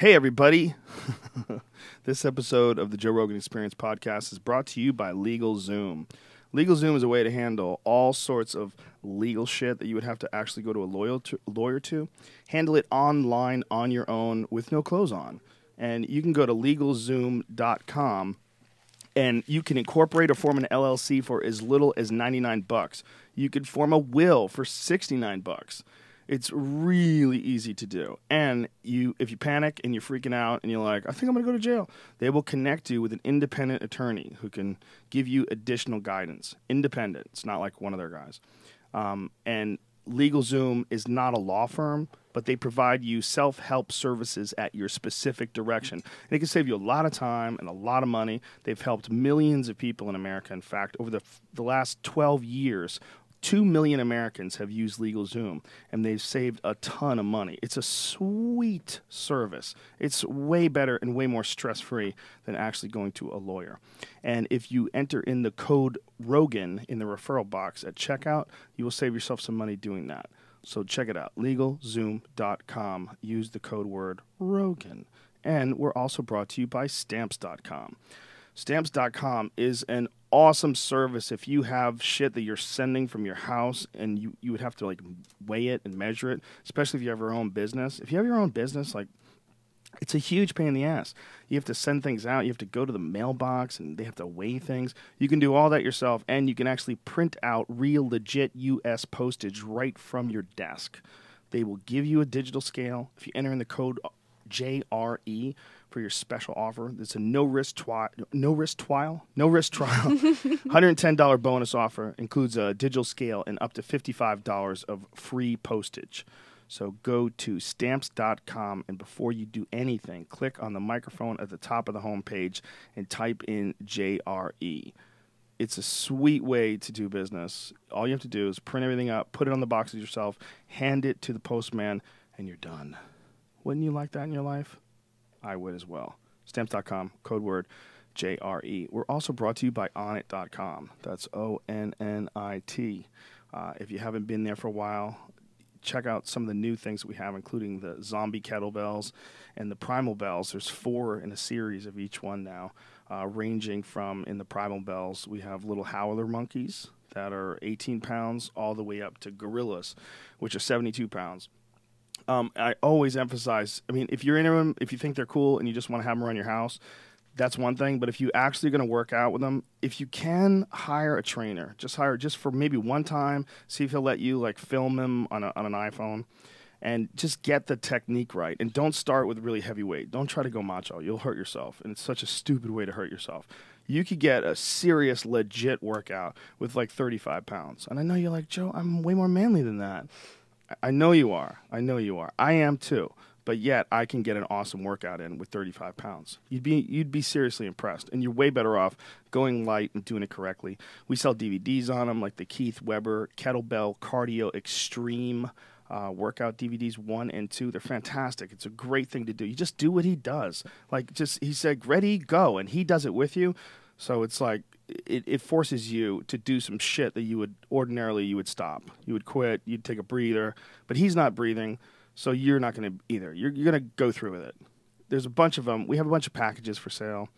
Hey, everybody. This episode of the Joe Rogan Experience podcast is brought to you by LegalZoom. LegalZoom is a way to handle all sorts of legal shit that you would have to actually go to a lawyer to. Handle it online on your own with no clothes on. And you can go to LegalZoom.com and you can incorporate or form an LLC for as little as $99. You could form a will for $69. It's really easy to do. And if you panic and you're freaking out and you're like, I think I'm going to go to jail, they will connect you with an independent attorney who can give you additional guidance. Independent. It's not like one of their guys. And LegalZoom is not a law firm, but they provide you self-help services at your specific direction. And it can save you a lot of time and a lot of money. They've helped millions of people in America. In fact, over the last 12 years, 2 million Americans have used LegalZoom, and they've saved a ton of money. It's a sweet service. It's way better and way more stress-free than actually going to a lawyer. And if you enter in the code Rogan in the referral box at checkout, you will save yourself some money doing that. So check it out, LegalZoom.com. Use the code word Rogan. And we're also brought to you by Stamps.com. Stamps.com is an awesome service if you have shit that you're sending from your house and you would have to like weigh it and measure it, especially if you have your own business. If you have your own business, like it's a huge pain in the ass. You have to send things out. You have to go to the mailbox and they have to weigh things. You can do all that yourself, and you can actually print out real legit U.S. postage right from your desk. They will give you a digital scale. If you enter in the code JRE for your special offer, it's a no risk trial, $110 bonus offer, includes a digital scale and up to $55 of free postage. So go to stamps.com, and before you do anything, click on the microphone at the top of the homepage and type in JRE. It's a sweet way to do business. All you have to do is print everything up, put it on the boxes yourself, hand it to the postman, and you're done. Wouldn't you like that in your life? I would as well. Stamps.com, code word JRE. We're also brought to you by Onnit.com. That's ONNIT. If you haven't been there for a while, check out some of the new things that we have, including the zombie kettlebells and the primal bells. There's 4 in a series of each one now, ranging from, in the primal bells, we have little howler monkeys that are 18 pounds all the way up to gorillas, which are 72 pounds. I always emphasize, I mean, if you're into them, if you think they're cool and you just want to have them around your house, that's one thing. But if you actually going to work out with them, if you can hire a trainer, just for maybe one time, see if he'll let you like film him on an iPhone, and just get the technique right. And don't start with really heavy weight. Don't try to go macho. You'll hurt yourself. And it's such a stupid way to hurt yourself. You could get a serious, legit workout with like 35 pounds. And I know you're like, Joe, I'm way more manly than that. I know you are. I am too. But yet I can get an awesome workout in with 35 pounds. You'd be seriously impressed. And you're way better off going light and doing it correctly. We sell DVDs on them, like the Keith Weber Kettlebell Cardio Extreme workout DVDs 1 and 2. They're fantastic. It's a great thing to do. You just do what he does. He said, ready, go. And he does it with you. So it's like, it forces you to do some shit that you would stop. You would quit. You'd take a breather. But he's not breathing, so you're not going to either. You're going to go through with it. There's a bunch of them. We have a bunch of packages for sale.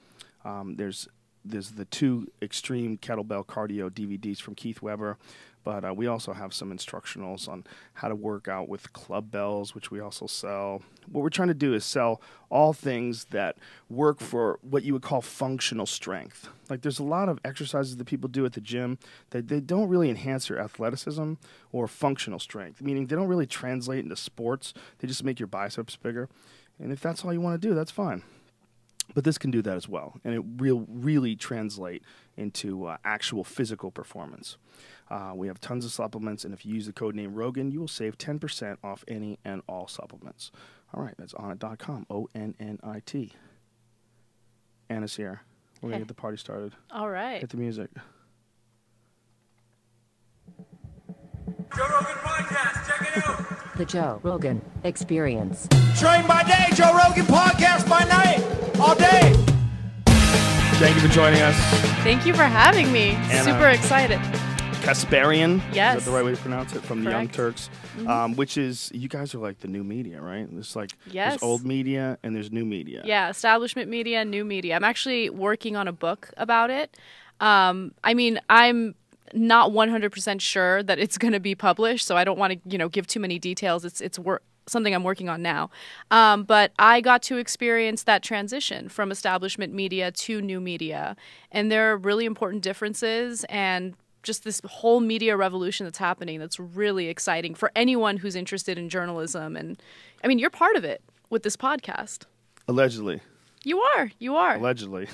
There's the 2 extreme kettlebell cardio DVDs from Keith Weber. But we also have some instructionals on how to work out with club bells, which we also sell. What we're trying to do is sell all things that work for what you would call functional strength. Like there's a lot of exercises that people do at the gym that they don't really enhance your athleticism or functional strength, meaning they don't really translate into sports. They just make your biceps bigger. And if that's all you want to do, that's fine. But this can do that as well, and it will really translate into actual physical performance. We have tons of supplements, and if you use the code name Rogan, you will save 10% off any and all supplements. All right, that's Onnit.com, ONNIT. Anna's here. We're going to get the party started. All right. Hit the music. Joe Rogan Podcast, check it out. The Joe Rogan Experience. Train by day, Joe Rogan Podcast by night, all day. Thank you for joining us. Thank you for having me. Anna. Super excited. Kasparian. Yes. Is that the right way to pronounce it? From the Young Correct. Turks. Which is, you guys are like the new media, right? It's like, Yes. there's old media and there's new media. Yeah, establishment media, new media. I'm actually working on a book about it. I mean, I'm not 100% sure that it's going to be published, so I don't want to, give too many details. It's something I'm working on now. But I got to experience that transition from establishment media to new media, and there are really important differences and just this whole media revolution that's happening that's really exciting for anyone who's interested in journalism. And I mean, you're part of it with this podcast. Allegedly. You are. Allegedly.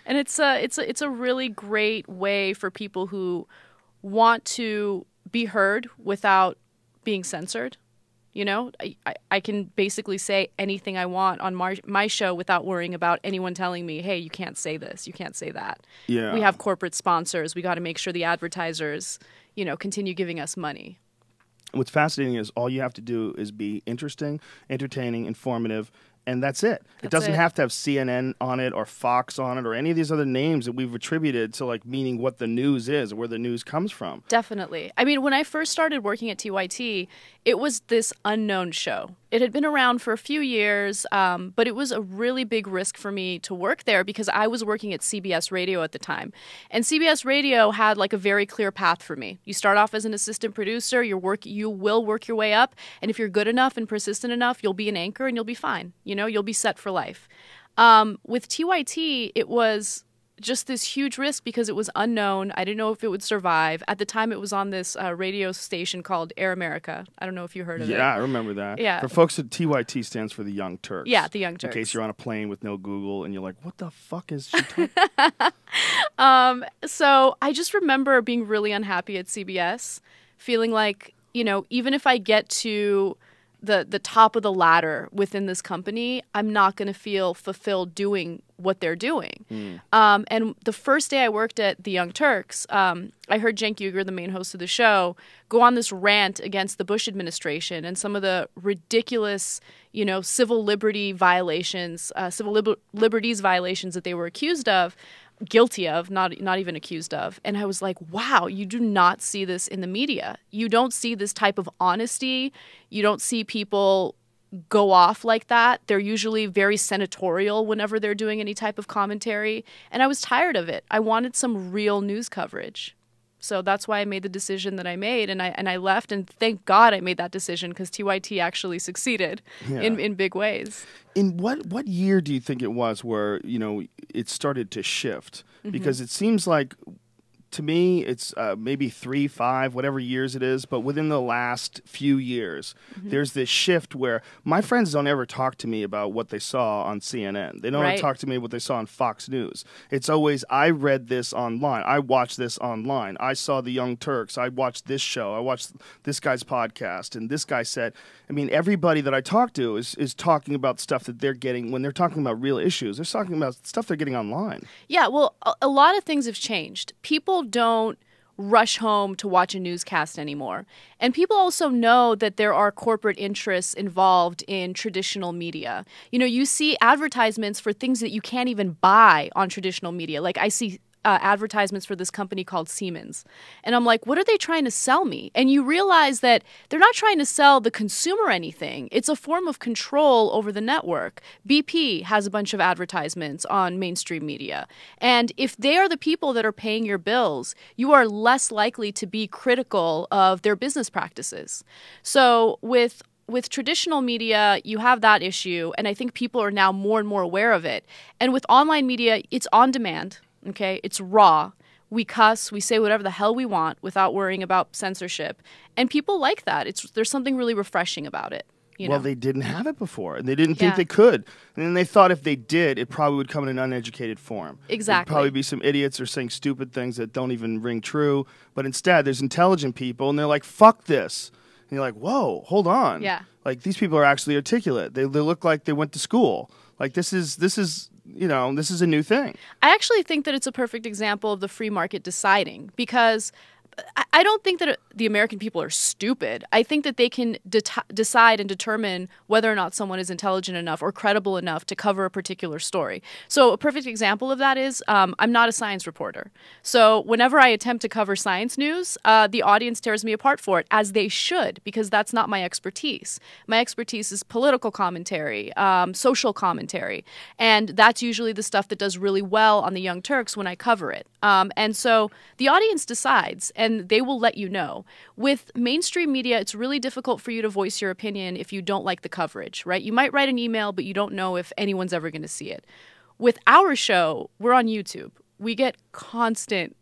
And it's a really great way for people who want to be heard without being censored. I can basically say anything I want on my show without worrying about anyone telling me, hey, you can't say this, you can't say that. Yeah. We have corporate sponsors. We got to make sure the advertisers, continue giving us money. What's fascinating is all you have to do is be interesting, entertaining, informative, and that's it. It doesn't have to have CNN on it or Fox on it or any of these other names that we've attributed to like meaning what the news is or where the news comes from. Definitely. I mean, when I first started working at TYT, it was this unknown show. It had been around for a few years, but it was a really big risk for me to work there because I was working at CBS Radio at the time. And CBS Radio had like a very clear path for me. You start off as an assistant producer, you will work your way up, and if you're good enough and persistent enough, you'll be an anchor and you'll be fine. You'll be set for life. With TYT, it was just this huge risk because it was unknown. I didn't know if it would survive. At the time, it was on this radio station called Air America. I don't know if you heard of it. Yeah, I remember that. Yeah. For folks, TYT stands for the Young Turks. Yeah, the Young Turks. In case you're on a plane with no Google and you're like, what the fuck is she talking So I just remember being really unhappy at CBS, feeling like, even if I get to the top of the ladder within this company, I'm not going to feel fulfilled doing what they're doing. And the first day I worked at the Young Turks, I heard Cenk Uygur, the main host of the show, go on this rant against the Bush administration and some of the ridiculous, civil liberty violations, civil liberties violations that they were accused of. Guilty of, not even accused of. And I was like, wow, you do not see this in the media. You don't see this type of honesty. You don't see people go off like that. They're usually very senatorial whenever they're doing any type of commentary. And I was tired of it. I wanted some real news coverage. So that's why I made the decision that I made, and I left, and thank God I made that decision because TYT actually succeeded in big ways. In what year do you think it was where, it started to shift? Because it seems like, to me, it's maybe 3, 5, whatever years it is, but within the last few years, there's this shift where my friends don't ever talk to me about what they saw on CNN. They don't ever talk to me what they saw on Fox News. It's always, I read this online. I watched this online. I saw the Young Turks. I watched this show. I watched this guy's podcast. And this guy said, I mean, everybody that I talk to is talking about stuff that they're getting, when they're talking about real issues, they're talking about stuff they're getting online. Yeah, well, a lot of things have changed. People don't rush home to watch a newscast anymore. And people also know that there are corporate interests involved in traditional media. You see advertisements for things that you can't even buy on traditional media. Like I see advertisements for this company called Siemens. And I'm like, what are they trying to sell me? And you realize that they're not trying to sell the consumer anything. It's a form of control over the network. BP has a bunch of advertisements on mainstream media. And if they are the people that are paying your bills, you are less likely to be critical of their business practices. So with traditional media, you have that issue, and I think people are now more and more aware of it. And with online media, it's on demand. Okay, it's raw. We cuss, we say whatever the hell we want without worrying about censorship. And people like that. There's something really refreshing about it. Well, they didn't have it before, and they didn't think they could. And then they thought if they did, it probably would come in an uneducated form. Exactly. There'd probably be some idiots or saying stupid things that don't even ring true. But instead, there's intelligent people, and they're like, fuck this. And you're like, whoa, hold on. Yeah. Like, these people are actually articulate. They look like they went to school. Like, this is a new thing. I actually think that it's a perfect example of the free market deciding, because I don't think that the American people are stupid. I think that they can decide and determine whether or not someone is intelligent enough or credible enough to cover a particular story. So a perfect example of that is I'm not a science reporter. So whenever I attempt to cover science news, the audience tears me apart for it, as they should, because that's not my expertise. My expertise is political commentary, social commentary, and that's usually the stuff that does really well on the Young Turks when I cover it. And so the audience decides, and they will let you know. With mainstream media, it's really difficult for you to voice your opinion if you don't like the coverage, right? You might write an email, but you don't know if anyone's ever going to see it. With our show, we're on YouTube. We get constant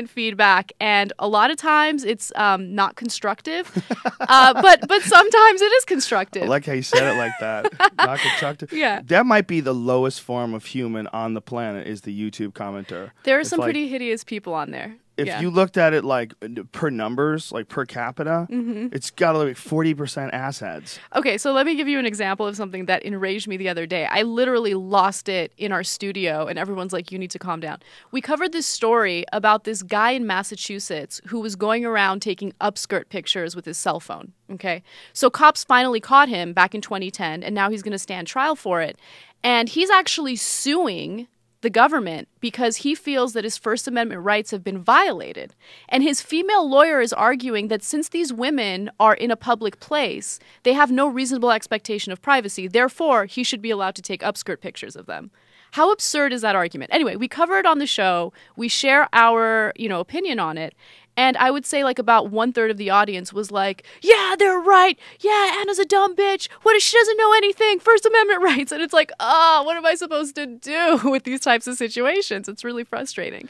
feedback, and a lot of times it's not constructive, but sometimes it is constructive. I like how you said it like that. Not constructive. Yeah. That might be the lowest form of human on the planet, is the YouTube commenter. There are some pretty hideous people on there. If you looked at it like per numbers, like per capita, it's got like 40% assheads. Okay, so let me give you an example of something that enraged me the other day. I literally lost it in our studio, and everyone's like, you need to calm down. We covered this story about this guy in Massachusetts who was going around taking upskirt pictures with his cell phone, okay? So cops finally caught him back in 2010, and now he's going to stand trial for it. And he's actually suing the government because he feels that his First Amendment rights have been violated. And his female lawyer is arguing that since these women are in a public place, they have no reasonable expectation of privacy. Therefore, he should be allowed to take upskirt pictures of them. How absurd is that argument? Anyway, we cover it on the show. We share our, opinion on it. And I would say like about 1/3 of the audience was like, yeah, they're right. Yeah, Anna's a dumb bitch. What if she doesn't know anything? First Amendment rights. And it's like, what am I supposed to do with these types of situations? It's really frustrating.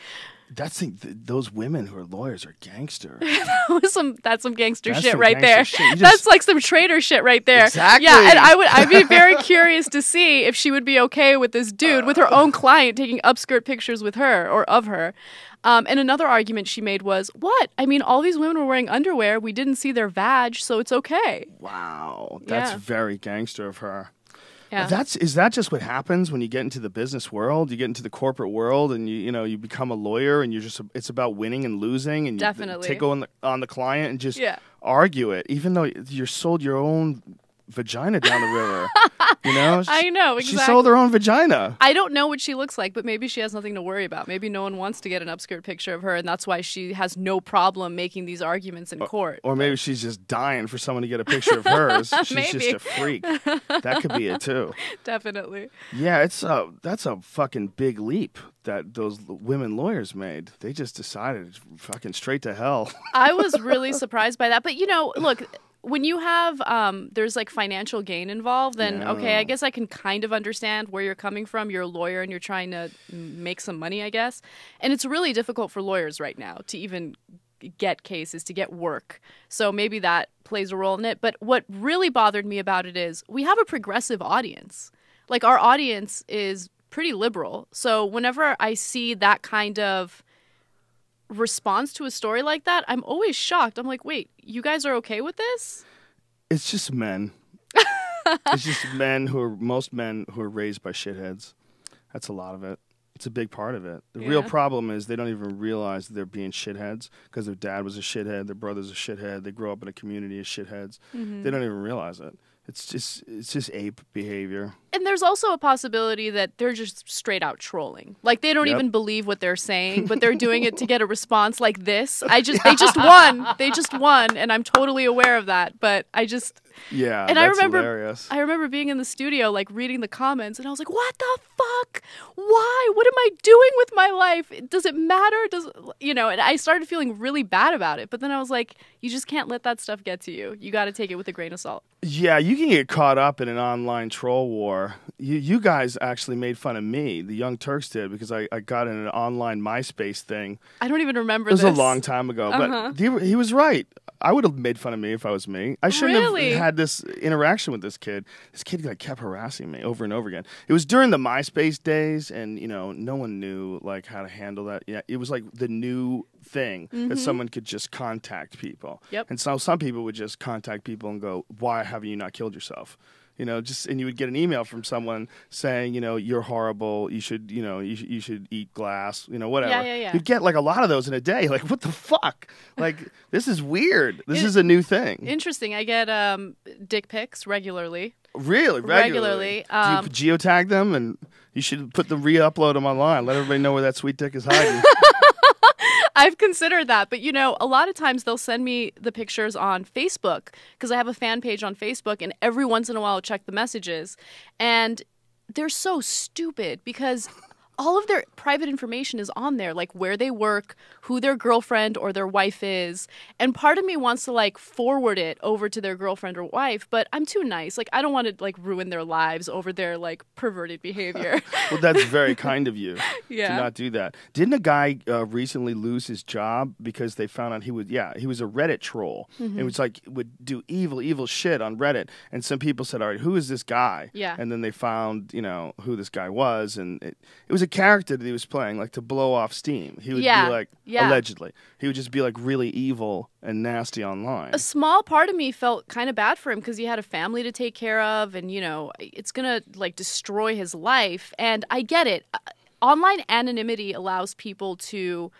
Those women who are lawyers are gangster. That's some gangster That's shit some right gangster there. shit. That's like some traitor shit right there. Exactly. Yeah, and I'd be very curious to see if she would be okay with this dude, with her own client, taking upskirt pictures with her or of her. And another argument she made was, what? I mean, all these women were wearing underwear. We didn't see their vag, so it's okay. Wow. That's Yeah. very gangster of her. Yeah. Is that just what happens when you get into the business world? You get into the corporate world, and you become a lawyer, and it's about winning and losing, and Definitely. you take on the client and just Yeah. argue it, even though you're sold your own vagina down the river. I know, exactly. She sold her own vagina. I don't know what she looks like, but maybe she has nothing to worry about. Maybe no one wants to get an upskirt picture of her, and that's why she has no problem making these arguments in court. Or maybe she's just dying for someone to get a picture of hers. She's Maybe. just a freak. That could be it too. Definitely. Yeah, that's a fucking big leap that those women lawyers made. They just decided fucking straight to hell. I was really surprised by that. But, look, when you have, there's like financial gain involved, then, okay, I guess I can kind of understand where you're coming from. You're a lawyer and you're trying to make some money, I guess. And it's really difficult for lawyers right now to even get cases, to get work. So maybe that plays a role in it. But what really bothered me about it is we have a progressive audience. Like, our audience is pretty liberal. So whenever I see that kind of response to a story like that, I'm always shocked. I'm like, wait, you guys are okay with this? It's just men. It's just most men who are raised by shitheads. That's a lot of it. It's a big part of it. The real problem is they don't even realize they're being shitheads because their dad was a shithead, their brother's a shithead, they grow up in a community of shitheads. They don't even realize it. It's just ape behavior. And there's also a possibility that they're just straight out trolling. Like, they don't even believe what they're saying, but they're doing it to get a response like this. They just won. They just won, and I'm totally aware of that. But Yeah, and that's hilarious. I remember being in the studio, like, reading the comments, and I was like, what the fuck? Why? What am I doing with my life? Does it matter? And I started feeling really bad about it. But then I was like, you just can't let that stuff get to you. You got to take it with a grain of salt. Yeah, you can get caught up in an online troll war. You guys actually made fun of me, the Young Turks did, because I got in an online MySpace thing. I don't even remember this. It was a long time ago, but he was right. I would have made fun of me if I was me. I shouldn't have had this interaction with this kid. This kid kept harassing me over and over again. It was during the MySpace days, and no one knew like how to handle that. Yeah, it was like the new thing that someone could just contact people. Yep. And so some people would just contact people and go, "Why haven't you not killed yourself?" You know, and you would get an email from someone saying, you know, you're horrible. You should, you know, you should eat glass. You know, whatever. Yeah. You'd get like a lot of those in a day. Like, what the fuck? Like, this is weird. This is a new thing. Interesting. I get dick pics regularly. Really, regularly. Do you geotag them, and you should re-upload them online. Let everybody know where that sweet dick is hiding. I've considered that, but you know, a lot of times they'll send me the pictures on Facebook because I have a fan page on Facebook, and every once in a while I'll check the messages, and they're so stupid because all of their private information is on there, like where they work, who their girlfriend or their wife is. And part of me wants to like forward it over to their girlfriend or wife, but I'm too nice. Like, I don't want to like ruin their lives over their like perverted behavior. Well, that's very kind of you Yeah. to not do that. Didn't a guy recently lose his job because they found out he was a Reddit troll. Mm-hmm. It was like, would do evil shit on Reddit. And some people said, all right, who is this guy? Yeah. And then they found, you know, who this guy was. And it was a character that he was playing, like to blow off steam. He would be like, allegedly, he would just be like really evil and nasty online. A small part of me felt kind of bad for him because he had a family to take care of, and you know, it's gonna like destroy his life. And I get it. Online anonymity allows people to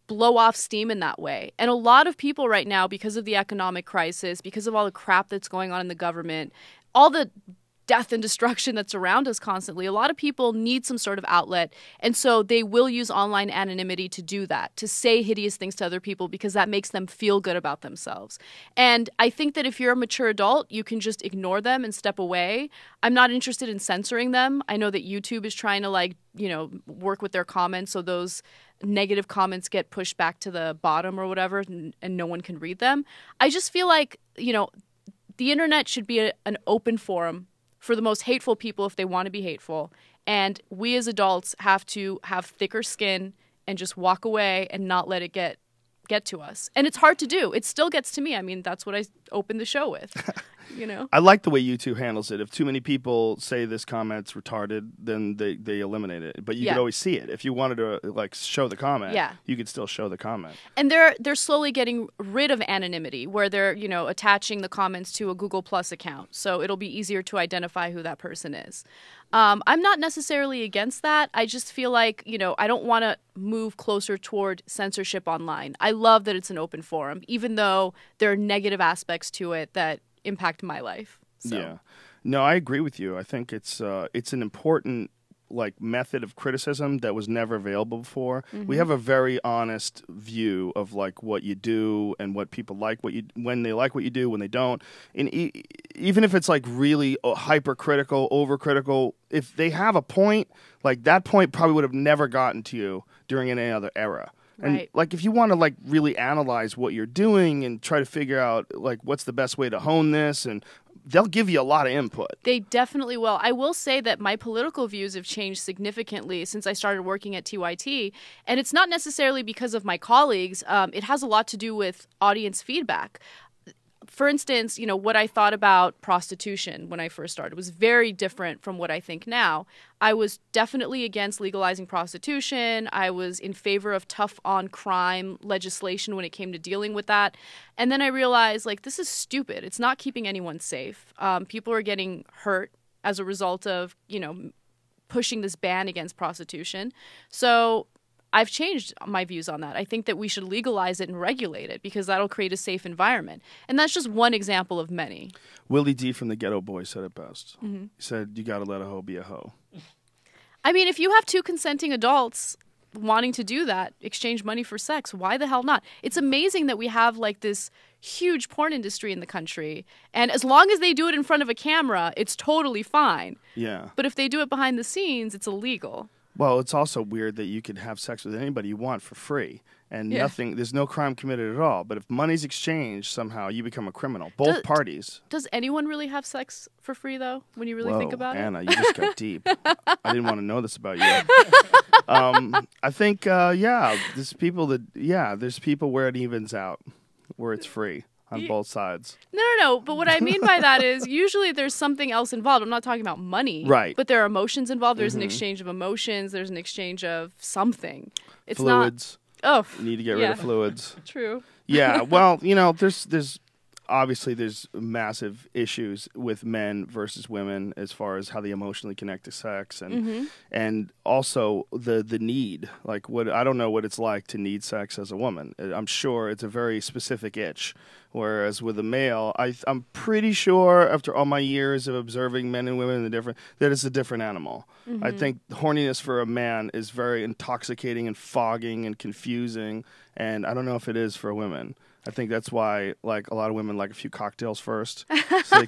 blow off steam in that way. And a lot of people right now, because of the economic crisis, because of all the crap that's going on in the government, all the death and destruction that's around us constantly, a lot of people need some sort of outlet, and so they will use online anonymity to do that, to say hideous things to other people because that makes them feel good about themselves. And I think that if you're a mature adult, you can just ignore them and step away. I'm not interested in censoring them. I know that YouTube is trying to like, you know, work with their comments so those negative comments get pushed back to the bottom or whatever, and no one can read them. I just feel like, you know, the internet should be an open forum for the most hateful people if they want to be hateful. And we as adults have to have thicker skin and just walk away and not let it get to us. And it's hard to do. It still gets to me. I mean, that's what I opened the show with. You know? I like the way YouTube handles it. If too many people say this comment's retarded, then they eliminate it. But you could always see it. If you wanted to like show the comment, you could still show the comment. And they're slowly getting rid of anonymity, where they're, you know, attaching the comments to a Google Plus account. So it'll be easier to identify who that person is. I'm not necessarily against that. I just feel like, you know, I don't want to move closer toward censorship online. I love that it's an open forum, even though there are negative aspects to it that impact my life. So. Yeah. No, I agree with you. I think it's an important like method of criticism that was never available before. Mm-hmm. We have a very honest view of like what you do and what people like, when they like what you do, when they don't. And even if it's like really hypercritical, overcritical, if they have a point, like that point probably would have never gotten to you during any other era. And right. like if you want to like really analyze what you're doing and try to figure out like what's the best way to hone this, and they'll give you a lot of input. They definitely will. I will say that my political views have changed significantly since I started working at TYT, and it's not necessarily because of my colleagues. It has a lot to do with audience feedback. For instance, you know, what I thought about prostitution when I first started was very different from what I think now. I was definitely against legalizing prostitution. I was in favor of tough on crime legislation when it came to dealing with that. And then I realized, like, this is stupid. It's not keeping anyone safe. People are getting hurt as a result of, you know, pushing this ban against prostitution. So I've changed my views on that. I think that we should legalize it and regulate it because that'll create a safe environment. And that's just one example of many. Willie D from the Ghetto Boys said it best. Mm-hmm. He said, you got to let a hoe be a hoe. I mean, if you have two consenting adults wanting to do that, exchange money for sex, why the hell not? It's amazing that we have like this huge porn industry in the country. And as long as they do it in front of a camera, it's totally fine. Yeah. But if they do it behind the scenes, it's illegal. Well, it's also weird that you could have sex with anybody you want for free, and there's no crime committed at all. But if money's exchanged, somehow you become a criminal. Both parties. Does anyone really have sex for free, though, when you really think about Anna, it? you just got deep. I didn't want to know this about you. I think, there's people where it evens out, where it's free on both sides. No. But what I mean by that is usually there's something else involved. I'm not talking about money. Right. But there are emotions involved. There's an exchange of emotions. There's an exchange of something. It's fluids. not... Oh. You need to get rid of fluids. True. Yeah. Well, you know, there's obviously there's massive issues with men versus women as far as how they emotionally connect to sex, and also the need. Like, what I don't know what it's like to need sex as a woman. I'm sure it's a very specific itch. Whereas with a male, I'm pretty sure after all my years of observing men and women that it's a different animal. I think horniness for a man is very intoxicating and fogging and confusing, and I don't know if it is for women. I think that's why, like, a lot of women like a few cocktails first, so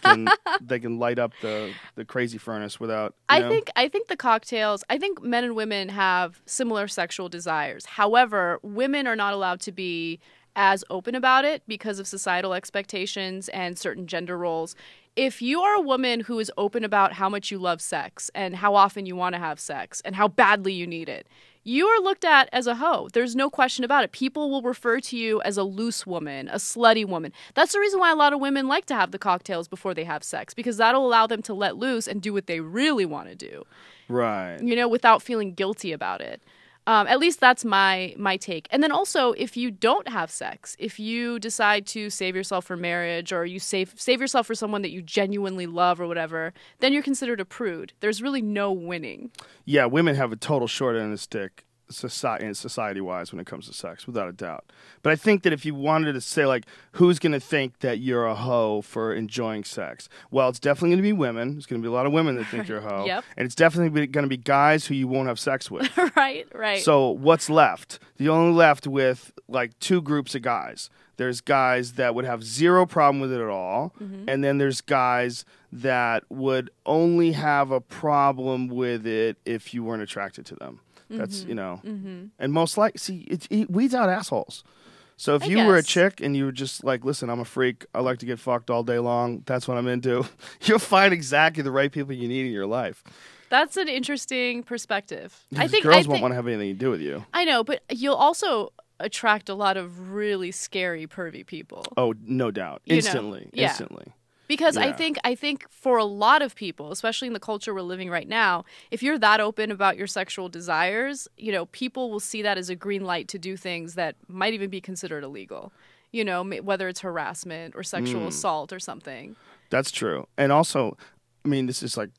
they can light up the crazy furnace without. I think the cocktails. I think men and women have similar sexual desires. However, women are not allowed to be as open about it because of societal expectations and certain gender roles. If you are a woman who is open about how much you love sex and how often you want to have sex and how badly you need it, you are looked at as a hoe. There's no question about it. People will refer to you as a loose woman, a slutty woman. That's the reason why a lot of women like to have the cocktails before they have sex, because that'll allow them to let loose and do what they really want to do. Right. You know, without feeling guilty about it. At least that's my take. And then also, if you don't have sex, if you decide to save yourself for marriage, or you save yourself for someone that you genuinely love or whatever, then you're considered a prude. There's really no winning. Yeah, women have a total short end of the stick society-wise when it comes to sex, without a doubt. But I think that if you wanted to say, like, who's going to think that you're a hoe for enjoying sex? Well, it's definitely going to be women. There's going to be a lot of women that think you're a hoe. Yep. And it's definitely going to be guys who you won't have sex with. Right. So what's left? You're only left with, like, two groups of guys. There's guys that would have zero problem with it at all, and then there's guys that would only have a problem with it if you weren't attracted to them. That's, you know, and most likely, it weeds out assholes. So if you were a chick and you were just like, listen, I'm a freak, I like to get fucked all day long, that's what I'm into, you'll find exactly the right people you need in your life. That's an interesting perspective. I think girls won't want to have anything to do with you. I know, but you'll also attract a lot of really scary, pervy people. Oh, no doubt. Instantly. Because I think for a lot of people, especially in the culture we're living right now, if you're that open about your sexual desires, you know, people will see that as a green light to do things that might even be considered illegal. You know, whether it's harassment or sexual assault or something. That's true. And also, I mean, this is like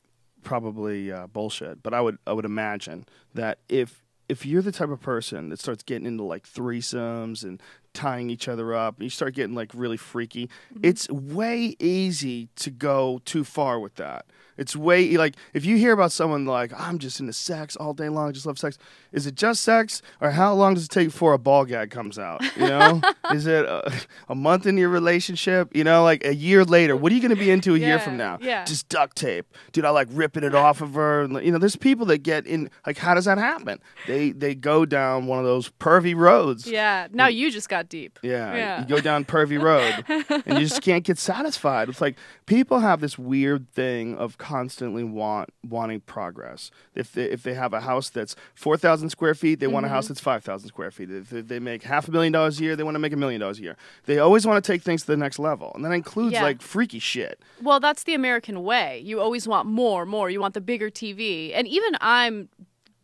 probably bullshit, but I would imagine that if you're the type of person that starts getting into like threesomes and tying each other up, and you start getting like really freaky, it's way easy to go too far with that. It's way, like, if you hear about someone like, I'm just into sex all day long, I just love sex. Is it just sex? Or how long does it take before a ball gag comes out? You know? Is it a month into your relationship? You know, like a year later, what are you going to be into a year from now? Yeah. Just duct tape. Dude, I like ripping it off of her. You know, there's people that get in, like, how does that happen? They go down one of those pervy roads. Yeah. Now you just got deep. Yeah. You go down pervy road and you just can't get satisfied. It's like people have this weird thing of constantly wanting progress. If they have a house that's 4,000 square feet, they want a house that's 5,000 square feet. If they make $500,000 a year, they want to make $1 million a year. They always want to take things to the next level, and that includes like freaky shit. Well, that's the American way. You always want more. You want the bigger TV, and even I'm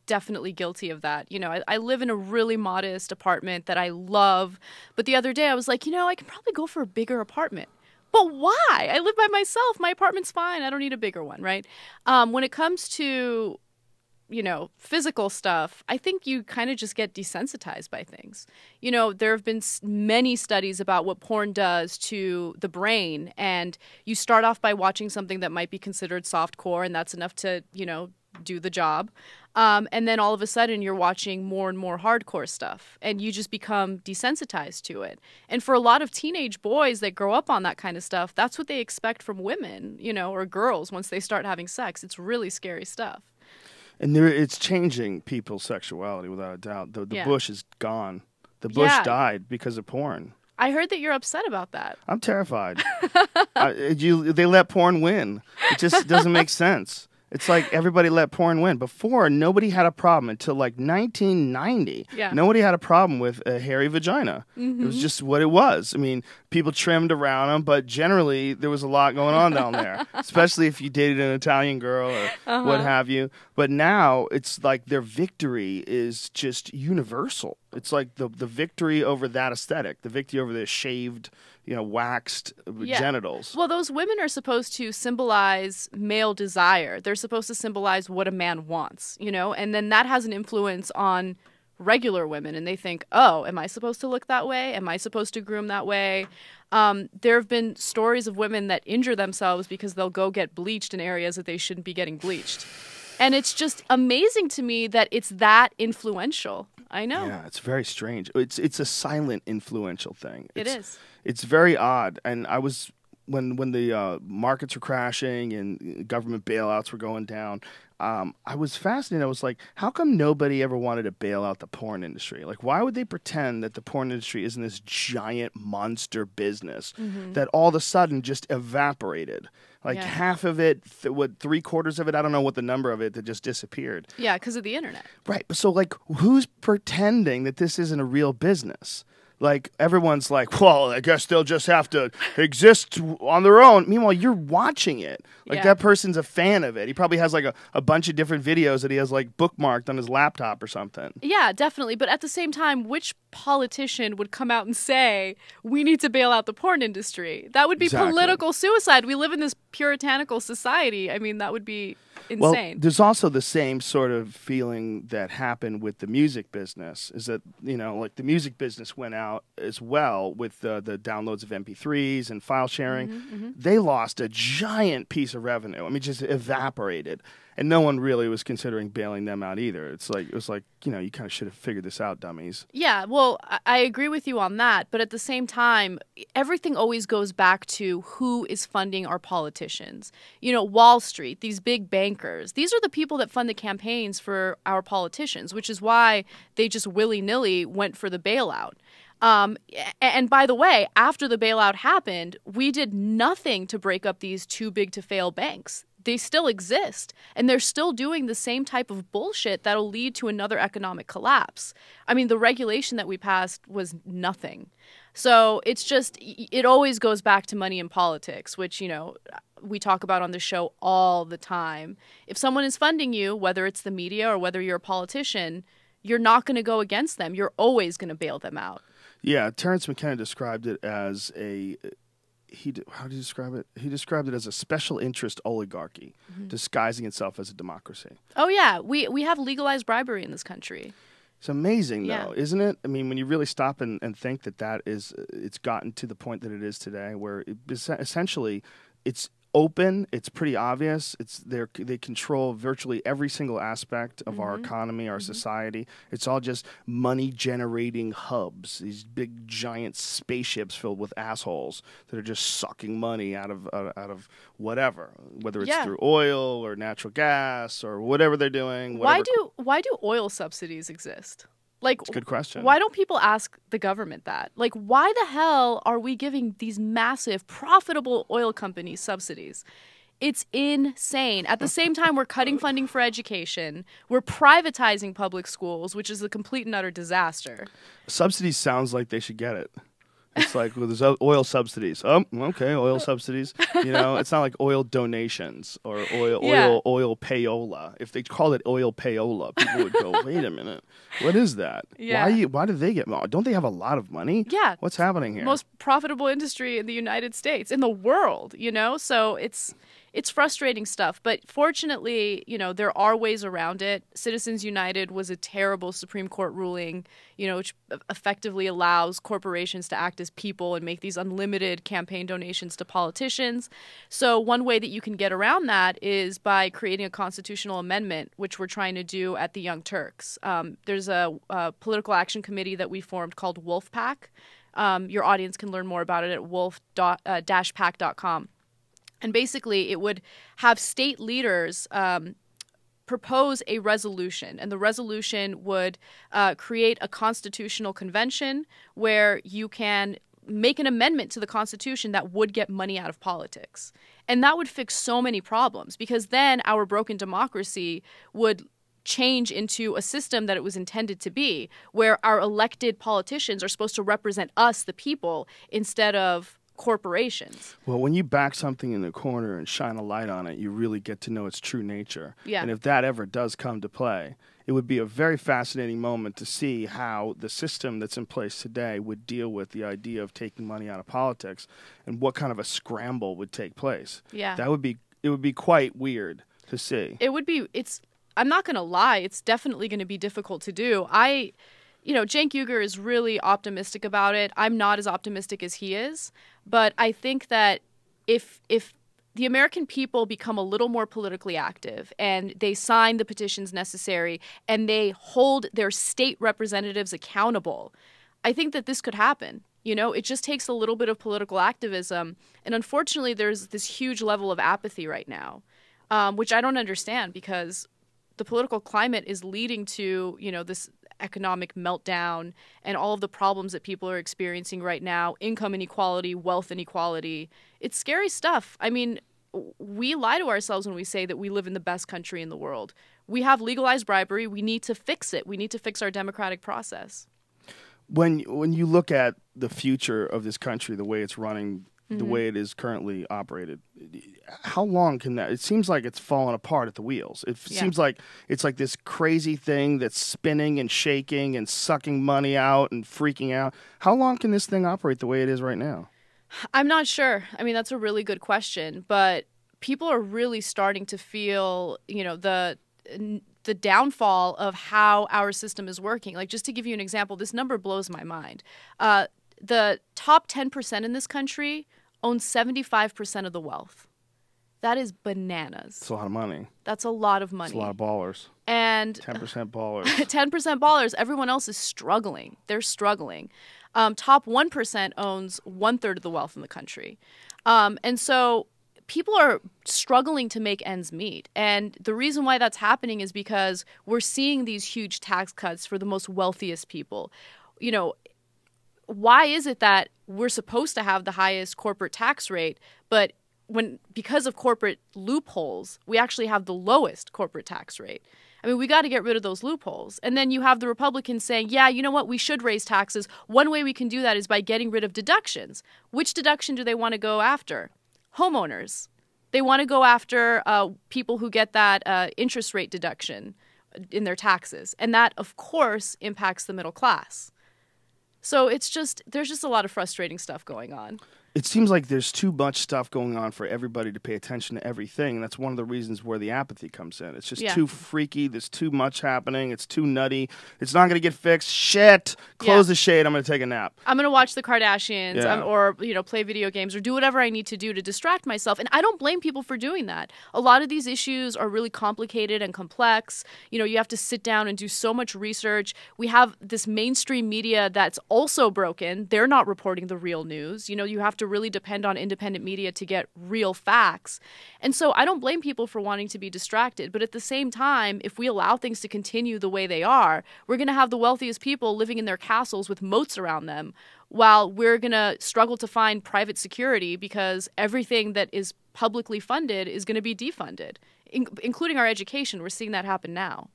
definitely guilty of that. You know, I live in a really modest apartment that I love, but the other day I was like, you know, I can probably go for a bigger apartment. But why? I live by myself. My apartment's fine. I don't need a bigger one, right? When it comes to, you know, physical stuff, I think you kind of just get desensitized by things. You know, there have been many studies about what porn does to the brain, and you start off by watching something that might be considered softcore, and that's enough to, you know, do the job. And then all of a sudden you're watching more and more hardcore stuff, and you just become desensitized to it. And for a lot of teenage boys that grow up on that kind of stuff, that's what they expect from women, you know, or girls once they start having sex. It's really scary stuff. And it's changing people's sexuality without a doubt. The bush is gone. The bush died because of porn. I heard that you're upset about that. I'm terrified. They let porn win. It just doesn't make sense. It's like everybody let porn win. Before, nobody had a problem until like 1990. Yeah. Nobody had a problem with a hairy vagina. It was just what it was. I mean, people trimmed around them, but generally there was a lot going on down there, especially if you dated an Italian girl or what have you. But now it's like their victory is just universal. It's like the victory over that aesthetic, the victory over the shaved, waxed genitals. Well, those women are supposed to symbolize male desire. They're supposed to symbolize what a man wants, and then that has an influence on regular women, and they think, oh, am I supposed to look that way? Am I supposed to groom that way? There have been stories of women that injure themselves because they'll go get bleached in areas that they shouldn't be getting bleached. And it's just amazing to me that it's that influential. I know. Yeah, it's very strange. It's a silent influential thing. It is. It's very odd. And I was when the markets were crashing and government bailouts were going down, I was fascinated. I was like, how come nobody ever wanted to bail out the porn industry? Like, why would they pretend that the porn industry isn't this giant monster business that all of a sudden just evaporated? Like half of it, 3/4 of it, I don't know what the number of it, that just disappeared. Yeah, because of the internet. Right. So, like, who's pretending that this isn't a real business? Like, everyone's like, well, I guess they'll just have to exist on their own. Meanwhile, you're watching it. Like, that person's a fan of it. He probably has, like, a bunch of different videos that he has, like, bookmarked on his laptop or something. Yeah, definitely. But at the same time, which politician would come out and say, we need to bail out the porn industry? That would be political suicide. We live in this puritanical society. I mean, that would be insane. Well, there's also the same sort of feeling that happened with the music business, is that, like, the music business went out as well with the downloads of MP3s and file sharing. They lost a giant piece of revenue. I mean, just evaporated. And no one really was considering bailing them out either. It was like, you kind of should have figured this out, dummies. Yeah, well, I agree with you on that. But at the same time, everything always goes back to who is funding our politicians. Wall Street, these big bankers, these are the people that fund the campaigns for our politicians, which is why they just willy-nilly went for the bailout. And by the way, after the bailout happened, we did nothing to break up these too big to fail banks. They still exist, and they're still doing the same type of bullshit that'll lead to another economic collapse. I mean, the regulation that we passed was nothing. So it's just, it always goes back to money in politics, which, we talk about on the show all the time. If someone is funding you, whether it's the media or whether you're a politician, you're not going to go against them. You're always going to bail them out. Yeah, Terence McKenna described it as how do you describe it? He described it as a special interest oligarchy disguising itself as a democracy. Oh, yeah. We have legalized bribery in this country. It's amazing, though, isn't it? I mean, when you really stop and think it's gotten to the point that it is today, where essentially it's open, it's pretty obvious. They control virtually every single aspect of our economy, our society. It's all just money-generating hubs, these big, giant spaceships filled with assholes that are just sucking money out of whatever, whether it's through oil or natural gas or whatever they're doing. Why do oil subsidies exist? Like, it's a good question. Why don't people ask the government that? Like, why the hell are we giving these massive, profitable oil companies subsidies? It's insane. At the same time, we're cutting funding for education. We're privatizing public schools, which is a complete and utter disaster. Subsidies sounds like they should get it. It's like, well, there's oil subsidies. Oh, okay, oil subsidies. It's not like oil donations or oil payola. If they called it oil payola, people would go, wait a minute, what is that? Yeah. Why do they get more? Don't they have a lot of money? Yeah. What's happening here? Most profitable industry in the United States, in the world, So it's frustrating stuff. But fortunately, there are ways around it. Citizens United was a terrible Supreme Court ruling, which effectively allows corporations to act as people and make these unlimited campaign donations to politicians. So one way that you can get around that is by creating a constitutional amendment, which we're trying to do at the Young Turks. There's a political action committee that we formed called Wolf Pack. Your audience can learn more about it at wolf-pack.com. And basically, it would have state leaders propose a resolution, and the resolution would create a constitutional convention where you can make an amendment to the Constitution that would get money out of politics. And that would fix so many problems, because then our broken democracy would change into a system that it was intended to be, where our elected politicians are supposed to represent us, the people, instead of corporations. Well, when you back something in the corner and shine a light on it, you really get to know its true nature. Yeah. And if that ever does come to play, it would be a very fascinating moment to see how the system that's in place today would deal with the idea of taking money out of politics and what kind of a scramble would take place. Yeah. It would be quite weird to see. It would be, I'm not going to lie, it's definitely going to be difficult to do. Cenk Uygur is really optimistic about it. I'm not as optimistic as he is, but I think that if the American people become a little more politically active and they sign the petitions necessary and they hold their state representatives accountable, I think that this could happen. It just takes a little bit of political activism. And unfortunately, there's this huge level of apathy right now, which I don't understand because the political climate is leading to, this economic meltdown and all of the problems that people are experiencing right now, income inequality, wealth inequality. It's scary stuff. I mean, we lie to ourselves when we say that we live in the best country in the world. We have legalized bribery. We need to fix it. We need to fix our democratic process. When you look at the future of this country, the way it's running, the way it is currently operated, how long can that? It seems like it's falling apart at the wheels. It seems like it's like this crazy thing that's spinning and shaking and sucking money out and freaking out. How long can this thing operate the way it is right now? I'm not sure. I mean, that's a really good question, but people are really starting to feel, the downfall of how our system is working. Like, just to give you an example, this number blows my mind. The top 10% in this country own 75% of the wealth. That is bananas. It's a lot of money. That's a lot of money. It's a lot of ballers. And 10% ballers. 10% ballers. Everyone else is struggling. They're struggling. Top 1% owns 1/3 of the wealth in the country. And so people are struggling to make ends meet. And the reason why that's happening is because we're seeing these huge tax cuts for the most wealthiest people. Why is it that we're supposed to have the highest corporate tax rate, but because of corporate loopholes, we actually have the lowest corporate tax rate? I mean, we got to get rid of those loopholes. And then you have the Republicans saying, yeah, you know what, we should raise taxes. One way we can do that is by getting rid of deductions. Which deduction do they want to go after? Homeowners. They want to go after people who get that interest rate deduction in their taxes. And that, of course, impacts the middle class. So there's just a lot of frustrating stuff going on. It seems like there's too much stuff going on for everybody to pay attention to everything. And that's one of the reasons where the apathy comes in. It's just too freaky. There's too much happening. It's too nutty. It's not going to get fixed. Shit. Close the shade. I'm going to take a nap. I'm going to watch the Kardashians or play video games or do whatever I need to do to distract myself. And I don't blame people for doing that. A lot of these issues are really complicated and complex. You have to sit down and do so much research. We have this mainstream media that's also broken. They're not reporting the real news. You have to really depend on independent media to get real facts. And so I don't blame people for wanting to be distracted. But at the same time, if we allow things to continue the way they are, we're going to have the wealthiest people living in their castles with moats around them, while we're going to struggle to find private security because everything that is publicly funded is going to be defunded, including our education. We're seeing that happen now.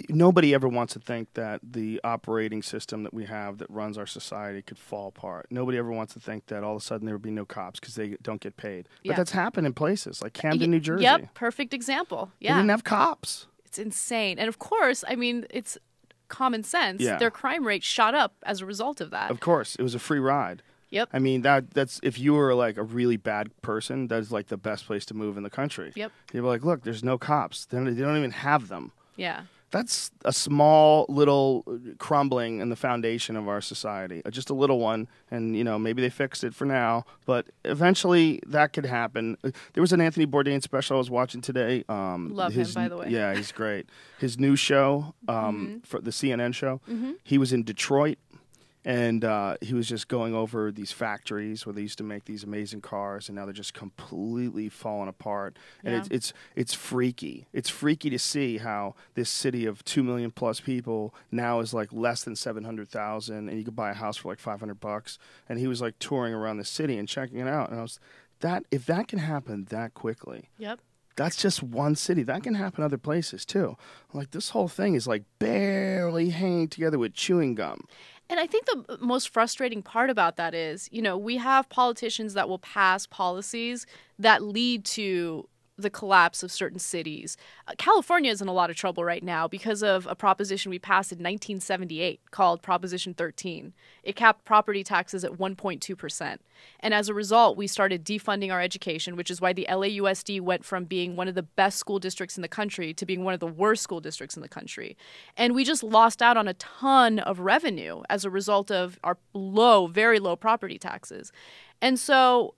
Nobody ever wants to think that the operating system that we have that runs our society could fall apart. Nobody ever wants to think that all of a sudden there would be no cops because they don't get paid. But that's happened in places like Camden, New Jersey. Yep, perfect example. Yeah. They didn't have cops. It's insane. And of course, I mean, it's common sense. Yeah. Their crime rate shot up as a result of that. Of course. It was a free ride. Yep. I mean, that's if you were like a really bad person, that's like the best place to move in the country. Yep. You're like, look, there's no cops. They don't even have them. Yeah. That's a small little crumbling in the foundation of our society, just a little one. And, maybe they fixed it for now, but eventually that could happen. There was an Anthony Bourdain special I was watching today. Love him, by the way. Yeah, he's great. His new show, for the CNN show, he was in Detroit. And he was just going over these factories where they used to make these amazing cars, and now they're just completely falling apart. And it's freaky. It's freaky to see how this city of 2 million plus people now is like less than 700,000, and you could buy a house for like $500. And he was like touring around the city and checking it out. And if that can happen that quickly. Yep. That's just one city. That can happen other places, too. Like, this whole thing is, like, barely hanging together with chewing gum. And I think the most frustrating part about that is, we have politicians that will pass policies that lead to the collapse of certain cities. California is in a lot of trouble right now because of a proposition we passed in 1978 called Proposition 13. It capped property taxes at 1.2%. And as a result, we started defunding our education, which is why the LAUSD went from being one of the best school districts in the country to being one of the worst school districts in the country. And we just lost out on a ton of revenue as a result of our very low property taxes. And so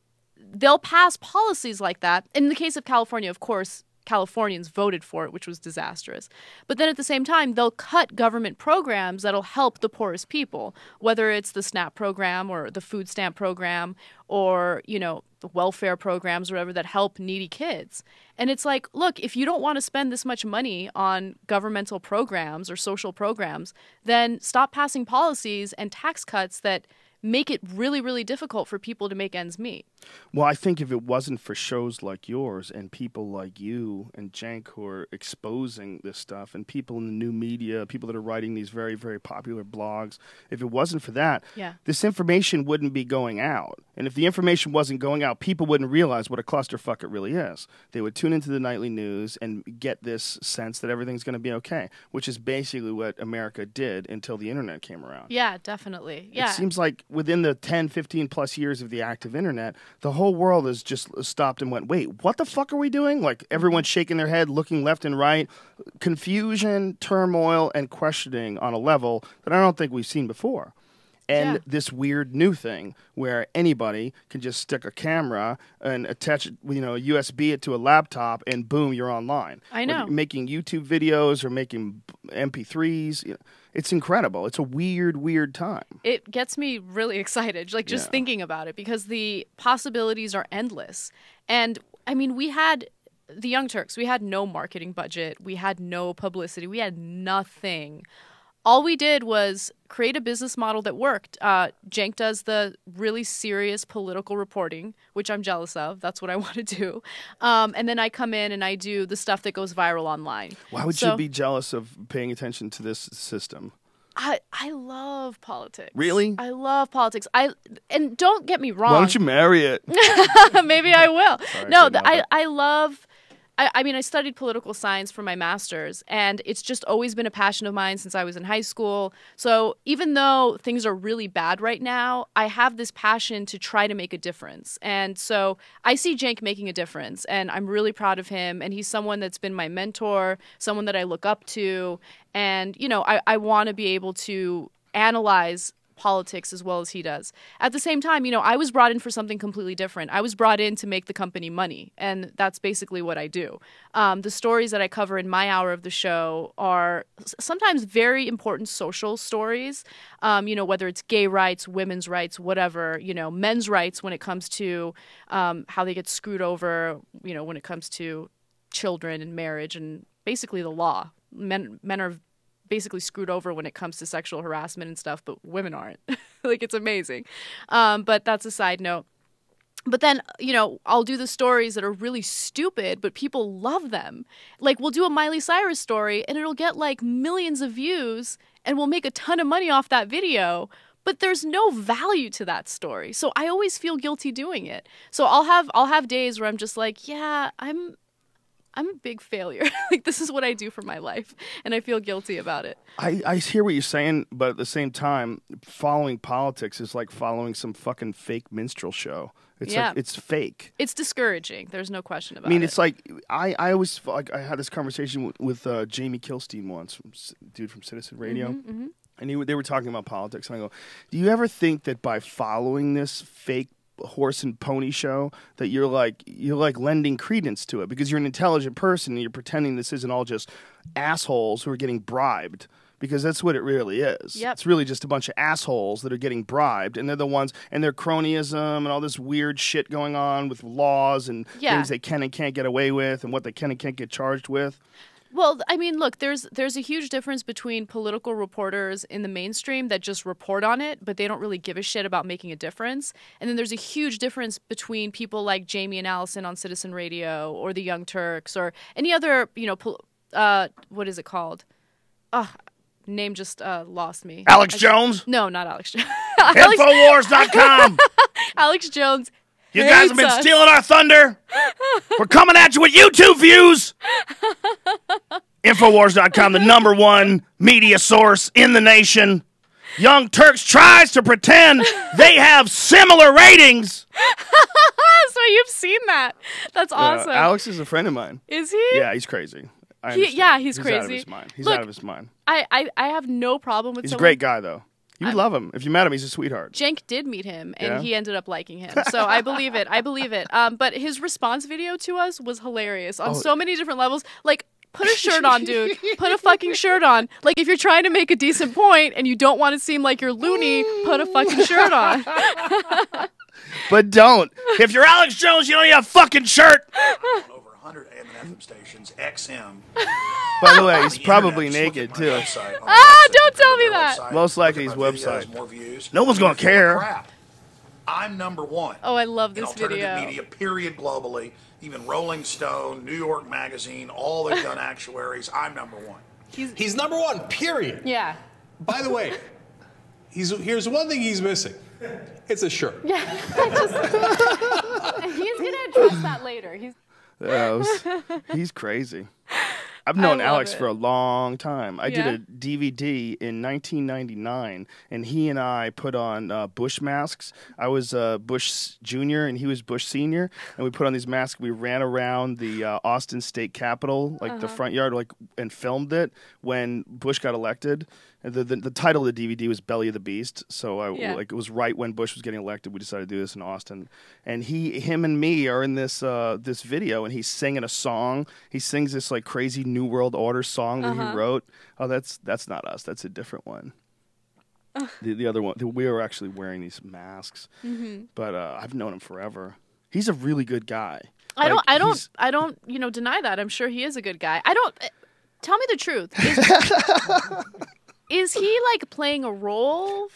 they'll pass policies like that. In the case of California, of course, Californians voted for it, which was disastrous. But then at the same time, they'll cut government programs that'll help the poorest people, whether it's the SNAP program or the food stamp program or, the welfare programs or whatever that help needy kids. And it's like, look, if you don't want to spend this much money on governmental programs or social programs, then stop passing policies and tax cuts that make it really, really difficult for people to make ends meet. Well, I think if it wasn't for shows like yours and people like you and Cenk who are exposing this stuff and people in the new media, people that are writing these very, very popular blogs, if it wasn't for that, this information wouldn't be going out. And if the information wasn't going out, people wouldn't realize what a clusterfuck it really is. They would tune into the nightly news and get this sense that everything's going to be okay, which is basically what America did until the internet came around. Yeah, definitely. Yeah. It seems like within the 10, 15 plus years of the active internet, the whole world has just stopped and went, wait, what the fuck are we doing? Like everyone's shaking their head, looking left and right. Confusion, turmoil, and questioning on a level that I don't think we've seen before. And this weird new thing where anybody can just stick a camera and attach, a USB it to a laptop, and boom, you're online. I know. Whether you're making YouTube videos or making MP3s. It's incredible. It's a weird, weird time. It gets me really excited, just thinking about it, because the possibilities are endless. And I mean, we had the Young Turks. We had no marketing budget. We had no publicity. We had nothing. All we did was create a business model that worked. Cenk does the really serious political reporting, which I'm jealous of. That's what I want to do. And then I come in and I do the stuff that goes viral online. Why would you be jealous of paying attention to this system? I love politics. Really? I love politics. And don't get me wrong. Why don't you marry it? Maybe I will. Sorry, No, I love... I mean, I studied political science for my master's, and it's just always been a passion of mine since I was in high school. So even though things are really bad right now, I have this passion to try to make a difference. And so I see Cenk making a difference, and I'm really proud of him. And he's someone that's been my mentor, someone that I look up to. And, I want to be able to analyze politics as well as he does. At the same time, I was brought in for something completely different. I was brought in to make the company money, and that's basically what I do. The stories that I cover in my hour of the show are sometimes very important social stories, whether it's gay rights, women's rights, whatever, men's rights when it comes to how they get screwed over, when it comes to children and marriage and basically the law. Men are basically screwed over when it comes to sexual harassment and stuff, but women aren't. It's amazing. But that's a side note. But then, I'll do the stories that are really stupid, but people love them. We'll do a Miley Cyrus story, and it'll get, millions of views, and we'll make a ton of money off that video, but there's no value to that story. So I always feel guilty doing it. So I'll have days where I'm just like, yeah, I'm a big failure. This is what I do for my life, and I feel guilty about it. I hear what you're saying, but at the same time, following politics is like following some fucking fake minstrel show. It's fake. It's discouraging. There's no question about it. I mean, it's like I always I had this conversation with Jamie Kilstein once, dude from Citizen Radio. Mm-hmm. And they were talking about politics, and I go, do you ever think that by following this fake horse and pony show that you're lending credence to it because you're an intelligent person and you're pretending this isn't all just assholes who are getting bribed? Because that's what it really is. Yep. It's really just a bunch of assholes that are getting bribed, and they're the ones, and their cronyism and all this weird shit going on with laws and things they can and can't get away with and what they can and can't get charged with. Well, I mean, look, there's a huge difference between political reporters in the mainstream that just report on it, but they don't really give a shit about making a difference. And then there's a huge difference between people like Jamie and Allison on Citizen Radio or the Young Turks or any other, what is it called? name just lost me. Alex Jones? No, not Alex Jones. Infowars.com. Alex Jones. You guys have been stealing our thunder. We're coming at you with YouTube views. Infowars.com, the #1 media source in the nation. Young Turks tries to pretend they have similar ratings. So you've seen that. That's awesome. Alex is a friend of mine. Is he? Yeah, he's crazy. He's crazy. Out of his mind. He's Look, out of his mind. I have no problem with He's someone. a great guy, though. You would love him. If you met him, he's a sweetheart. Jenk did meet him, and Yeah? he ended up liking him. So I believe it. But his response video to us was hilarious on so many different levels. Like, put a shirt on, dude. Put a fucking shirt on. Like, if you're trying to make a decent point and you don't want to seem like you're loony, put a fucking shirt on. But don't. If you're Alex Jones, you don't need a fucking shirt. Over 100 AM/FM stations, XM. By the way, he's On the probably internet, naked, just look at my too. website. Don't tell me that. Website. Most likely Look at his my website. videos, more views. No one's gonna Even if you're care. crap, I'm #1. Oh, I love in this alternative video. media, period, globally. Even Rolling Stone, New York Magazine, all the gun actuaries, I'm #1. He's #1, period. Yeah. By the way, here's one thing he's missing. It's a shirt. Yeah. He's going to address that later. He's crazy. I've known love Alex it. for a long time. I did Yeah? a DVD in 1999, and he and I put on Bush masks. I was Bush Jr., and he was Bush Sr., and we put on these masks. We ran around the Austin State Capitol, like the front yard, and filmed it when Bush got elected. The title of the DVD was Belly of the Beast, so it was right when Bush was getting elected. We decided to do this in Austin, and him and me are in this this video, and he's singing a song. He sings this like crazy New World Order song that he wrote. Oh, that's not us. That's a different one. The other one, we were actually wearing these masks, but I've known him forever. He's a really good guy. I don't deny that. I'm sure he is a good guy. Tell me the truth. Is he like playing a role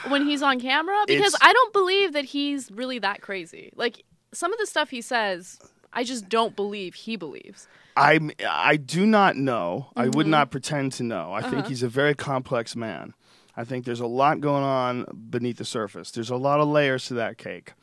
when he's on camera? Because I don't believe that he's really that crazy. Like, some of the stuff he says, I just don't believe he believes. I do not know. I would not pretend to know. I think he's a very complex man. I think there's a lot going on beneath the surface. There's a lot of layers to that cake.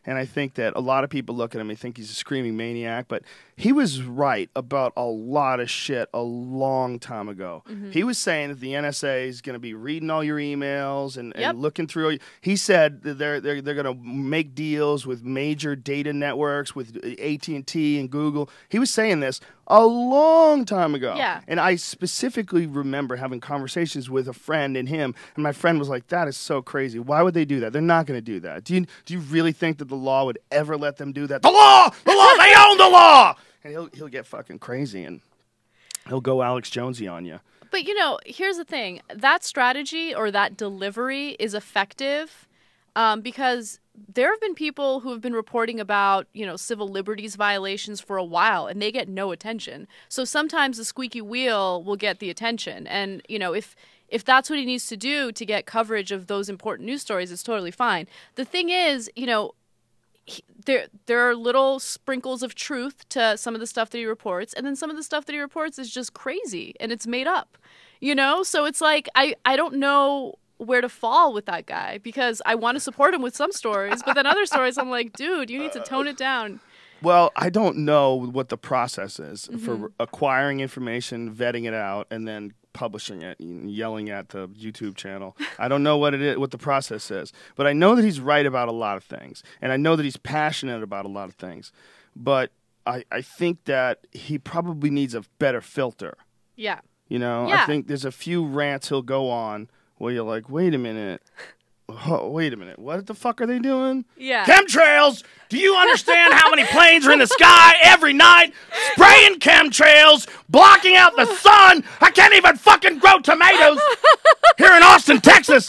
And I think that a lot of people look at him and think he's a screaming maniac, but he was right about a lot of shit a long time ago. He was saying that the NSA is going to be reading all your emails and looking through. He said that they're going to make deals with major data networks, with AT&T and Google. He was saying this a long time ago. Yeah. And I specifically remember having conversations with a friend and him, and my friend was like, that is so crazy. Why would they do that? They're not going to do that. Do you really think that the law would ever let them do that? The law! They own the law! And he'll get fucking crazy, and he'll go Alex Jonesy on you. But, here's the thing. That strategy or that delivery is effective because there have been people who have been reporting about, civil liberties violations for a while, and they get no attention. So sometimes the squeaky wheel will get the attention. And, if that's what he needs to do to get coverage of those important news stories, it's totally fine. The thing is, there are little sprinkles of truth to some of the stuff that he reports, and then some of the stuff that he reports is just crazy and it's made up, So it's like I don't know where to fall with that guy because I want to support him with some stories, but then other stories I'm like, dude, you need to tone it down. Well, I don't know what the process is for acquiring information, vetting it out, and then publishing it and yelling at the YouTube channel. I don't know what the process is, but I know that he's right about a lot of things, and I know that he's passionate about a lot of things. But I think that he probably needs a better filter. Yeah. I think there's a few rants he'll go on where you're like, wait a minute. Oh, wait a minute. What the fuck are they doing? Yeah. Chemtrails! Do you understand how many planes are in the sky every night spraying chemtrails, blocking out the sun? I can't even fucking grow tomatoes here in Austin, Texas.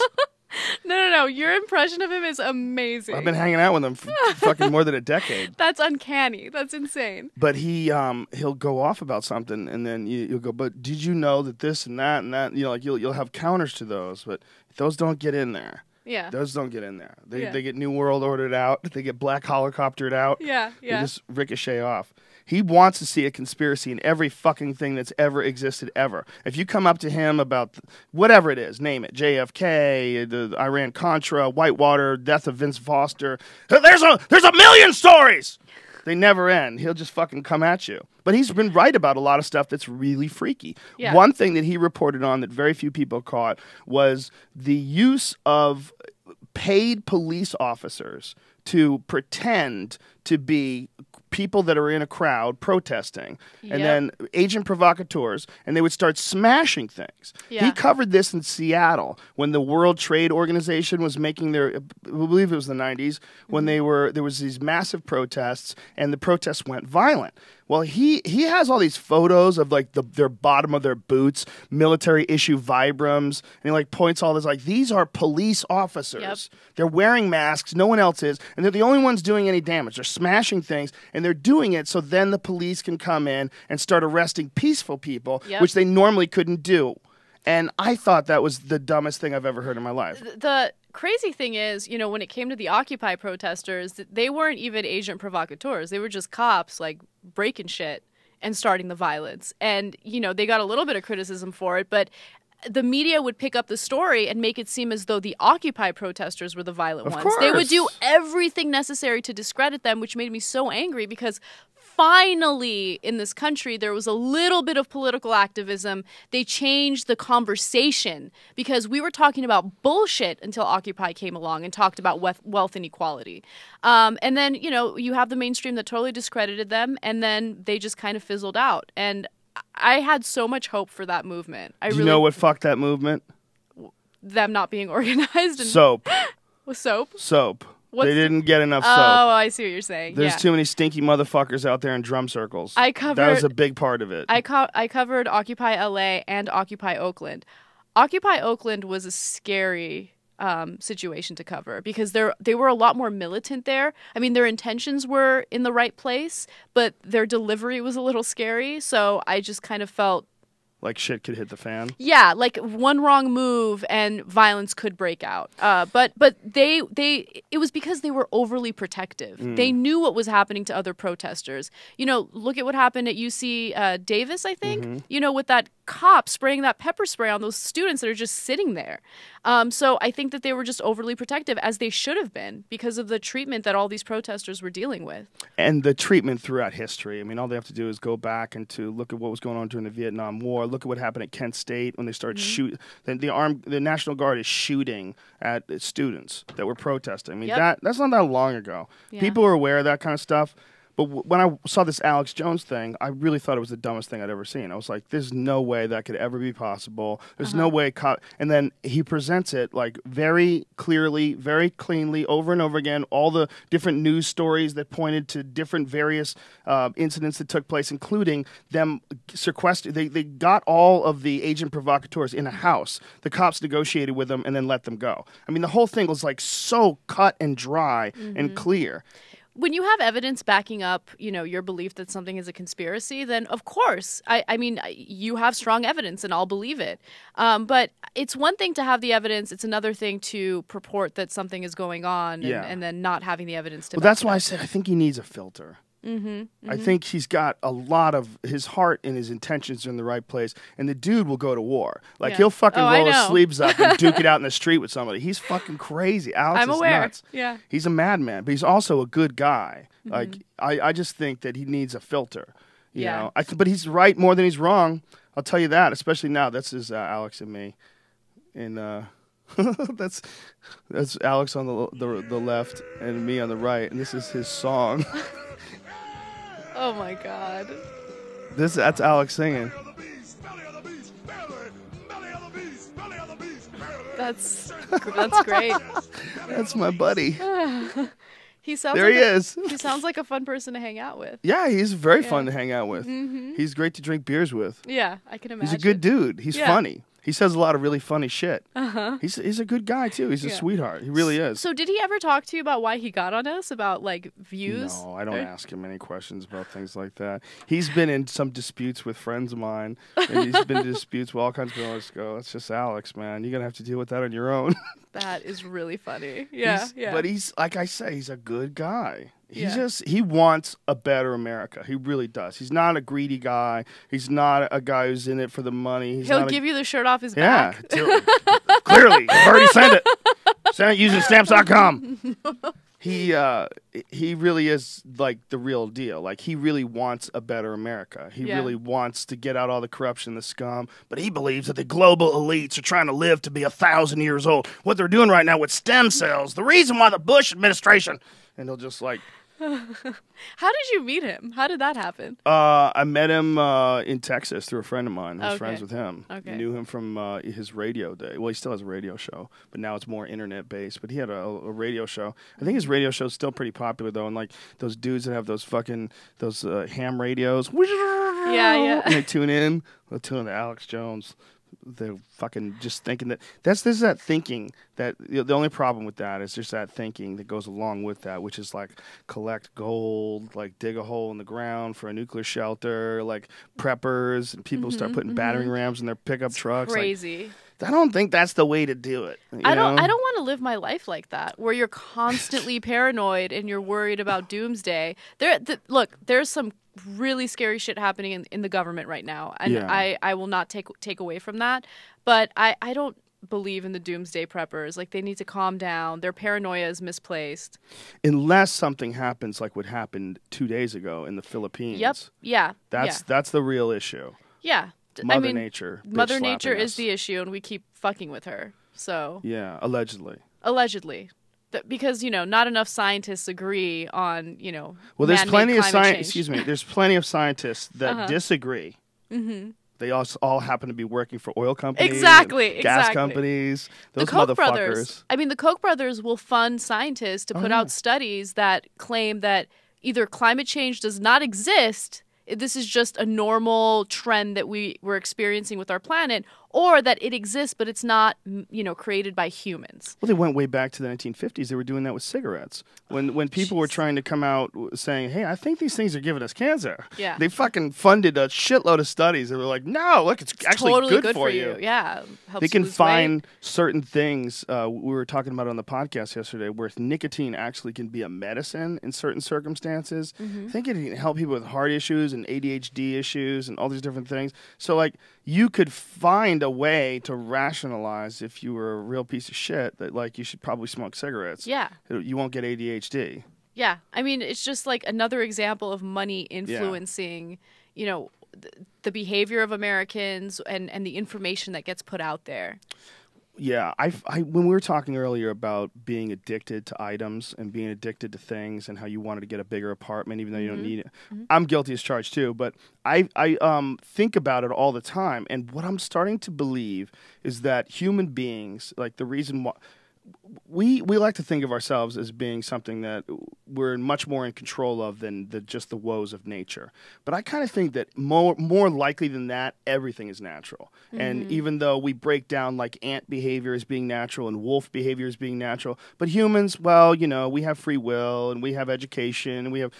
No. Your impression of him is amazing. I've been hanging out with him for fucking more than a decade. That's uncanny. That's insane. But he'll go off about something, and then you'll go, but did you know that this and that and that? You'll have counters to those, but those don't get in there. Yeah. Those don't get in there. They get New World Ordered out. They get Black Helicoptered out. Yeah. They just ricochet off. He wants to see a conspiracy in every fucking thing that's ever existed ever. If you come up to him about whatever it is, name it, JFK, the Iran-Contra, Whitewater, death of Vince Foster, there's a million stories! They never end. He'll just fucking come at you. But he's been right about a lot of stuff that's really freaky. Yeah. One thing that he reported on that very few people caught was the use of paid police officers to pretend to be people that are in a crowd protesting, and then agent provocateurs, and they would start smashing things. Yeah. He covered this in Seattle when the World Trade Organization was making their, I believe it was the 90s, when there was these massive protests, and the protests went violent. Well, he has all these photos of like their bottom of their boots, military issue Vibrams, and he like points all this like, these are police officers. Yep. They're wearing masks, no one else is, and they're the only ones doing any damage. They're smashing things, and they're doing it so then the police can come in and start arresting peaceful people, which they normally couldn't do. And I thought that was the dumbest thing I've ever heard in my life. The crazy thing is, when it came to the Occupy protesters, they weren't even agent provocateurs. They were just cops, like, breaking shit and starting the violence. And, they got a little bit of criticism for it, but the media would pick up the story and make it seem as though the Occupy protesters were the violent ones. They would do everything necessary to discredit them, which made me so angry because finally in this country there was a little bit of political activism. They changed the conversation because we were talking about bullshit until Occupy came along and talked about wealth inequality. And then, you have the mainstream that totally discredited them, and then they just kind of fizzled out. And I had so much hope for that movement. Do you know what fucked that movement? Them not being organized. And soap. With soap? Soap. They didn't get enough soap. Oh, I see what you're saying. There's too many stinky motherfuckers out there in drum circles. That was a big part of it. I covered Occupy LA and Occupy Oakland. Occupy Oakland was a scary situation to cover because they were a lot more militant there. I mean, their intentions were in the right place, but their delivery was a little scary. So I just kind of felt like shit could hit the fan. Yeah, like one wrong move and violence could break out. But it was because they were overly protective. They knew what was happening to other protesters. Look at what happened at UC Davis, I think. With that cop spraying that pepper spray on those students that are just sitting there. So I think that they were just overly protective, as they should have been, because of the treatment that all these protesters were dealing with. And the treatment throughout history. I mean, all they have to do is go back and to look at what was going on during the Vietnam War. Look at what happened at Kent State when they started shooting. The National Guard is shooting at students that were protesting. I mean, that's not that long ago. Yeah. People are aware of that kind of stuff. But when I saw this Alex Jones thing, I really thought it was the dumbest thing I'd ever seen. I was like, there's no way that could ever be possible. There's no way. And then he presents it like very clearly, very cleanly, over and over again, all the different news stories that pointed to different various incidents that took place, including them sequestered. They got all of the agent provocateurs in a house. The cops negotiated with them and then let them go. I mean, the whole thing was like so cut and dry and clear. When you have evidence backing up, your belief that something is a conspiracy, then of course, I mean, you have strong evidence and I'll believe it. But it's one thing to have the evidence. It's another thing to purport that something is going on and then not having the evidence to back it up. Well, that's why I said I think he needs a filter. I think he's got a lot of his heart and his intentions are in the right place, and the dude will go to war. Like he'll fucking roll his sleeves up and duke it out in the street with somebody. He's fucking crazy. Alex is nuts. Yeah, he's a madman, but he's also a good guy. Like I just think that he needs a filter. You know, but he's right more than he's wrong. I'll tell you that, especially now. That's his Alex and me, and that's Alex on the left and me on the right, and this is his song. Oh my God. That's Alex singing. That's great. That's my buddy. He sounds like a fun person to hang out with. Yeah, he's very fun to hang out with. He's great to drink beers with. Yeah, I can imagine. He's a good dude. He's funny. He says a lot of really funny shit. He's a good guy too. He's a sweetheart. He really is. So did he ever talk to you about why he got on us, about like views? No, I don't ask him any questions about things like that. He's been in some disputes with friends of mine, and he's been in disputes with all kinds of people. I just go, it's just Alex, man. You're gonna have to deal with that on your own. That is really funny. Yeah, yeah. But he's, like I say, he's a good guy. He wants a better America. He really does. He's not a greedy guy. He's not a guy who's in it for the money. He'll give you the shirt off his back. Clearly. I've already sent it. Send it using stamps.com. He really is like the real deal. Like, he really wants a better America. He really wants to get out all the corruption, the scum. But he believes that the global elites are trying to live to be 1,000 years old. What they're doing right now with stem cells, the reason why the Bush administration, and he'll just like. How did you meet him? How did that happen? I met him in Texas through a friend of mine who's friends with him. Okay. Knew him from his radio day. Well, he still has a radio show, but now it's more internet-based. But he had a radio show. I think his radio show is still pretty popular, though. And, like, those dudes that have those ham radios. Yeah. And they tune in. They'll tune in to Alex Jones. They're fucking just thinking this is that thinking that the only problem with that is there's that thinking that goes along with that, which is like collect gold, like dig a hole in the ground for a nuclear shelter, like preppers, and people start putting battering rams in their pickup trucks. Crazy. Like, I don't think that's the way to do it. I don't want to live my life like that, where you're constantly paranoid and you're worried about doomsday. Look, there's some really scary shit happening in the government right now, and I will not take away from that. But I don't believe in the doomsday preppers. Like, they need to calm down. Their paranoia is misplaced. Unless something happens like what happened 2 days ago in the Philippines. Yep. Yeah. That's the real issue. Yeah. Mother Nature is the issue, and we keep fucking with her. So yeah, allegedly. Because, not enough scientists agree on, well, there's plenty of science. There's plenty of scientists that disagree. Mm-hmm. They all happen to be working for oil companies, gas companies. Those the Koch motherfuckers. Brothers. I mean, the Koch brothers will fund scientists to put out studies that claim that either climate change does not exist. This is just a normal trend that we're experiencing with our planet, or that it exists, but it's not, created by humans. Well, they went way back to the 1950s. They were doing that with cigarettes. When people were trying to come out saying, hey, I think these things are giving us cancer. Yeah. They fucking funded a shitload of studies. They were like, no, look, it's actually totally good for you. Yeah. Helps they can lose find weight. certain things. We were talking about it on the podcast yesterday, where nicotine actually can be a medicine in certain circumstances. Mm-hmm. I think it can help people with heart issues and ADHD issues and all these different things. So, like, you could find a way to rationalize, if you were a real piece of shit, that, like, you should probably smoke cigarettes. Yeah. You won't get ADHD. Yeah. I mean, it's just like another example of money influencing, the behavior of Americans and the information that gets put out there. Yeah, when we were talking earlier about being addicted to items and being addicted to things and how you wanted to get a bigger apartment even though you don't need it, I'm guilty as charged too. But I think about it all the time, and what I'm starting to believe is that human beings, like, the reason why we like to think of ourselves as being something that we're much more in control of than just the woes of nature. But I kind of think that more likely than that, everything is natural. Mm-hmm. And even though we break down, like, ant behavior as being natural and wolf behavior as being natural, but humans, well, we have free will and we have education and we have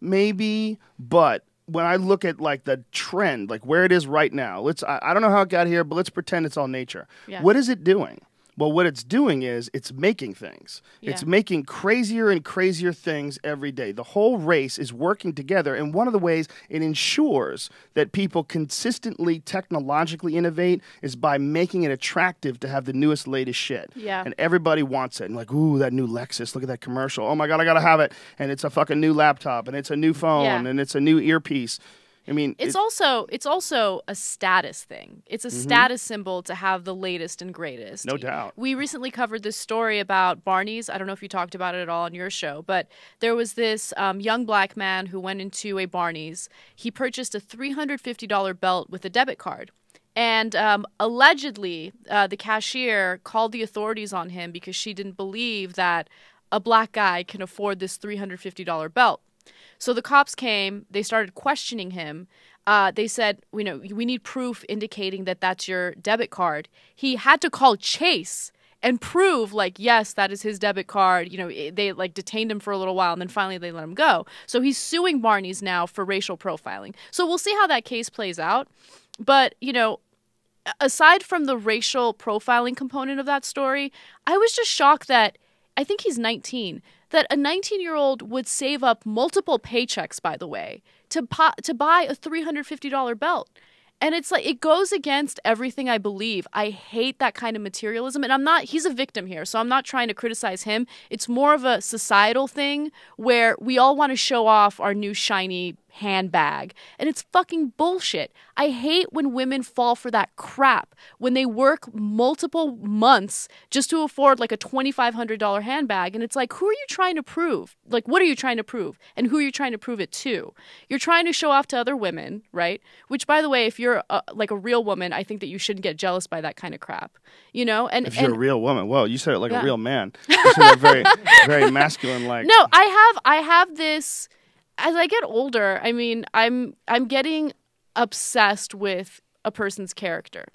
maybe, but when I look at, like, the trend, like where it is right now, I don't know how it got here, but let's pretend it's all nature. Yeah. What is it doing? Well, what it's doing is it's making things. Yeah. It's making crazier and crazier things every day. The whole race is working together, and one of the ways it ensures that people consistently technologically innovate is by making it attractive to have the newest, latest shit. Yeah. And everybody wants it. And, like, ooh, that new Lexus, look at that commercial. Oh, my God, I got to have it. And it's a fucking new laptop, and it's a new phone, and it's a new earpiece. I mean, it's also a status thing. It's a status symbol to have the latest and greatest. No doubt. We recently covered this story about Barney's. I don't know if you talked about it at all on your show, but there was this young black man who went into a Barney's. He purchased a $350 belt with a debit card. And allegedly, the cashier called the authorities on him because she didn't believe that a black guy can afford this $350 belt. So the cops came, they started questioning him. They said, we need proof indicating that that's your debit card. He had to call Chase and prove, like, yes, that is his debit card. They, like, detained him for a little while, and then finally they let him go. So he's suing Barney's now for racial profiling. So we'll see how that case plays out. But, aside from the racial profiling component of that story, I was just shocked that I think he's 19. that a 19-year-old would save up multiple paychecks, by the way, to buy a $350 belt. And it's like, it goes against everything I believe. I hate that kind of materialism. And he's a victim here, so I'm not trying to criticize him. It's more of a societal thing where we all want to show off our new shiny handbag. And it's fucking bullshit. I hate when women fall for that crap, when they work multiple months just to afford like a $2,500 handbag. And it's like, who are you trying to prove? Like, what are you trying to prove? And who are you trying to prove it to? You're trying to show off to other women, right? Which, by the way, if you're like a real woman, I think that you shouldn't get jealous by that kind of crap, you know? And if you're a real woman, whoa, you said it like a real man. You said it very, very masculine, like. No, I have this. As I get older, I mean, I'm getting obsessed with a person's character.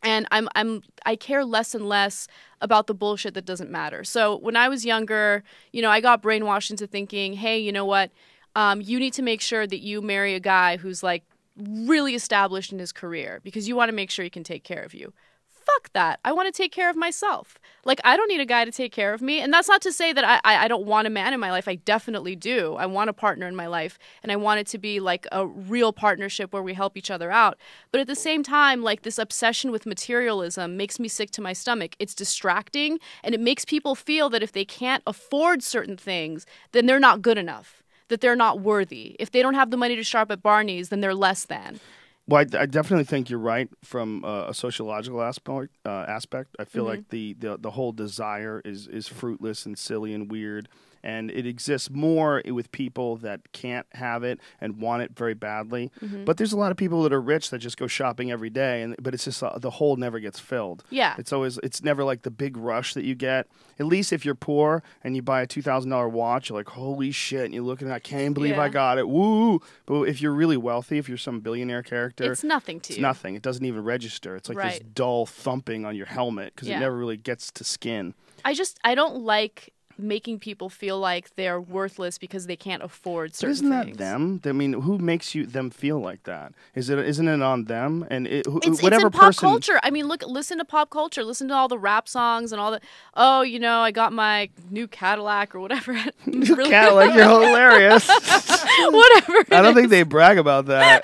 And I care less and less about the bullshit that doesn't matter. So when I was younger, you know, I got brainwashed into thinking, hey, you know what? You need to make sure that you marry a guy who's like really established in his career because you want to make sure he can take care of you. Fuck that. I want to take care of myself. Like, I don't need a guy to take care of me. And that's not to say that I don't want a man in my life. I definitely do. I want a partner in my life. And I want it to be like a real partnership where we help each other out. But at the same time, like, this obsession with materialism makes me sick to my stomach. It's distracting. And it makes people feel that if they can't afford certain things, then they're not good enough, that they're not worthy. If they don't have the money to shop at Barney's, then they're less than. Well, I definitely think you're right from a sociological aspect. I feel like the whole desire is fruitless and silly and weird, and it exists more with people that can't have it and want it very badly. But there's a lot of people that are rich that just go shopping every day, but it's just the hole never gets filled. Yeah, it's never like the big rush that you get. At least if you're poor and you buy a $2,000 watch, you're like, holy shit, and you're looking, I can't believe I got it, woo! But if you're really wealthy, if you're some billionaire character, it's nothing to you. It's nothing. It doesn't even register. It's like this dull thumping on your helmet because it never really gets to skin. I don't like making people feel like they're worthless because they can't afford certain things. Isn't that them? I mean, who makes them feel like that? Isn't it on them? And it's whatever in pop culture. I mean, listen to pop culture. Listen to all the rap songs and all the. Oh, you know, I got my new Cadillac or whatever. New Cadillac, you're hilarious. Whatever. I don't think they brag about that.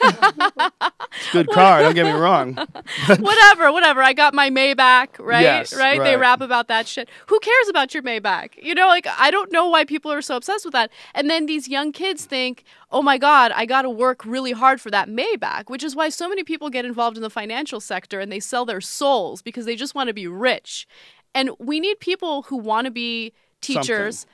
Good car. Don't get me wrong. whatever. I got my Maybach. Right. Yes, right. They rap about that shit. Who cares about your Maybach? You know, like, I don't know why people are so obsessed with that. And then these young kids think, oh my God, I got to work really hard for that Maybach, which is why so many people get involved in the financial sector and they sell their souls because they just want to be rich. And we need people who want to be teachers.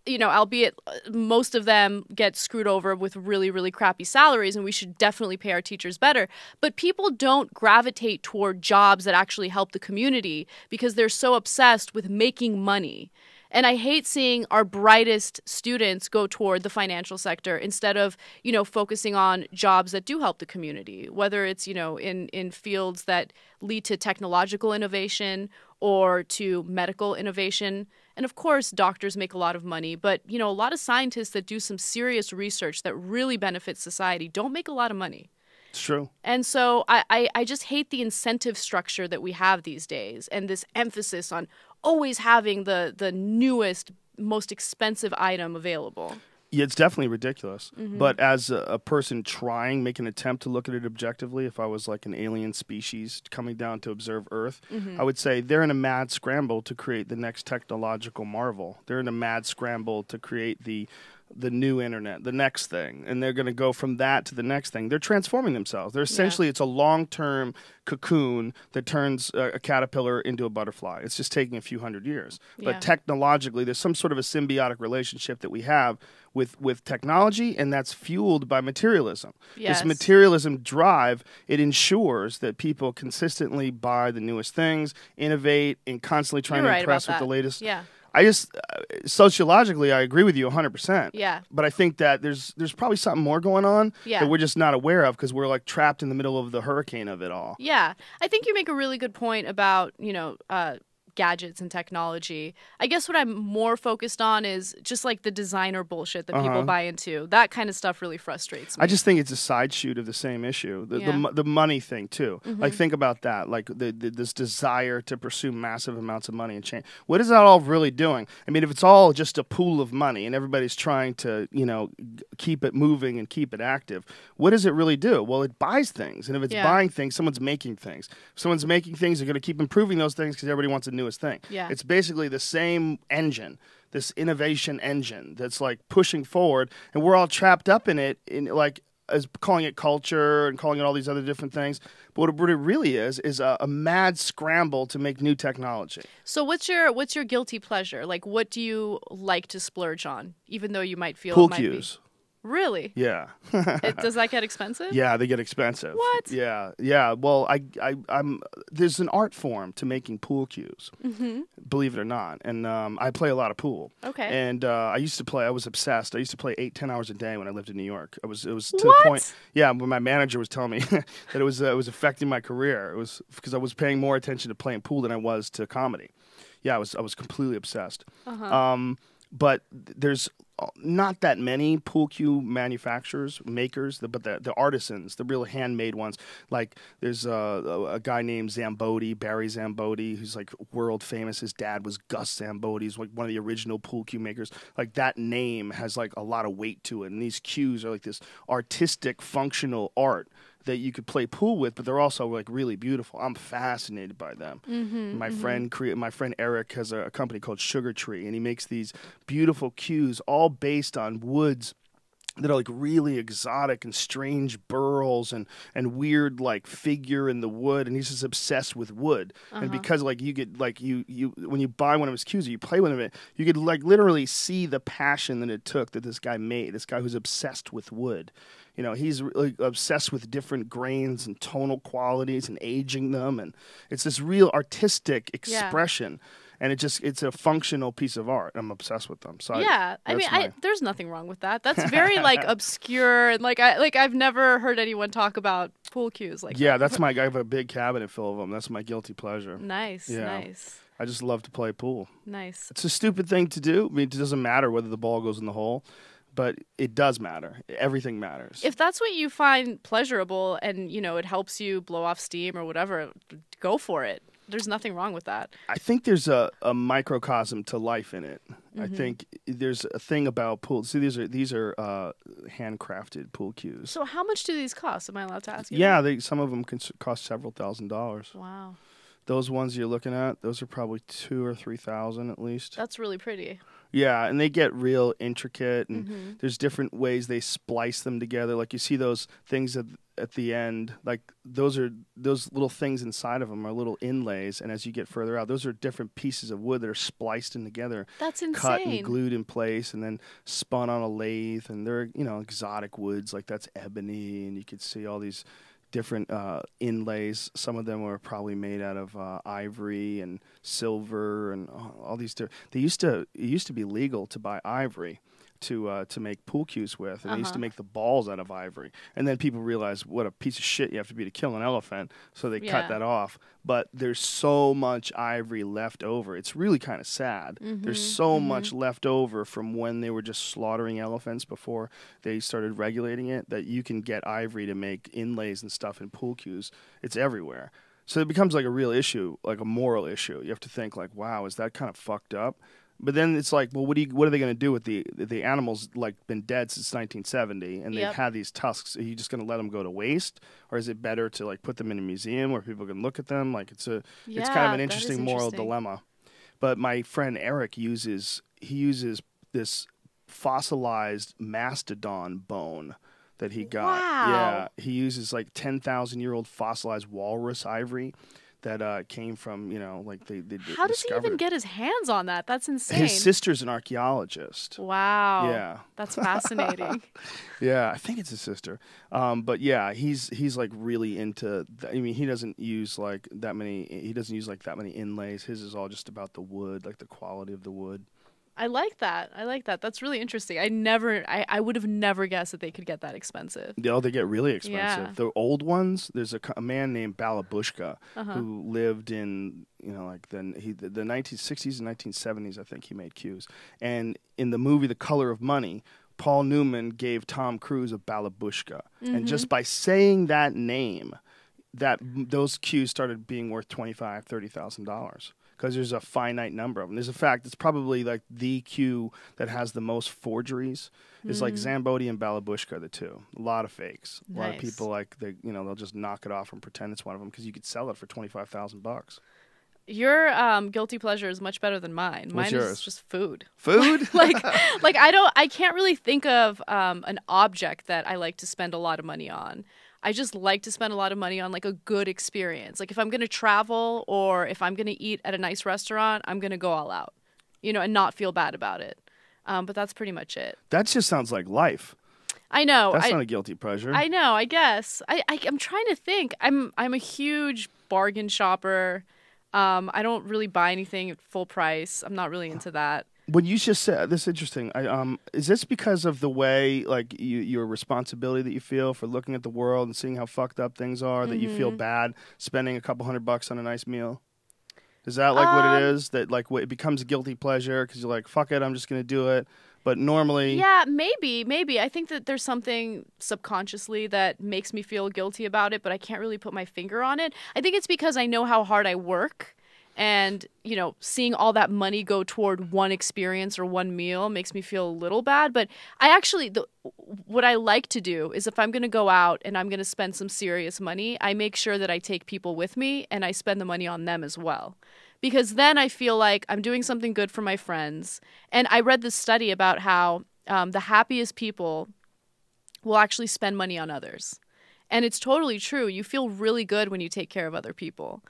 You know, albeit most of them get screwed over with really, really crappy salaries, and we should definitely pay our teachers better. But people don't gravitate toward jobs that actually help the community because they're so obsessed with making money. And I hate seeing our brightest students go toward the financial sector instead of, you know, focusing on jobs that do help the community, whether it's, you know, in fields that lead to technological innovation or to medical innovation. And of course, doctors make a lot of money, but, you know, a lot of scientists that do some serious research that really benefits society don't make a lot of money. It's true. And so I just hate the incentive structure that we have these days and this emphasis on always having the newest, most expensive item available. Yeah, it's definitely ridiculous. But as a person make an attempt to look at it objectively, if I was like an alien species coming down to observe Earth, I would say they're in a mad scramble to create the next technological marvel. They're in a mad scramble to create the new internet, the next thing, and they're going to go from that to the next thing. They're transforming themselves. They're essentially, it's a long-term cocoon that turns a caterpillar into a butterfly. It's just taking a few hundred years. But technologically, there's some sort of a symbiotic relationship that we have with technology, and that's fueled by materialism. Yes. This materialism drive, it ensures that people consistently buy the newest things, innovate, and constantly trying to impress with the latest. Yeah. I just, sociologically, I agree with you 100%. Yeah. But I think that there's probably something more going on that we're just not aware of because we're like trapped in the middle of the hurricane of it all. Yeah. I think you make a really good point about, you know, gadgets and technology. I guess what I'm more focused on is just like the designer bullshit that people buy into. That kind of stuff really frustrates me. I just think it's a side shoot of the same issue, the money thing too. Like think about that, like this desire to pursue massive amounts of money and change. What is that all really doing? I mean, if it's all just a pool of money and everybody's trying to, keep it moving and keep it active, what does it really do? Well, it buys things, and if it's buying things, someone's making things. If someone's making things, they're going to keep improving those things because everybody wants the newest thing. Yeah. It's basically the same engine, this innovation engine that's like pushing forward, and we're all trapped up in it, as calling it culture and calling it all these other different things. But what it really is a mad scramble to make new technology. So what's your guilty pleasure? Like, what do you like to splurge on, even though you might feel Pool it might cues. be? Really? Yeah. Does that get expensive? Yeah, they get expensive. What? Yeah. Well, I'm there's an art form to making pool cues, believe it or not. And I play a lot of pool. Okay. And I was obsessed. I used to play 8-10 hours a day when I lived in New York. It was to What? the point. Yeah, when my manager was telling me that it was affecting my career. It was because I was paying more attention to playing pool than I was to comedy. Yeah, I was completely obsessed. But there's not that many pool cue makers, but the artisans, the real handmade ones. Like there's a guy named Barry Zambodi, who's like world famous. His dad was Gus Zambodi. He's like one of the original pool cue makers. Like that name has like a lot of weight to it. And these cues are like this artistic, functional art that you could play pool with, but they're also like really beautiful. I'm fascinated by them. My friend Eric has a company called Sugar Tree, and he makes these beautiful cues all based on woods that are like really exotic and strange burls and weird like figure in the wood, and he's just obsessed with wood. And because like you get like you when you buy one of his cues or you play with him, you could like literally see the passion that it took that this guy made. This guy who's obsessed with wood. He's really obsessed with different grains and tonal qualities and aging them, and it's this real artistic expression. And it's a functional piece of art. I'm obsessed with them. So there's nothing wrong with that. That's very like obscure, and I've never heard anyone talk about pool cues like that. Yeah, I have a big cabinet full of them. That's my guilty pleasure. Nice. I just love to play pool. Nice. It's a stupid thing to do. I mean, it doesn't matter whether the ball goes in the hole, but it does matter. Everything matters. If that's what you find pleasurable and, it helps you blow off steam or whatever, go for it. There's nothing wrong with that. I think there's a microcosm to life in it. I think there's a thing about pool. See, these are handcrafted pool cues. So how much do these cost? Am I allowed to ask you? Yeah, some of them can cost several $1,000s. Wow. Those ones you're looking at, those are probably $2,000 or $3,000 at least. That's really pretty. Yeah, and they get real intricate, and there's different ways they splice them together. Like you see those things at the end, like those little things inside of them are little inlays, and as you get further out, those are different pieces of wood that are spliced in together. That's insane. Cut and glued in place, and then spun on a lathe, and they're exotic woods, like that's ebony, and you could see all these different inlays. Some of them were probably made out of ivory and silver and all these. It used to be legal to buy ivory to make pool cues with, and they used to make the balls out of ivory. And then people realized what a piece of shit you have to be to kill an elephant, so they cut that off. But there's so much ivory left over. It's really kind of sad. There's so much left over from when they were just slaughtering elephants before they started regulating it, that you can get ivory to make inlays and stuff in pool cues. It's everywhere. So it becomes like a real issue, like a moral issue. You have to think like, wow, is that kind of fucked up? But then it's like, well, what are they going to do with the animals? Like been dead since 1970, and they've had these tusks. Are you just going to let them go to waste, or is it better to like put them in a museum where people can look at them? Like it's kind of an interesting moral dilemma. But my friend Eric uses this fossilized mastodon bone that he got. Wow. Yeah, he uses like 10,000-year-old fossilized walrus ivory that came from, like they How does he even get his hands on that? That's insane. His sister's an archaeologist. Wow. Yeah. That's fascinating. Yeah, I think it's his sister. But yeah, he's like really into. He doesn't use like that many. He doesn't use like that many inlays. His is all just about the wood, like the quality of the wood. I like that. I like that. That's really interesting. I would have never guessed that they could get that expensive. Oh, they get really expensive. Yeah. The old ones, there's a man named Balabushka who lived in, like the 1960s and 1970s, I think he made cues. And in the movie The Color of Money, Paul Newman gave Tom Cruise a Balabushka. And just by saying that name, those cues started being worth $25,000, $30,000. Because there's a finite number of them. There's a fact it's probably like the cue that has the most forgeries. It's like Zambodi and Balabushka, the two. A lot of fakes. A lot of people they'll just knock it off and pretend it's one of them because you could sell it for $25,000. Your guilty pleasure is much better than mine. What's mine yours? is just food. Food? I can't really think of an object that I like to spend a lot of money on. I just like to spend a lot of money on like a good experience. Like if I'm going to travel or if I'm going to eat at a nice restaurant, I'm going to go all out, and not feel bad about it. But that's pretty much it. That just sounds like life. I know. That's not a guilty pleasure. I know, I guess. I'm trying to think. I'm a huge bargain shopper. I don't really buy anything at full price. I'm not really into that. When you just said this is interesting, is this because of the way like your responsibility that you feel for looking at the world and seeing how fucked up things are that you feel bad spending a couple $100 on a nice meal? Is that like what it is? That like it becomes a guilty pleasure because you're like, fuck it, I'm just gonna do it. But normally, yeah, maybe. I think that there's something subconsciously that makes me feel guilty about it, but I can't really put my finger on it. I think it's because I know how hard I work. And, seeing all that money go toward one experience or one meal makes me feel a little bad. But what I like to do is if I'm going to go out and I'm going to spend some serious money, I make sure that I take people with me and I spend the money on them as well. Because then I feel like I'm doing something good for my friends. And I read this study about how the happiest people will actually spend money on others. And it's totally true. You feel really good when you take care of other people.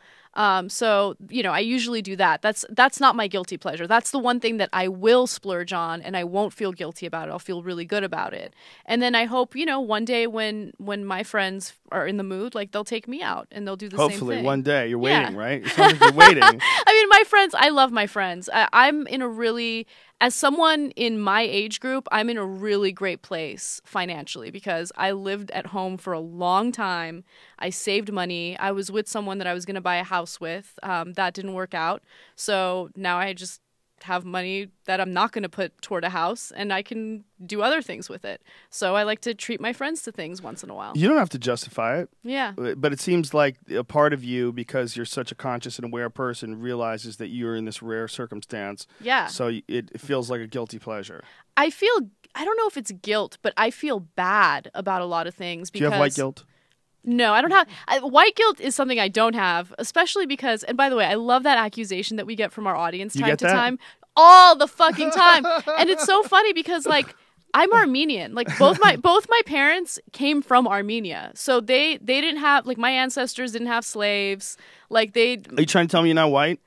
So, I usually do that. That's not my guilty pleasure. That's the one thing that I will splurge on and I won't feel guilty about it. I'll feel really good about it. And then I hope, one day when my friends are in the mood, like they'll take me out and they'll do the same thing. Hopefully one day. You're waiting, right? It sounds like you're waiting. I mean, my friends, I love my friends. I'm in a really... As someone in my age group, I'm in a really great place financially because I lived at home for a long time. I saved money. I was with someone that I was going to buy a house with. That didn't work out. So now I just have money that I'm not going to put toward a house and I can do other things with it. So I like to treat my friends to things once in a while. You don't have to justify it. Yeah. But it seems like a part of you, because you're such a conscious and aware person, realizes that you're in this rare circumstance. Yeah. So it feels like a guilty pleasure. I don't know if it's guilt, but I feel bad about a lot of things because... Do you have white guilt? No, I don't have... white guilt is something I don't have, especially because... And by the way, I love that accusation that we get from our audience time to time. All the fucking time. And it's so funny because, like, I'm Armenian. Like, both my parents came from Armenia. So they didn't have... Like, my ancestors didn't have slaves. Like, Are you trying to tell me you're not white?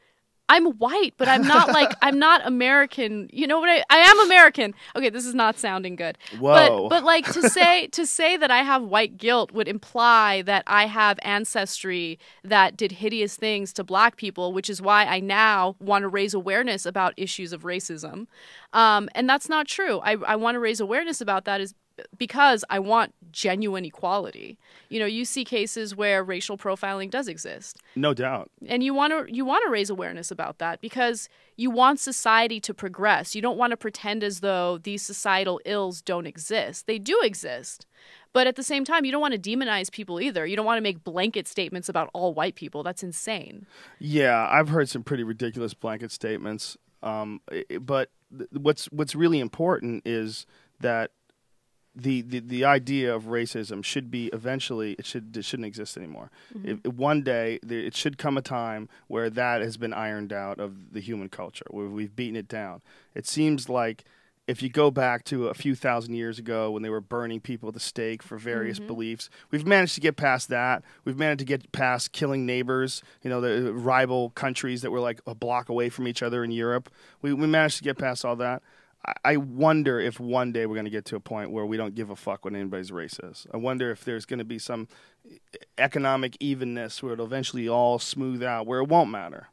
I'm white, but I'm not I'm not American. You know what I am American. Okay, this is not sounding good. Whoa. But like to say that I have white guilt would imply that I have ancestry that did hideous things to black people, which is why I now want to raise awareness about issues of racism. And that's not true. I want to raise awareness about that is because I want genuine equality. You see cases where racial profiling does exist. No doubt. And you want to raise awareness about that because you want society to progress. You don't want to pretend as though these societal ills don't exist. They do exist. But at the same time, you don't want to demonize people either. You don't want to make blanket statements about all white people. That's insane. Yeah, I've heard some pretty ridiculous blanket statements. But what's really important is that the idea of racism should be eventually it shouldn't exist anymore. One day it should come a time where that has been ironed out of the human culture, where we've beaten it down. It seems like if you go back to a few thousand years ago when they were burning people at the stake for various beliefs, we've managed to get past that. We've managed to get past killing neighbors, the rival countries that were like a block away from each other in Europe. We managed to get past all that. I wonder if one day we're going to get to a point where we don't give a fuck what anybody's race is. I wonder if there's going to be some economic evenness where it'll eventually all smooth out, where it won't matter.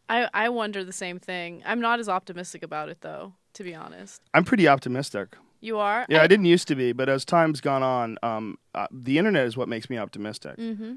I wonder the same thing. I'm not as optimistic about it, though, to be honest. I'm pretty optimistic. You are? Yeah, I didn't used to be, but as time's gone on, the internet is what makes me optimistic. Mm-hmm.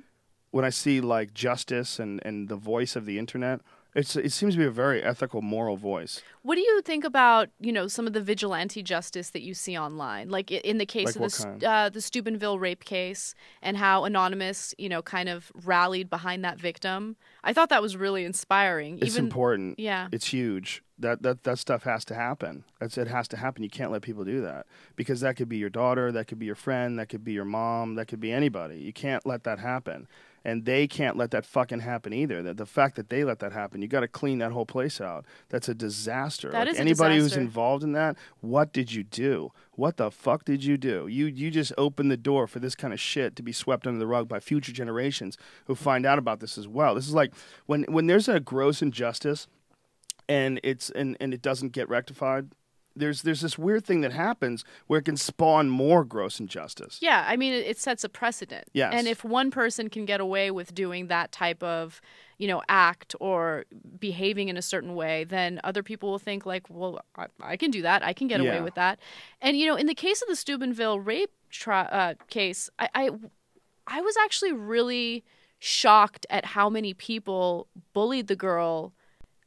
When I see like justice and the voice of the internet, it seems to be a very ethical, moral voice. What do you think about, some of the vigilante justice that you see online? Like in the case of the Steubenville rape case and how Anonymous, kind of rallied behind that victim. I thought that was really inspiring. It's important. Yeah. It's huge. That stuff has to happen. It has to happen. You can't let people do that because that could be your daughter, that could be your friend, that could be your mom, that could be anybody. You can't let that happen. And they can't let that fucking happen either. The fact that they let that happen, you got to clean that whole place out. That's a disaster. That is a anybody disaster. Who's involved in that, what did you do? What the fuck did you do? You just opened the door for this kind of shit to be swept under the rug by future generations who find out about this as well. This is like when there's a gross injustice and it doesn't get rectified. There's this weird thing that happens where it can spawn more gross injustice. Yeah, I mean, it sets a precedent. Yes. And if one person can get away with doing that type of, act or behaving in a certain way, then other people will think like, well, I can do that. I can get away with that. And, in the case of the Steubenville rape case, I was actually really shocked at how many people bullied the girl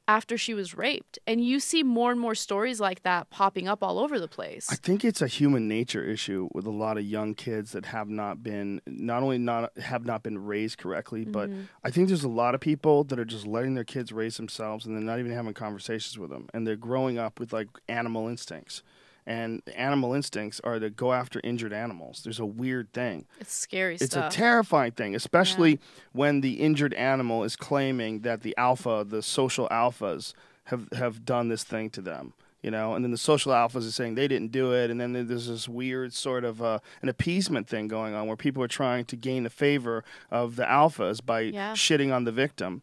after she was raped. And you see more and more stories like that popping up all over the place. I think it's a human nature issue with a lot of young kids that have not been raised correctly, but I think there's a lot of people that are just letting their kids raise themselves and they're not even having conversations with them. And they're growing up with like animal instincts. And animal instincts are to go after injured animals. There's a weird thing. It's scary It's stuff. a terrifying thing, especially when the injured animal is claiming that the social alphas, have done this thing to them. And then the social alphas are saying they didn't do it, and then there's this weird sort of an appeasement thing going on where people are trying to gain the favor of the alphas by shitting on the victim.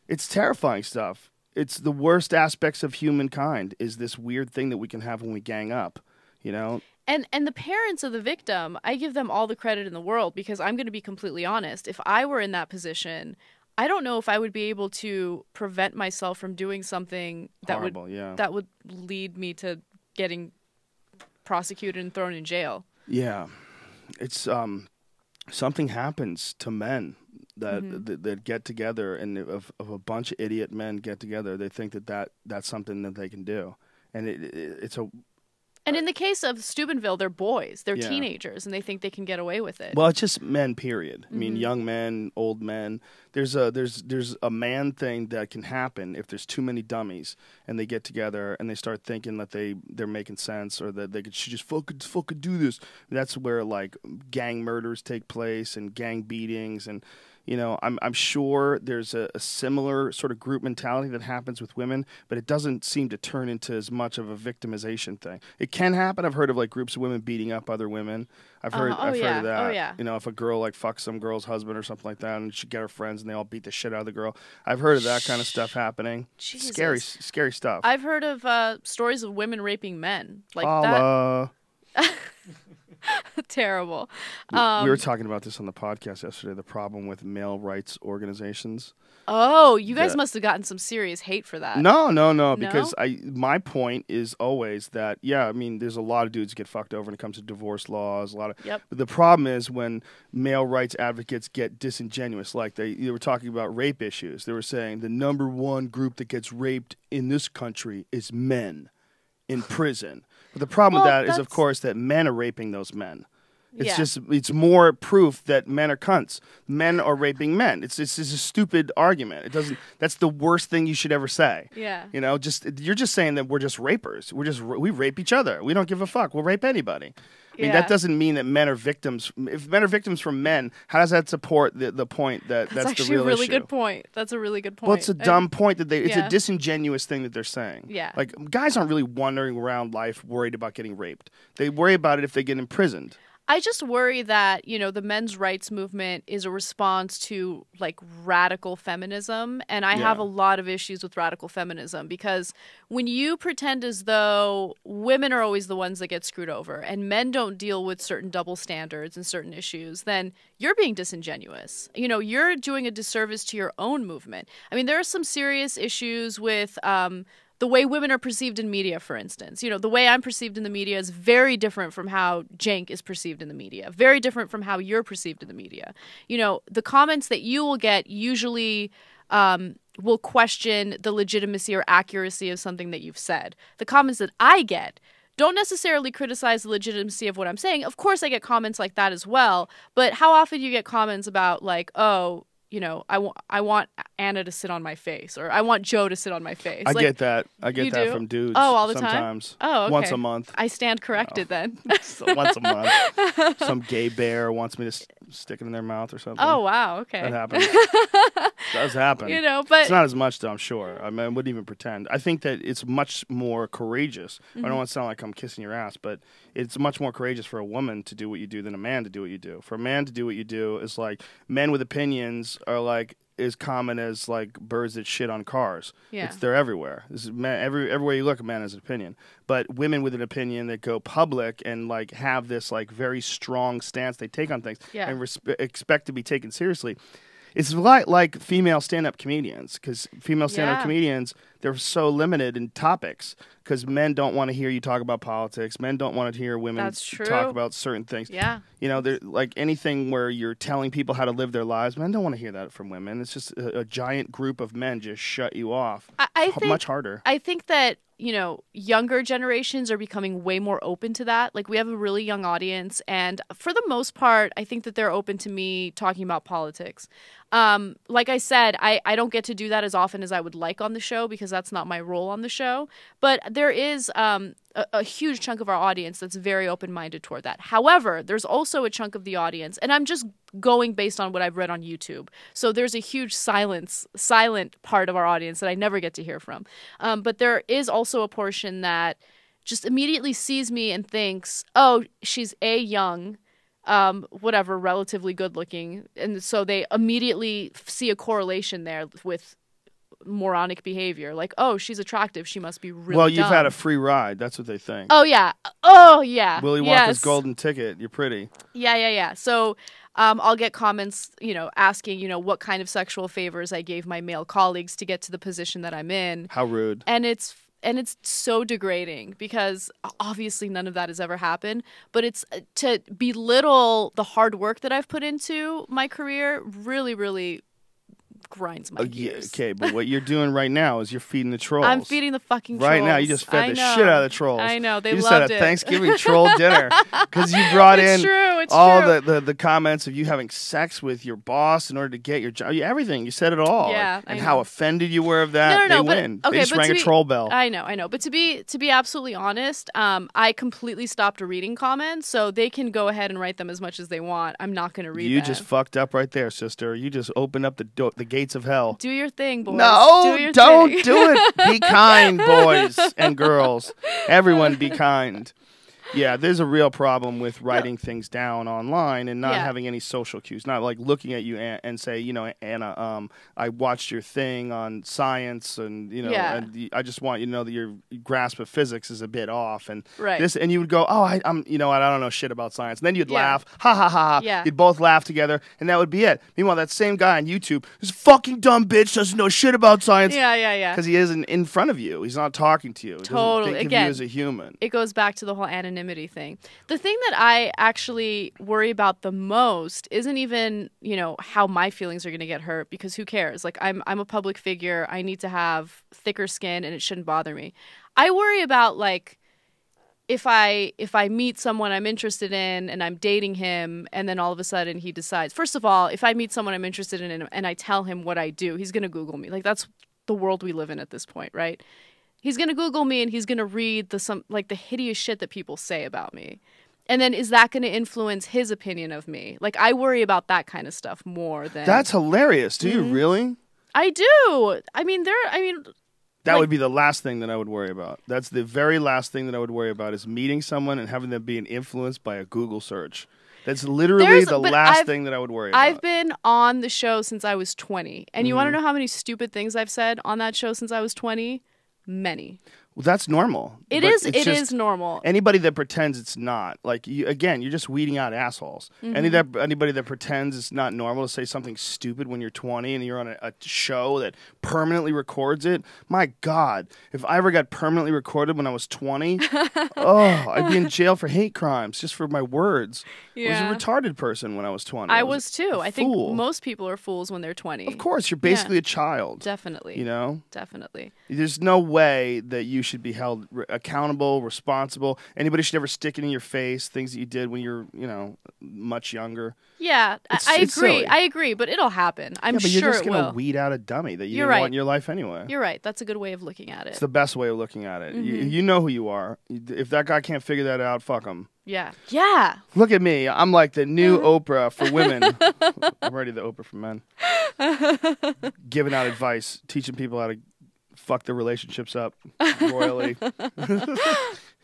It's terrifying stuff. It's the worst aspects of humankind is this weird thing that we can have when we gang up, And the parents of the victim, I give them all the credit in the world because I'm going to be completely honest. If I were in that position, I don't know if I would be able to prevent myself from doing something that would lead me to getting prosecuted and thrown in jail. Yeah. It's something happens to men that get together, and if a bunch of idiot men get together, they think that's something that they can do, and it's a. And in the case of Steubenville, they're boys, they're teenagers, and they think they can get away with it. Well, it's just men, period. I mean, young men, old men. There's a man thing that can happen if there's too many dummies, and they get together and they start thinking that they're making sense or that they should just fucking do this. That's where like gang murders take place and gang beatings and. I'm sure there's a similar sort of group mentality that happens with women, but it doesn't seem to turn into as much of a victimization thing. It can happen. I've heard of like groups of women beating up other women. I've heard of that. Oh, yeah. If a girl like fucks some girl's husband or something like that, and she get her friends and they all beat the shit out of the girl. I've heard of that kind of stuff happening. Jesus. Scary stuff. I've heard of stories of women raping men like that. Terrible. We were talking about this on the podcast yesterday, the problem with male rights organizations. Oh, you guys must have gotten some serious hate for that. No, because my point is always that, there's a lot of dudes get fucked over when it comes to divorce laws, but the problem is when male rights advocates get disingenuous, like they were talking about rape issues. They were saying the number one group that gets raped in this country is men in prison. But the problem with that is, of course, that men are raping those men. It's more proof that men are cunts. Men are raping men. It's a stupid argument. That's the worst thing you should ever say. Yeah. You're just saying that we're just rapers. We rape each other. We don't give a fuck. We'll rape anybody. I mean, that doesn't mean that men are victims. If men are victims from men, how does that support the point that that's the real issue? That's actually a really good point. That's a really good point. Well, it's a dumb point that it's a disingenuous thing that they're saying. Yeah. Like, guys aren't really wandering around life worried about getting raped. They worry about it if they get imprisoned. I just worry that, you know, the men's rights movement is a response to like radical feminism. And I have a lot of issues with radical feminism because when you pretend as though women are always the ones that get screwed over and men don't deal with certain double standards and certain issues, then you're being disingenuous. You know, you're doing a disservice to your own movement. I mean, there are some serious issues with the way women are perceived in media, for instance. You know, the way I'm perceived in the media is very different from how Cenk is perceived in the media, very different from how you're perceived in the media. You know, the comments that you will get usually will question the legitimacy or accuracy of something that you've said. The comments that I get don't necessarily criticize the legitimacy of what I'm saying. Of course, I get comments like that as well. But how often do you get comments about like, oh, you know, I want Anna to sit on my face, or I want Joe to sit on my face. I get that. I get that from dudes. Oh, all the sometimes. time? Oh, okay. Once a month. I stand corrected then. So once a month. Some gay bear wants me to stick it in their mouth or something. Oh, wow. Okay. That happens. Does happen. You know, but it's not as much though, I'm sure. I mean, I wouldn't even pretend. I think that it's much more courageous. I don't want to sound like I'm kissing your ass, but it's much more courageous for a woman to do what you do than a man to do what you do. For a man to do what you do is like men with opinions are like as common as like birds that shit on cars. Yeah. They're everywhere. This is everywhere you look, a man has an opinion. But women with an opinion that go public and like have this like very strong stance they take on things and expect to be taken seriously. It's like female stand-up comedians, because female stand-up comedians, they're so limited in topics, because men don't want to hear you talk about politics. Men don't want to hear women talk about certain things. Yeah. You know, they're like anything where you're telling people how to live their lives, men don't want to hear that from women. It's just a giant group of men just shut you off. I think, much harder. I think that, you know, younger generations are becoming way more open to that. Like, we have a really young audience, and for the most part, I think that they're open to me talking about politics. Like I said, I don't get to do that as often as I would like on the show because that's not my role on the show. But there is a huge chunk of our audience that's very open-minded toward that. However, there's also a chunk of the audience, and I'm just going based on what I've read on YouTube. So there's a huge silent part of our audience that I never get to hear from. But there is also a portion that just immediately sees me and thinks, oh, she's young, whatever, relatively good looking. And so they immediately see a correlation there with moronic behavior. Like, oh, she's attractive, she must be really Well, you've dumb. had a free ride. That's what they think. Oh, yeah. Oh, yeah. Willy Wonka's golden ticket. You're pretty. Yeah. So I'll get comments, you know, asking, you know, what kind of sexual favors I gave my male colleagues to get to the position that I'm in. How rude. And it's so degrading because obviously none of that has ever happened. But it's to belittle the hard work that I've put into my career really, really grinds my gears. Okay, but what you're doing right now is you're feeding the trolls. I'm feeding the fucking trolls. Right now, you just fed the shit out of the trolls. I know, they loved it. You just loved had a Thanksgiving troll dinner because you brought in the comments of you having sex with your boss in order to get your job. Everything. You said it all. Yeah, and how offended you were of that. No, they win. Okay, they just rang a troll bell. I know. But to be absolutely honest, I completely stopped reading comments, so they can go ahead and write them as much as they want. I'm not going to read them. You just fucked up right there, sister. You just opened up the gates of hell. Do your thing, boys. No, don't do it. Be kind, boys and girls. Everyone be kind. Yeah, there's a real problem with writing things down online and not having any social cues. Not like looking at you and say, you know, Anna, I watched your thing on science, and you know, and I just want you to know that your grasp of physics is a bit off, and this, and you would go, oh, I'm, you know, I don't know shit about science, and then you'd laugh, ha ha ha, you'd both laugh together, and that would be it. Meanwhile, that same guy on YouTube, this fucking dumb bitch doesn't know shit about science, because he isn't in front of you, he's not talking to you, totally. Think Again, of you as a human. It goes back to the whole anonymity thing. The thing that I actually worry about the most isn't even, you know, how my feelings are going to get hurt, because who cares? Like, I'm a public figure. I need to have thicker skin, and it shouldn't bother me. I worry about, like, if I meet someone I'm interested in and I'm dating him, and then all of a sudden he decides, first of all, if I meet someone I'm interested in and I tell him what I do, he's going to Google me. Like, that's the world we live in at this point, right? He's going to Google me and he's going to read the hideous shit that people say about me. And then is that going to influence his opinion of me? Like, I worry about that kind of stuff more than... That's hilarious. Do you really? I do. I mean, That would be the last thing that I would worry about. That's the very last thing that I would worry about is meeting someone and having them being influenced by a Google search. That's literally the last thing that I would worry about. I've been on the show since I was 20. And you want to know how many stupid things I've said on that show since I was 20? Many. Well, that's normal. It is normal. Anybody that pretends it's not, like, you're just weeding out assholes. Anybody that pretends it's not normal to say something stupid when you're 20 and you're on a show that permanently records it, my God, if I ever got permanently recorded when I was 20, I'd be in jail for hate crimes just for my words. Yeah. I was a retarded person when I was 20. I was too. I think fool. most people are fools when they're 20. Of course, you're basically a child. Definitely. You know? Definitely. There's no way that you should be held accountable, responsible. Anybody should ever stick it in your face, things that you did when you're, much younger. Yeah, I agree. Silly. I agree, but it'll happen. I'm but sure you're just it will. going to weed out a dummy that you You're didn't right. want in your life anyway. You're right. That's a good way of looking at it. It's the best way of looking at it. You know who you are. If that guy can't figure that out, fuck him. Yeah. Yeah. Look at me. I'm like the new Oprah for women. I'm already the Oprah for men. Giving out advice, teaching people how to fuck their relationships up royally.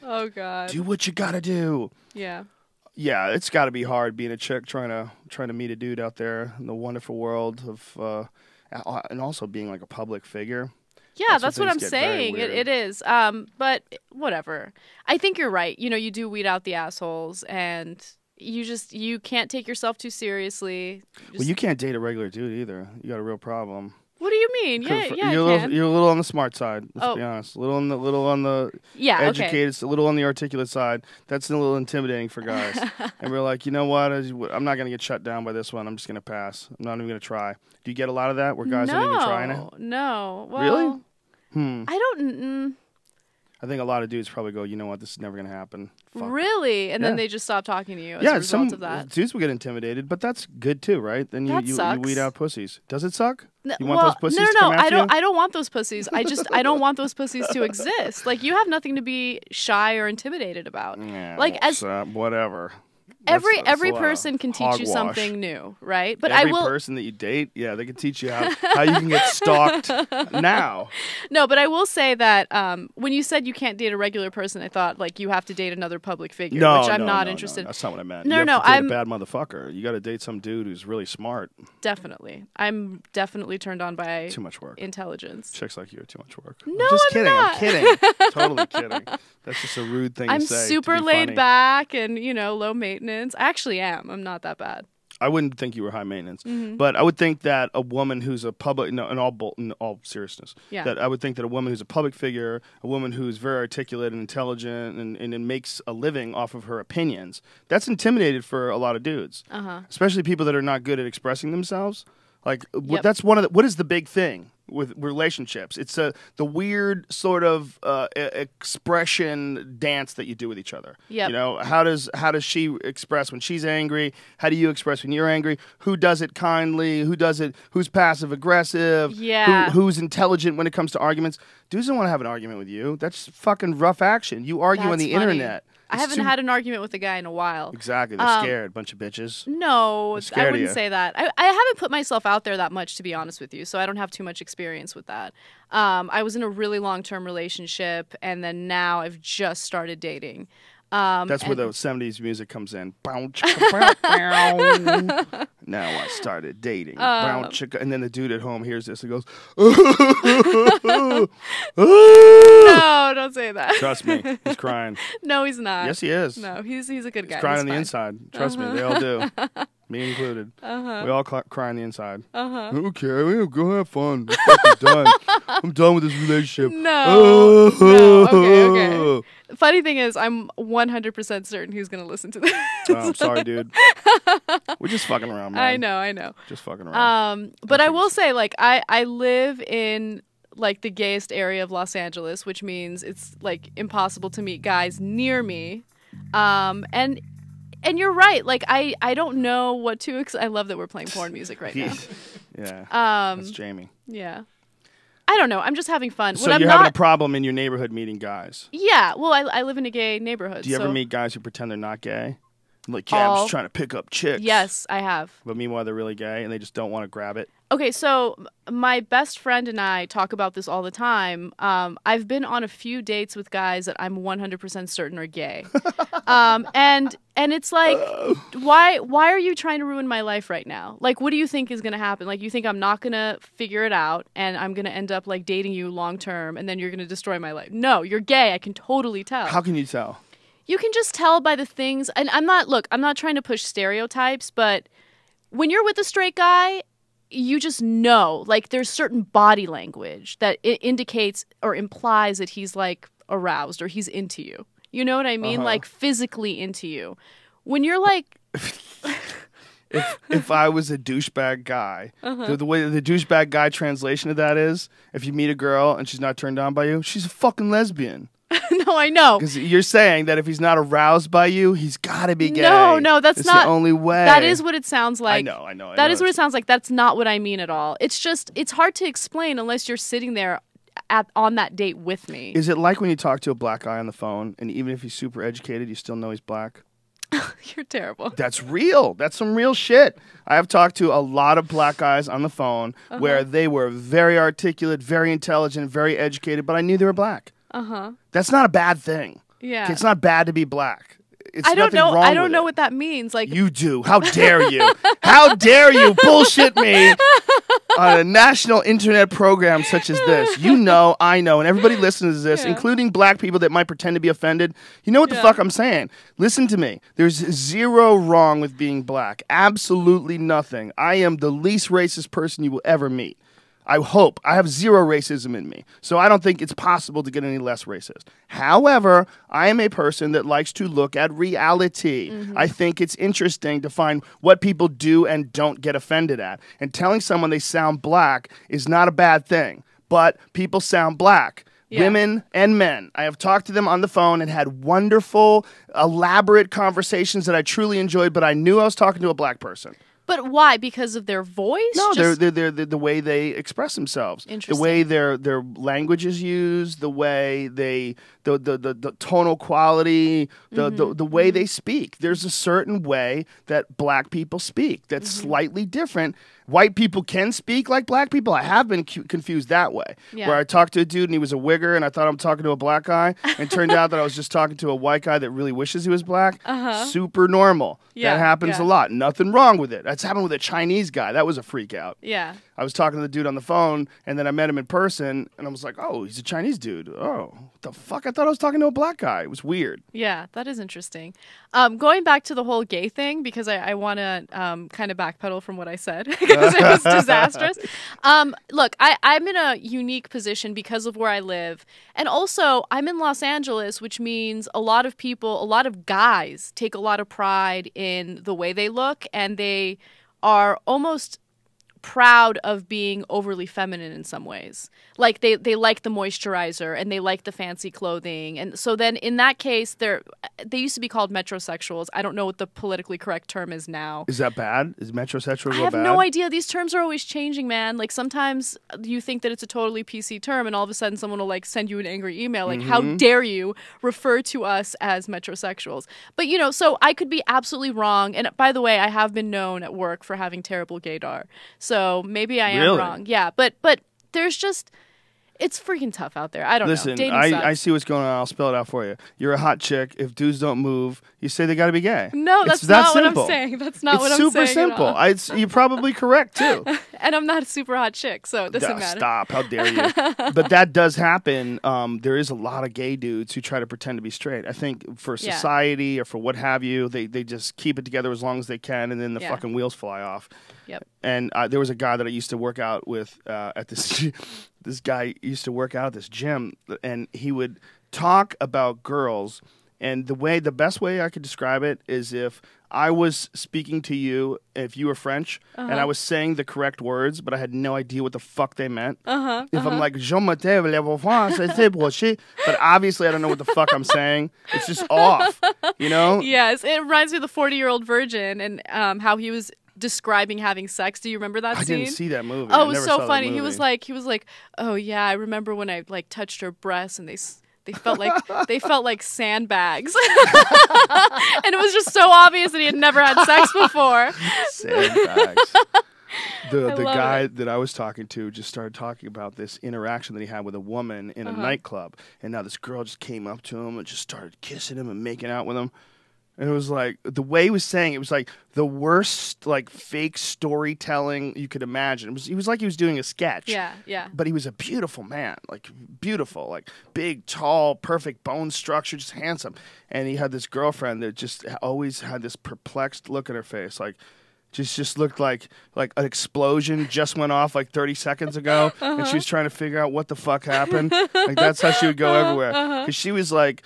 Oh, God. Do what you gotta do. Yeah. Yeah, it's got to be hard being a chick trying to meet a dude out there in the wonderful world of, and also being like a public figure. Yeah, that's what I'm saying. It is. But whatever. I think you're right. You do weed out the assholes, and you can't take yourself too seriously. Well, you can't date a regular dude either. You got a real problem. What do you mean? Yeah, you're a little on the smart side. Let's be honest. A little on the educated, a little on the articulate side. That's a little intimidating for guys. And we're like, you know what? I'm not gonna get shut down by this one. I'm just gonna pass. I'm not even gonna try. Do you get a lot of that where guys aren't even trying it? No. Well, really? I don't. I think a lot of dudes probably go, you know what? This is never gonna happen. Fuck. Really? And then they just stop talking to you as a result of that. Dudes will get intimidated, but that's good too, right? Then you weed out pussies. Does it suck? You want those pussies to come after you? I don't want those pussies. I don't want those pussies to exist. Like, you have nothing to be shy or intimidated about. Yeah, like, whatever. Every person can teach you something new, right? But every person that you date, they can teach you how you can get stalked now. No, but I will say that when you said you can't date a regular person, I thought like you have to date another public figure, which I'm not interested in. That's not what I meant. No, you have to date a bad motherfucker. You got to date some dude who's really smart. Definitely. I'm definitely turned on by too much work. Intelligence. Chicks like you are too much work. No, I'm kidding. Totally kidding. That's just a rude thing to say. I'm super laid back and, low maintenance. I actually am. I'm not that bad. I wouldn't think you were high maintenance, but I would think that a woman who's a public, in all seriousness, that I would think that a woman who's a public figure, a woman who's very articulate and intelligent and makes a living off of her opinions, that's intimidated for a lot of dudes, especially people that are not good at expressing themselves. Like, that's what is the big thing with relationships? It's the weird sort of expression dance that you do with each other. Yep. How does she express when she's angry? How do you express when you're angry? Who does it kindly? Who does it? Who's passive aggressive? Yeah. Who's intelligent when it comes to arguments? Dudes don't want to have an argument with you. That's fucking rough action. You argue on the internet. I haven't had an argument with a guy in a while. Exactly. They're scared. Bunch of bitches. No, I wouldn't say that. I haven't put myself out there that much, to be honest with you, so I don't have too much experience with that. I was in a really long-term relationship, and then now I've just started dating. That's where the 70s music comes in. Now I started dating. And then the dude at home hears this and goes, no, don't say that. Trust me, he's crying. No, he's not. Yes, he is. No, he's a good guy. He's crying on the fine. inside. Trust me, they all do. Me included. We all cry on the inside. Okay, go have fun. I'm fucking done. I'm done with this relationship. No. Okay. Funny thing is, I'm 100% certain he's going to listen to this. Oh, I'm sorry, dude. We're just fucking around, man. I know. Just fucking around. But I will say, like, I live in like the gayest area of Los Angeles, which means it's like impossible to meet guys near me. And you're right. Like, I don't know what to I love that we're playing porn music right now. Yeah. That's Jamie. Yeah. I don't know. I'm just having fun. So you're having a problem in your neighborhood meeting guys? Yeah. Well, I live in a gay neighborhood. Do you ever meet guys who pretend they're not gay? Like, yeah, I'm just trying to pick up chicks. Yes, I have. But meanwhile, they're really gay and they just don't want to grab it. Okay, so my best friend and I talk about this all the time. I've been on a few dates with guys that I'm 100% certain are gay. And it's like, why are you trying to ruin my life right now? Like, what do you think is going to happen? Like, you think I'm not going to figure it out and I'm going to end up like dating you long term and then you're going to destroy my life? No, you're gay. I can totally tell. How can you tell? You can just tell by the things. And I'm not trying to push stereotypes, but when you're with a straight guy, you just know, like, there's certain body language that it indicates or implies that he's like aroused or he's into you. You know what I mean? Like physically into you. When you're like, if I was a douchebag guy, the way the douchebag guy translation of that is, if you meet a girl and she's not turned on by you, she's a fucking lesbian. No, I know. Because you're saying that if he's not aroused by you, he's got to be gay. No, that's not the only way. That is what it sounds like. I know. That is what it sounds like. That's not what I mean at all. It's just, it's hard to explain unless you're sitting there on that date with me. Is it like when you talk to a black guy on the phone, and even if he's super educated, you still know he's black? You're terrible. That's real. That's some real shit. I have talked to a lot of black guys on the phone where they were very articulate, very intelligent, very educated, but I knew they were black. That's not a bad thing. Yeah. It's not bad to be black. It's I don't know. wrong I don't with know it. what that means. Like, You do. How dare you? How dare you bullshit me on a national internet program such as this? You know, I know, and everybody listens to this, including black people that might pretend to be offended. You know what the fuck I'm saying? Listen to me. There's zero wrong with being black. Absolutely nothing. I am the least racist person you will ever meet. I hope. I have zero racism in me. So I don't think it's possible to get any less racist. However, I am a person that likes to look at reality. I think it's interesting to find what people do and don't get offended at. And telling someone they sound black is not a bad thing. But people sound black. Yeah. Women and men. I have talked to them on the phone and had wonderful, elaborate conversations that I truly enjoyed, but I knew I was talking to a black person. but why? Because of their voice? No, they're the way they express themselves, the way their language is used, the way the tonal quality, the way they speak. There's a certain way that black people speak that's slightly different. White people can speak like black people. I have been confused that way, where I talked to a dude and he was a wigger, and I thought I'm talking to a black guy, and it turned out that I was just talking to a white guy that really wishes he was black. Super normal. That happens a lot. Nothing wrong with it. That's happened with a Chinese guy. That was a freak out. Yeah. I was talking to the dude on the phone, and then I met him in person, and I was like, oh, he's a Chinese dude. Oh, what the fuck? I thought I was talking to a black guy. It was weird. Yeah, that is interesting. Going back to the whole gay thing, because I want to kind of backpedal from what I said, because it was disastrous. Look, I'm in a unique position because of where I live. And also, I'm in Los Angeles, which means a lot of people, a lot of guys take a lot of pride in the way they look, and they are almost proud of being overly feminine in some ways. Like they like the moisturizer and they like the fancy clothing. And so then in that case, they used to be called metrosexuals. I don't know what the politically correct term is now. Is that bad? Is metrosexual I bad? have no idea. These terms are always changing, man. Like sometimes you think that it's a totally PC term and all of a sudden someone will like send you an angry email like, how dare you refer to us as metrosexuals? But you know, so I could be absolutely wrong. And by the way, I have been known at work for having terrible gaydar. So maybe I am wrong. Yeah, but there's just, it's freaking tough out there. I don't know. Listen, I see what's going on. I'll spell it out for you. You're a hot chick. If dudes don't move, you say they got to be gay. No, that's not what I'm saying. That's not what I'm saying. It's super simple. You're probably correct, too. And I'm not a super hot chick, so it doesn't matter. Stop. How dare you? But that does happen. There is a lot of gay dudes who try to pretend to be straight. I think for society or for what have you, they just keep it together as long as they can, and then the fucking wheels fly off. Yep. And there was a guy that I used to work out with at this. This guy used to work out at this gym, and he would talk about girls. And the best way I could describe it is if I was speaking to you, if you were French, and I was saying the correct words, but I had no idea what the fuck they meant. If I'm like, je m'appelle France, but obviously I don't know what the fuck I'm saying. It's just off, you know? Yes, it reminds me of the 40-Year-Old Virgin and how he was describing having sex. Do you remember that scene? I didn't see that movie. Oh, it was so funny. He was like, oh yeah, I remember when I like touched her breasts and they They felt like sandbags. And it was just so obvious that he had never had sex before. Sandbags. The love guy that I was talking to just started talking about this interaction that he had with a woman in a nightclub. And now this girl just came up to him and just started kissing him and making out with him. And it was like, the way he was saying it was like the worst, like, fake storytelling you could imagine. He was like he was doing a sketch. Yeah, yeah. But he was a beautiful man, like beautiful, like big, tall, perfect bone structure, just handsome. And he had this girlfriend that just always had this perplexed look in her face, like just looked like an explosion just went off like 30 seconds ago, and she was trying to figure out what the fuck happened. Like that's how she would go everywhere, because she was like.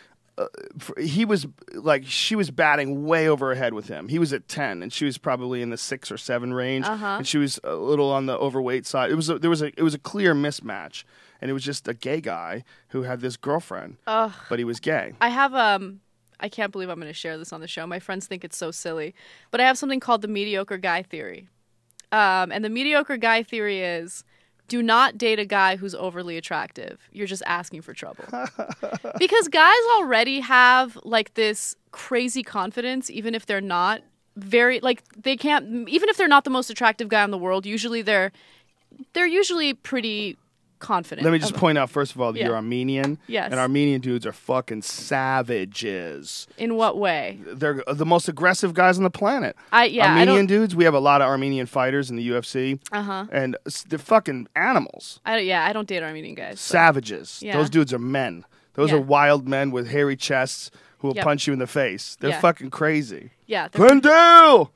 She was batting way over her head with him. He was at 10, and she was probably in the 6 or 7 range, and she was a little on the overweight side. It was a clear mismatch, and it was just a gay guy who had this girlfriend, but he was gay. I have I can't believe I'm going to share this on the show. My friends think it's so silly, but I have something called the Mediocre Guy Theory, and the Mediocre Guy Theory is: do not date a guy who's overly attractive. You're just asking for trouble. Because guys already have like this crazy confidence, even if they're not they can't, even if they're not the most attractive guy in the world, usually they're usually pretty confident. Let me just point out, first of all, that Yeah. you're Armenian. Yes. And Armenian dudes are fucking savages. In what way? They're the most aggressive guys on the planet. I Armenian dudes, we have a lot of Armenian fighters in the UFC. Uh-huh. And they're fucking animals. I don't date Armenian guys. So. Savages. Yeah. Those dudes are men. Those Yeah. are wild men with hairy chests who will Yep. punch you in the face. They're Yeah. fucking crazy. Yeah. Glendale!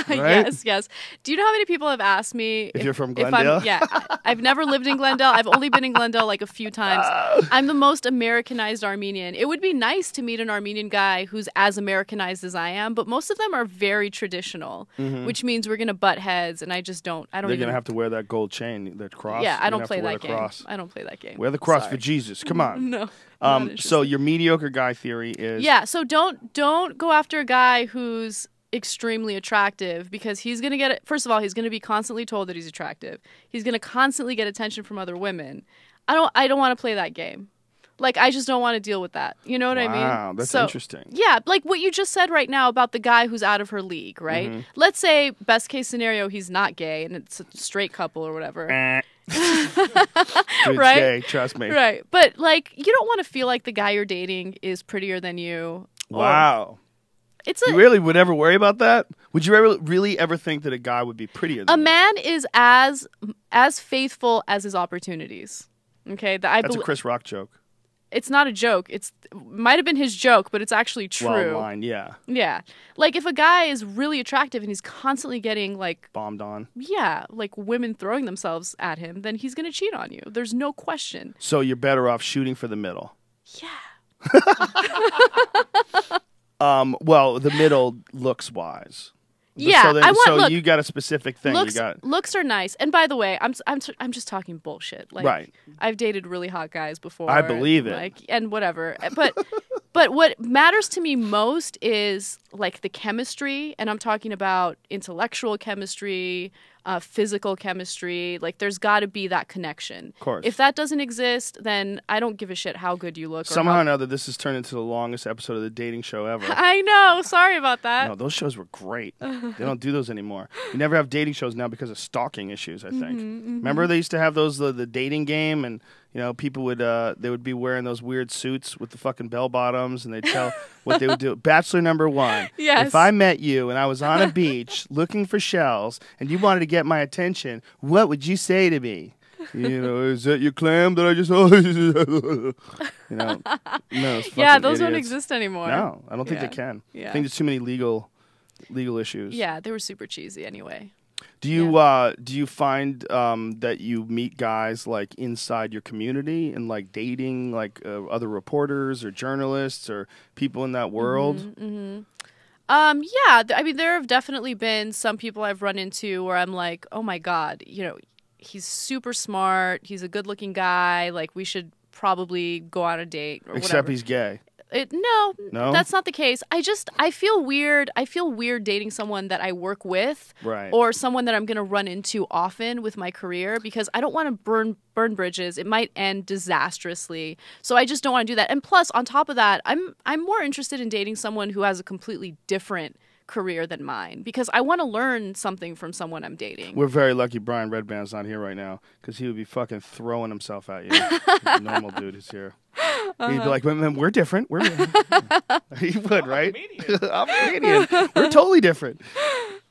Right? Yes. Do you know how many people have asked me If you're from I'm, Glendale? I've never lived in Glendale. I've only been in Glendale like a few times. I'm the most Americanized Armenian. It would be nice to meet an Armenian guy who's as Americanized as I am, but most of them are very traditional, which means we're gonna butt heads, and I don't. They're going to have to wear that gold chain, that cross. Yeah, I You're don't gonna play have to wear that the game. cross. I don't play that game. Wear the cross Sorry. for Jesus. Come on. No. So your mediocre guy theory is... Yeah, so don't go after a guy who's extremely attractive, because he's going to get it. First of all, he's going to be constantly told that he's attractive. He's going to constantly get attention from other women. I don't want to play that game. Like, I just don't want to deal with that. You know what I mean? Wow, that's interesting. Yeah, like what you just said right now about the guy who's out of her league, right? Mm-hmm. Let's say, best case scenario, he's not gay and it's a straight couple or whatever. Dude's Right? gay, trust me. Right. But, like, you don't want to feel like the guy you're dating is prettier than you. Wow. It's You really would ever worry about that? Would you ever really ever think that a guy would be prettier than a you? man is as faithful as his opportunities. Okay? That's a Chris Rock joke. It's not a joke. It might have been his joke, but it's actually true. Well, line, yeah. Yeah. Like, if a guy is really attractive and he's constantly getting, like, Bombed on. yeah, like women throwing themselves at him, then he's going to cheat on you. There's no question. So you're better off shooting for the middle. Yeah. Well, the middle looks-wise. Yeah, so then, I want so look, you got a specific thing. looks are nice. And by the way, I'm just talking bullshit. Like, Right. I've dated really hot guys before. I believe it. Like, and whatever. But what matters to me most is like the chemistry, and I'm talking about intellectual chemistry, physical chemistry. Like, there's got to be that connection. Of course. If that doesn't exist, then I don't give a shit how good you look. Somehow or another, this has turned into the longest episode of the dating show ever. I know. Sorry about that. No, those shows were great. They don't do those anymore. You never have dating shows now because of stalking issues, I think. Remember they used to have those, the dating game, and people would they would be wearing those weird suits with the fucking bell bottoms, and they'd tell what they would do. Bachelor number 1. Yes. If I met you and I was on a beach looking for shells and you wanted to get my attention, what would you say to me? Is that your clam that I just no, it's Yeah, fucking those don't idiots. exist anymore. No, I don't think Yeah. they can. Yeah. I think there's too many legal issues. Yeah, they were super cheesy anyway. Do you find that you meet guys like inside your community and like dating like other reporters or journalists or people in that world? Yeah, I mean, there have definitely been some people I've run into where I'm like, oh my God, he's super smart. He's a good looking guy. Like, we should probably go on a date or Except whatever. he's gay. No? That's not the case. I feel weird. I feel weird dating someone that I work with, Right. or someone that I'm going to run into often with my career, because I don't want to burn bridges. It might end disastrously. So I just don't want to do that. And plus, on top of that, I'm more interested in dating someone who has a completely different career than mine, because I want to learn something from someone I'm dating. We're very lucky Brian Redband's not here right now, because he would be fucking throwing himself at you. The normal dude is here. He'd be like, "Man, we're different. He would, right? I'm a comedian. We're totally different.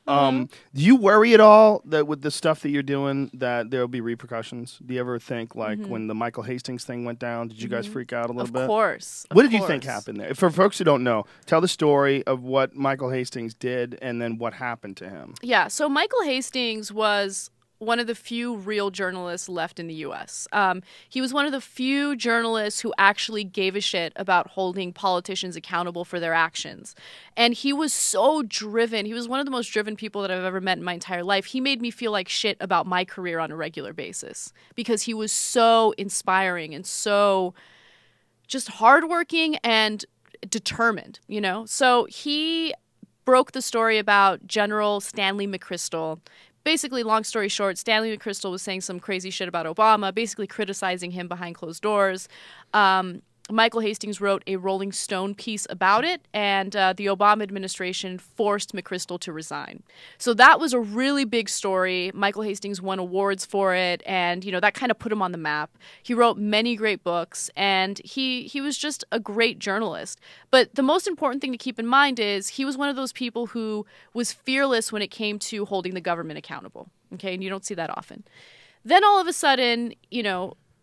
Do you worry at all that with the stuff that you're doing that there'll be repercussions? Do you ever think, like, when the Michael Hastings thing went down, did you guys freak out a little bit? Of course. What did you think happened there? For folks who don't know, tell the story of what Michael Hastings did and then what happened to him. Yeah, so Michael Hastings was one of the few real journalists left in the U.S. He was one of the few journalists who actually gave a shit about holding politicians accountable for their actions. And he was so driven. He was one of the most driven people that I've ever met in my entire life. He made me feel like shit about my career on a regular basis, because he was so inspiring and so just hardworking and determined, you know? So he broke the story about General Stanley McChrystal. Basically, long story short, Stanley McChrystal was saying some crazy shit about Obama, basically criticizing him behind closed doors. Michael Hastings wrote a Rolling Stone piece about it, and the Obama administration forced McChrystal to resign. So that was a really big story. Michael Hastings won awards for it, and that kind of put him on the map. He wrote many great books, and he was just a great journalist. But the most important thing to keep in mind is he was one of those people who was fearless when it came to holding the government accountable. Okay, and you don't see that often. Then all of a sudden,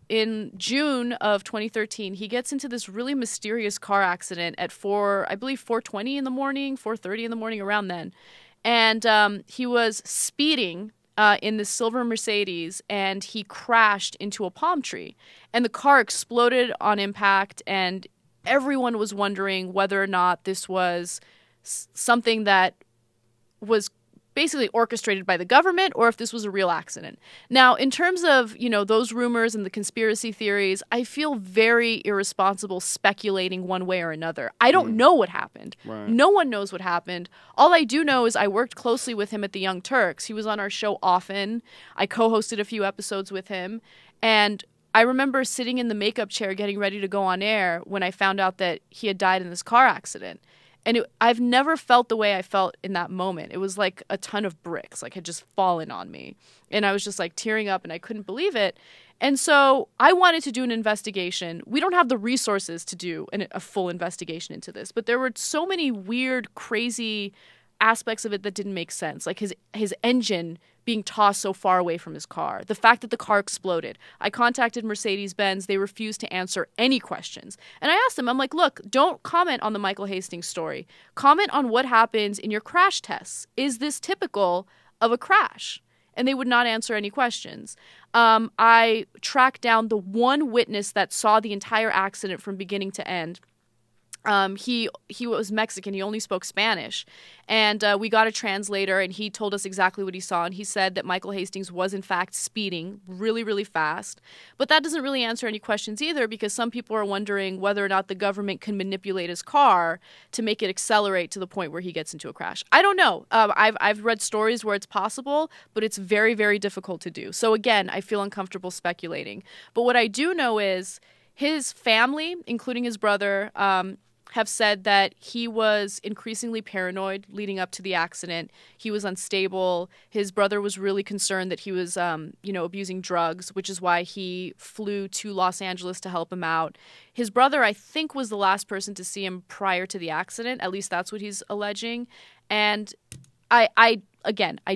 in June of 2013, he gets into this really mysterious car accident at 4:20 in the morning, 4:30 in the morning, around then. And he was speeding in this silver Mercedes, and he crashed into a palm tree. And the car exploded on impact, and everyone was wondering whether or not this was something that was basically orchestrated by the government, or if this was a real accident. Now, in terms of, those rumors and the conspiracy theories, I feel very irresponsible speculating one way or another. I don't know what happened. Right. No one knows what happened. All I do know is I worked closely with him at the Young Turks. He was on our show often. I co-hosted a few episodes with him. And I remember sitting in the makeup chair getting ready to go on air when I found out that he had died in this car accident. And I've never felt the way I felt in that moment. It was like a ton of bricks, like had just fallen on me. And I was just like tearing up, and I couldn't believe it. And so I wanted to do an investigation. We don't have the resources to do a full investigation into this, but there were so many weird, crazy aspects of it that didn't make sense. Like his engine being tossed so far away from his car. The fact that the car exploded. I contacted Mercedes-Benz. They refused to answer any questions. And I asked them, I'm like, look, don't comment on the Michael Hastings story. Comment on what happens in your crash tests. Is this typical of a crash? And they would not answer any questions. I tracked down the one witness that saw the entire accident from beginning to end. He was Mexican. He only spoke Spanish. And we got a translator, and he told us exactly what he saw. And he said that Michael Hastings was, in fact, speeding really, really fast. But that doesn't really answer any questions either, because some people are wondering whether or not the government can manipulate his car to make it accelerate to the point where he gets into a crash. I don't know. I've read stories where it's possible, but it's very, very difficult to do. So again, I feel uncomfortable speculating. But what I do know is his family, including his brother, have said that he was increasingly paranoid leading up to the accident. He was unstable. His brother was really concerned that he was, abusing drugs, which is why he flew to Los Angeles to help him out. His brother, I think, was the last person to see him prior to the accident. At least that's what he's alleging. And I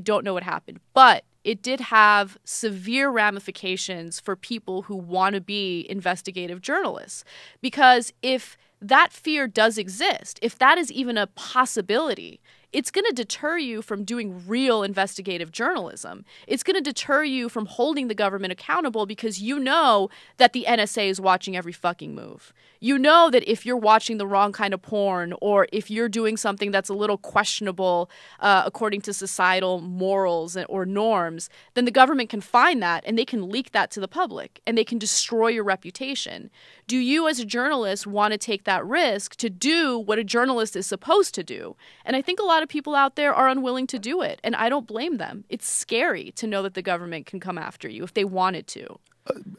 don't know what happened, but it did have severe ramifications for people who want to be investigative journalists. Because if that fear does exist, if that is even a possibility, it's going to deter you from doing real investigative journalism. It's going to deter you from holding the government accountable because you know that the NSA is watching every fucking move. You know that if you're watching the wrong kind of porn or if you're doing something that's a little questionable according to societal morals or norms, then the government can find that and they can leak that to the public and they can destroy your reputation. Do you as a journalist want to take that risk to do what a journalist is supposed to do? And I think a lot of people out there are unwilling to do it, and I don't blame them. It's scary to know that the government can come after you if they wanted to.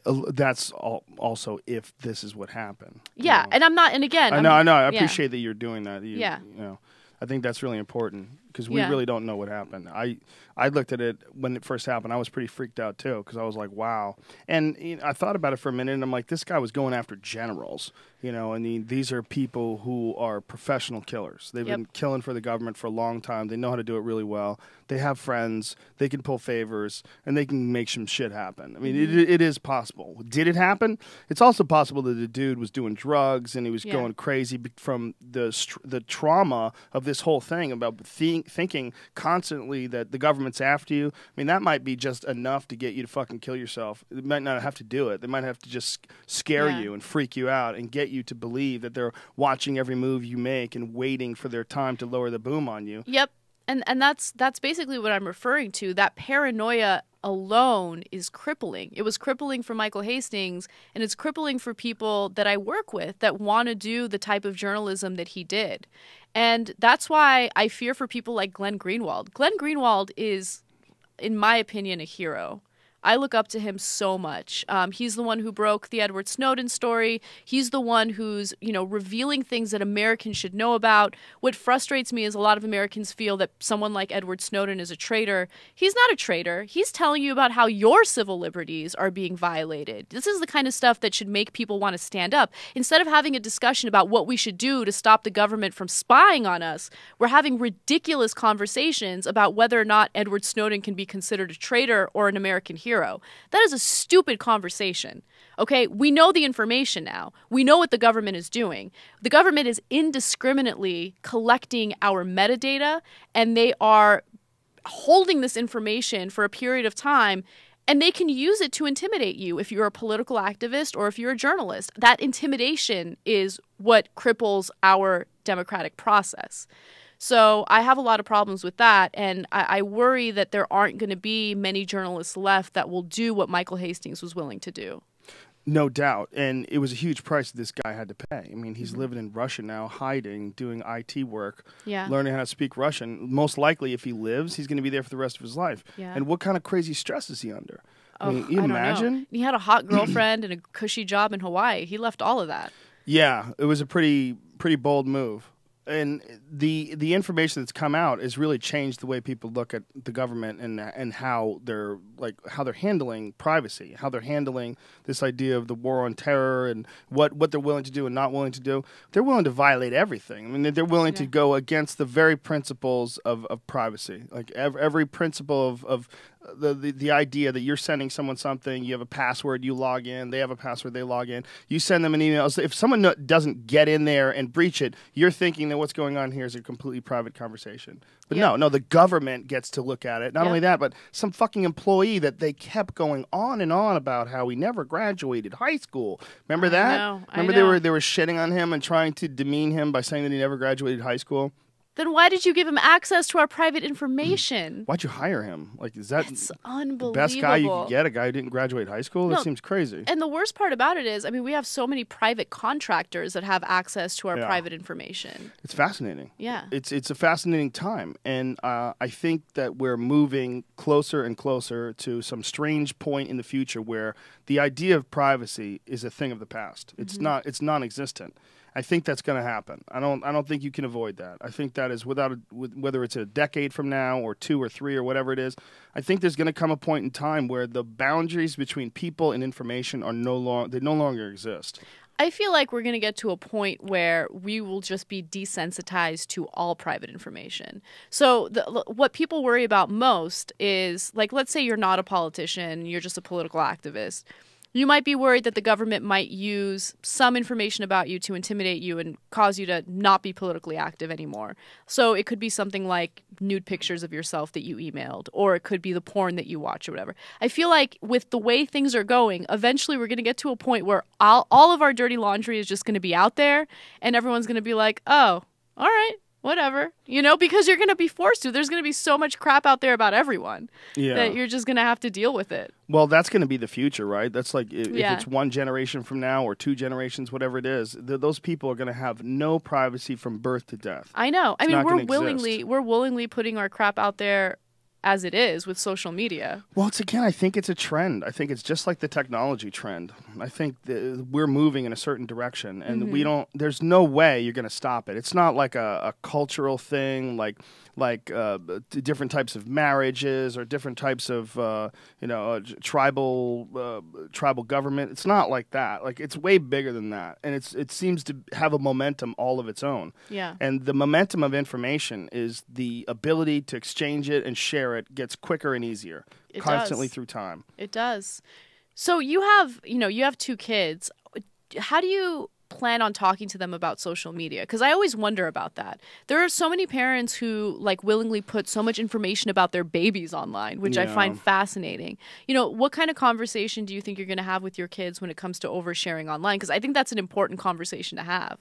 That's also if this is what happened. Yeah, and I'm not, and again, I know. I appreciate that you're doing that. You know, I think that's really important because we really don't know what happened. I looked at it when it first happened. I was pretty freaked out too because I was like, wow. And I thought about it for a minute, and I'm like, this guy was going after generals. You know, and these are people who are professional killers. They've been killing for the government for a long time. They know how to do it really well. They have friends. They can pull favors, and they can make some shit happen. I mean, it is possible. Did it happen? It's also possible that the dude was doing drugs and he was going crazy from the trauma of this whole thing about thinking constantly that the government's after you. I mean, that might be just enough to get you to fucking kill yourself. They might not have to do it. They might have to just scare you and freak you out and get you to believe that they're watching every move you make and waiting for their time to lower the boom on you. Yep. And that's basically what I'm referring to. That paranoia alone is crippling. It was crippling for Michael Hastings, and it's crippling for people that I work with that want to do the type of journalism that he did. And that's why I fear for people like Glenn Greenwald. Glenn Greenwald is, in my opinion, a hero. I look up to him so much. He's the one who broke the Edward Snowden story. He's the one who's, revealing things that Americans should know about. What frustrates me is a lot of Americans feel that someone like Edward Snowden is a traitor. He's not a traitor. He's telling you about how your civil liberties are being violated. This is the kind of stuff that should make people want to stand up. Instead of having a discussion about what we should do to stop the government from spying on us, we're having ridiculous conversations about whether or not Edward Snowden can be considered a traitor or an American hero. That is a stupid conversation. Okay, we know the information now. We know what the government is doing. The government is indiscriminately collecting our metadata, and they are holding this information for a period of time, and they can use it to intimidate you if you're a political activist or if you're a journalist. That intimidation is what cripples our democratic process. So I have a lot of problems with that, and I worry that there aren't going to be many journalists left that will do what Michael Hastings was willing to do. No doubt, and it was a huge price that this guy had to pay. I mean, he's living in Russia now, hiding, doing IT work, learning how to speak Russian. Most likely, if he lives, he's going to be there for the rest of his life. And what kind of crazy stress is he under? I mean, you imagine? Know. He had a hot girlfriend and a cushy job in Hawaii. He left all of that. Yeah, it was a pretty bold move. And the information that's come out has really changed the way people look at the government and how they're handling privacy, how they're handling this idea of the war on terror and what they're willing to do and not willing to do. They're willing to violate everything. I mean, they're willing to go against the very principles of privacy, like every principle of the idea that you're sending someone something, you have a password, you log in, they have a password, they log in, you send them an email. So if someone doesn't get in there and breach it, you're thinking that what's going on here is a completely private conversation. But no, the government gets to look at it. Not only that, but some fucking employee that they kept going on and on about how he never graduated high school. Remember that? I know. They were shitting on him and trying to demean him by saying that he never graduated high school. Then why did you give him access to our private information? Why'd you hire him? Like, is that unbelievable. The best guy you could get? A guy who didn't graduate high school? That seems crazy. And the worst part about it is, I mean, we have so many private contractors that have access to our private information. It's fascinating. Yeah. It's a fascinating time. And I think that we're moving closer and closer to some strange point in the future where the idea of privacy is a thing of the past. It's it's non-existent. I think that's going to happen. I don't think you can avoid that. I think that is whether it's a decade from now or 2 or 3 or whatever it is. I think there's going to come a point in time where the boundaries between people and information are no longer exist. I feel like we're going to get to a point where we will just be desensitized to all private information. So what people worry about most is, like, let's say you're not a politician, you're just a political activist. You might be worried that the government might use some information about you to intimidate you and cause you to not be politically active anymore. So it could be something like nude pictures of yourself that you emailed, or it could be the porn that you watch or whatever. I feel like with the way things are going, eventually we're going to get to a point where all of our dirty laundry is just going to be out there, and everyone's going to be like, oh, all right. Whatever, because you're going to be forced to. There's going to be so much crap out there about everyone that you're just going to have to deal with it. Well, that's going to be the future, right? That's like if it's one generation from now or 2 generations, whatever it is, those people are going to have no privacy from birth to death. I know. I mean, we're willingly putting our crap out there as it is with social media. Well, I think it's a trend. I think it's just like the technology trend. I think we're moving in a certain direction, and there's no way you're going to stop it. It's not like a cultural thing, like different types of marriages or different types of tribal government. It's not like that. Like, it's way bigger than that, and it seems to have a momentum all of its own. Yeah. And the momentum of information is the ability to exchange it and share it gets quicker and easier constantly through time. It does. So you have 2 kids. How do you plan on talking to them about social media? Because I always wonder about that. There are so many parents who willingly put so much information about their babies online, which I find fascinating. What kind of conversation do you think you're going to have with your kids when it comes to oversharing online? Because I think that's an important conversation to have.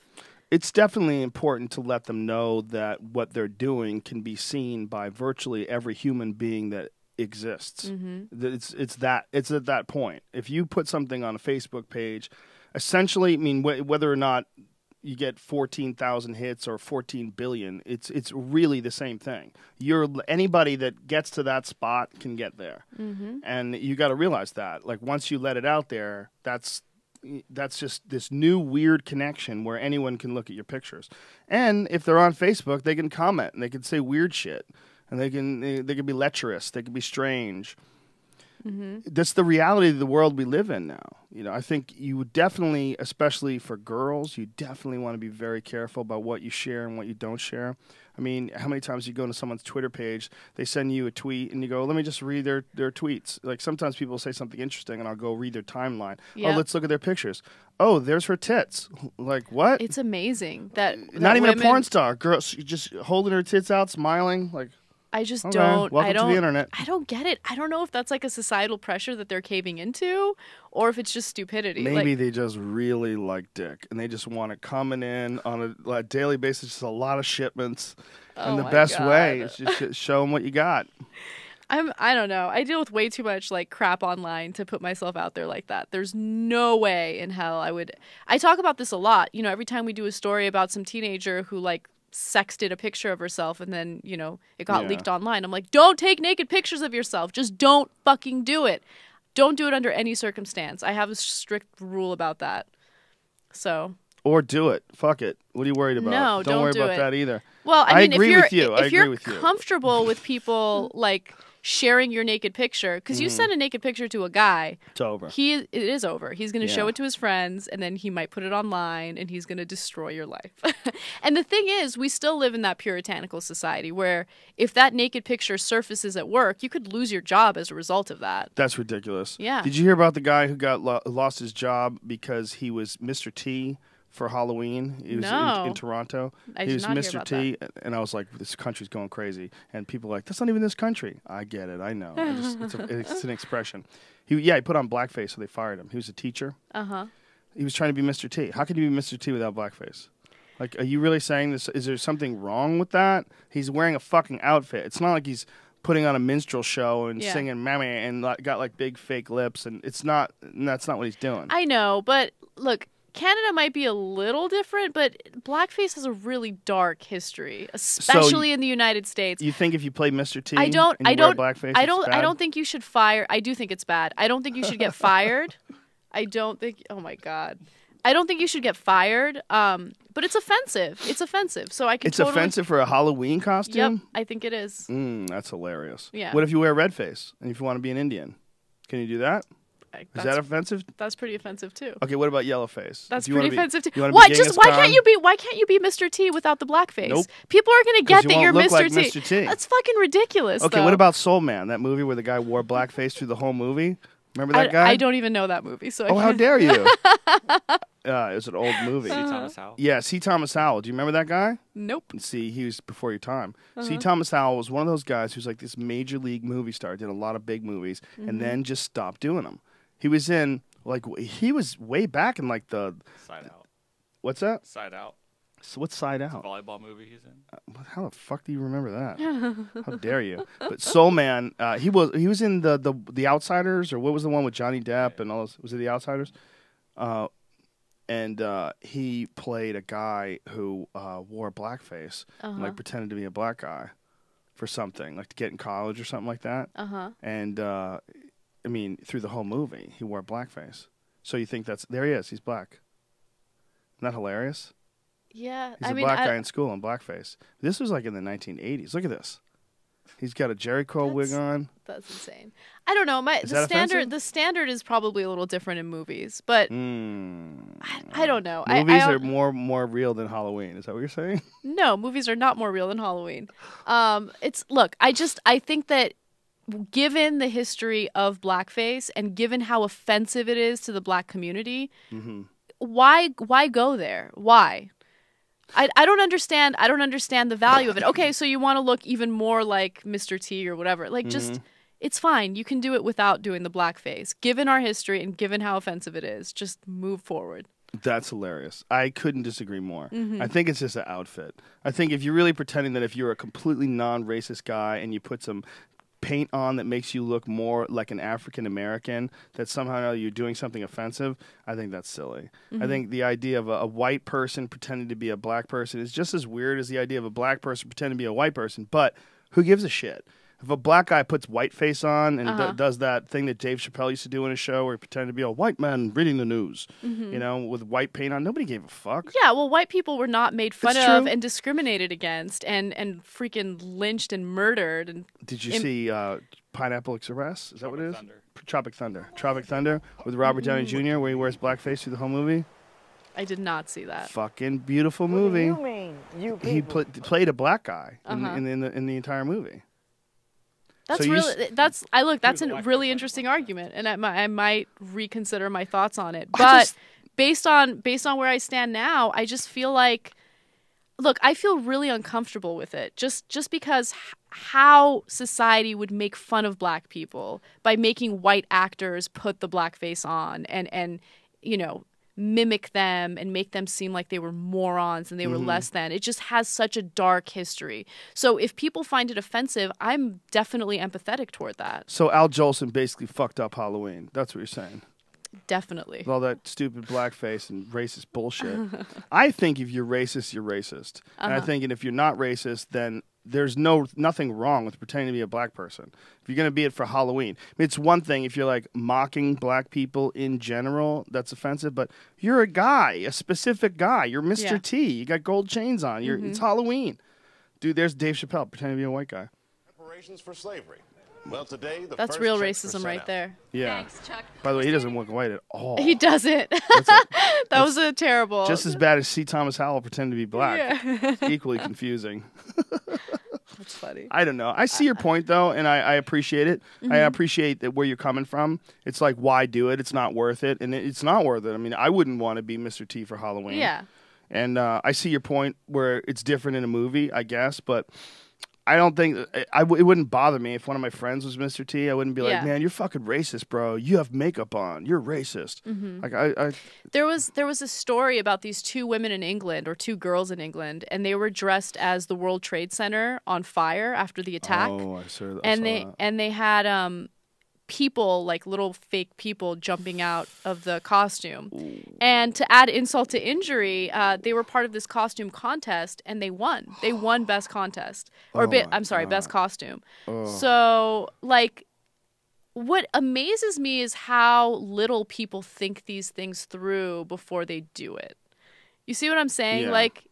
It's definitely important to let them know that what they're doing can be seen by virtually every human being that exists. It's at that point. If you put something on a Facebook page, essentially, I mean, whether or not you get 14,000 hits or 14 billion, it's really the same thing. Anybody that gets to that spot can get there, and you got to realize that. Like, once you let it out there, that's just this new weird connection where anyone can look at your pictures. And if they're on Facebook, they can comment and they can say weird shit, and they can be lecherous, they can be strange. That's the reality of the world we live in now. I think you would definitely, especially for girls, you definitely want to be very careful about what you share and what you don't share. I mean, how many times you go into someone's Twitter page, they send you a tweet, and you go, let me just read their tweets. Like, sometimes people say something interesting, and I'll go read their timeline. Yep. Oh, let's look at their pictures. Oh, there's her tits. Like, what? It's amazing that not even a porn star. Girl, just holding her tits out, smiling, like... I just okay. don't. Welcome to the internet. I don't get it. I don't know if that's like a societal pressure that they're caving into, or if it's just stupidity. Maybe they just really like dick, and they just want it coming in on a daily basis. Just a lot of shipments, and the best way is just show them what you got. I don't know. I deal with way too much crap online to put myself out there like that. There's no way in hell I would. I talk about this a lot. Every time we do a story about some teenager who sexted a picture of herself and then, it got leaked online. I'm like, don't take naked pictures of yourself. Just don't fucking do it. Don't do it under any circumstance. I have a strict rule about that. So. Or do it. Fuck it. What are you worried about? No, don't worry do about it. that either. Well, I mean, agree with you. If you're comfortable with people sharing your naked picture, because you send a naked picture to a guy, it's over. It is over. He's going to show it to his friends, and then he might put it online, and he's going to destroy your life. And the thing is, we still live in that puritanical society where if that naked picture surfaces at work, you could lose your job as a result of that. That's ridiculous. Yeah. Did you hear about the guy who got lost his job because he was Mr. T for Halloween? He was in Toronto. He was Mr. T, and I was like, this country's going crazy. And people are like, that's not even this country. I get it. I know. It's an expression. He put on blackface, so they fired him. He was a teacher. He was trying to be Mr. T. How could you be Mr. T without blackface? Like, are you really saying this? Is there something wrong with that? He's wearing a fucking outfit. It's not like he's putting on a minstrel show and singing "Mammy" and got big fake lips, and that's not what he's doing. I know, but look, Canada might be a little different, but blackface has a really dark history, especially in the United States. You think if you play Mr. T, wear blackface, I don't think you should fire. I do think it's bad. I don't think you should get fired. I don't think. Oh my God. I don't think you should get fired, but it's offensive. It's offensive. So I can. It's offensive for a Halloween costume? Yep, I think it is. That's hilarious. Yeah. What if you wear red face and if you want to be an Indian? Can you do that? Is that offensive? That's pretty offensive too. Okay, what about yellow face? That's pretty offensive too. What? Why can't you be Mr. T without the blackface? Nope. People are going to get that you're Mr. T. Mr. T. That's fucking ridiculous. Okay, though. What about Soul Man? That movie where the guy wore blackface through the whole movie? Remember that guy? I don't even know that movie. So Oh, how dare you? It was an old movie. C. Thomas Howell. Yeah, C. Thomas Howell. Do you remember that guy? Nope. See, he was before your time. C. Thomas Howell was one of those guys who's like this major league movie star, did a lot of big movies, and then just stopped doing them. He was in, like, he was way back in, like, the... Side Out. What's that? Side Out. So what's Side It's a Out? volleyball movie he's in. How the fuck do you remember that? How dare you? But Soul Man, he was in the Outsiders, or what was the one with Johnny Depp and all those? Was it The Outsiders? And he played a guy who wore blackface, and, like, pretended to be a black guy for something, like to get in college or something like that. And I mean, through the whole movie, he wore blackface. So you think there he is? He's black. Isn't that hilarious? Yeah, He's a black guy in school in blackface. This was like in the 1980s. Look at this. He's got a Jerry Curl wig on. That's insane. I don't know. Is that offensive? The standard is probably a little different in movies, but I don't know. Movies are more real than Halloween. Is that what you're saying? No, movies are not more real than Halloween. I think that given the history of blackface and given how offensive it is to the black community, why go there? Why? I don't understand. I don't understand the value of it. Okay, so you want to look even more like Mr. T or whatever. Like, just, it's fine. You can do it without doing the blackface. Given our history and given how offensive it is, just move forward. That's hilarious. I couldn't disagree more. I think it's just an outfit. I think if you're really pretending that if you're a completely non-racist guy and you put some paint on that makes you look more like an African American, that somehow you're doing something offensive, I think that's silly. I think the idea of a white person pretending to be a black person is just as weird as the idea of a black person pretending to be a white person, but who gives a shit? If a black guy puts whiteface on and does that thing that Dave Chappelle used to do in his show where he pretended to be a white man reading the news, you know, with white paint on, nobody gave a fuck. Yeah, well, white people were not made fun It's of true. and discriminated against and freaking lynched and murdered. And Did you see Pineapple Express? Is that what it is? Thunder. Tropic Thunder. Tropic Thunder with Robert Downey Jr. where he wears blackface through the whole movie. I did not see that. Fucking beautiful movie. What do you mean, you He people? played a black guy in the entire movie. That's So you really that's a black really guy. interesting argument, and I might reconsider my thoughts on it. But based on where I stand now, I just feel like, look, I feel really uncomfortable with it. Just because how society would make fun of black people by making white actors put the blackface on and you know, mimic them and make them seem like they were morons and they were less than. It just has such a dark history. So if people find it offensive, I'm definitely empathetic toward that. So Al Jolson basically fucked up Halloween. That's what you're saying. Definitely. With all that stupid blackface and racist bullshit. I think if you're racist, you're racist. And I think if you're not racist, then there's nothing wrong with pretending to be a black person. If you're going to be it for Halloween. I mean, it's one thing if you're like mocking black people in general, that's offensive, but you're a guy, a specific guy. You're Mr. Yeah. T. You got gold chains on. It's Halloween. Dude, there's Dave Chappelle pretending to be a white guy. Reparations for slavery. Well, today the That's first real checks were racism sent right out. there. Yeah. Thanks, Chuck. By the way, he doesn't look white at all. He doesn't. That was a terrible. Just as bad as C. Thomas Howell pretending to be black. Yeah. It's equally confusing. That's funny. I don't know. I see your point, though, and I appreciate it. I appreciate that where you're coming from. It's like, why do it? It's not worth it. And it's not worth it. I mean, I wouldn't want to be Mr. T for Halloween. Yeah. And I see your point where it's different in a movie, I guess, but I don't think it wouldn't bother me if one of my friends was Mr. T. I wouldn't be like, Yeah. man, you're fucking racist, bro. You have makeup on. You're racist. Like I There was a story about these two women in England, or two girls in England, and they were dressed as the World Trade Center on fire after the attack. Oh, I saw and that. they had people, like little fake people, jumping out of the costume. And to add insult to injury, they were part of this costume contest and they won. They won best contest best costume. So like, what amazes me is how little people think these things through before they do it. You see what I'm saying? Yeah. Like,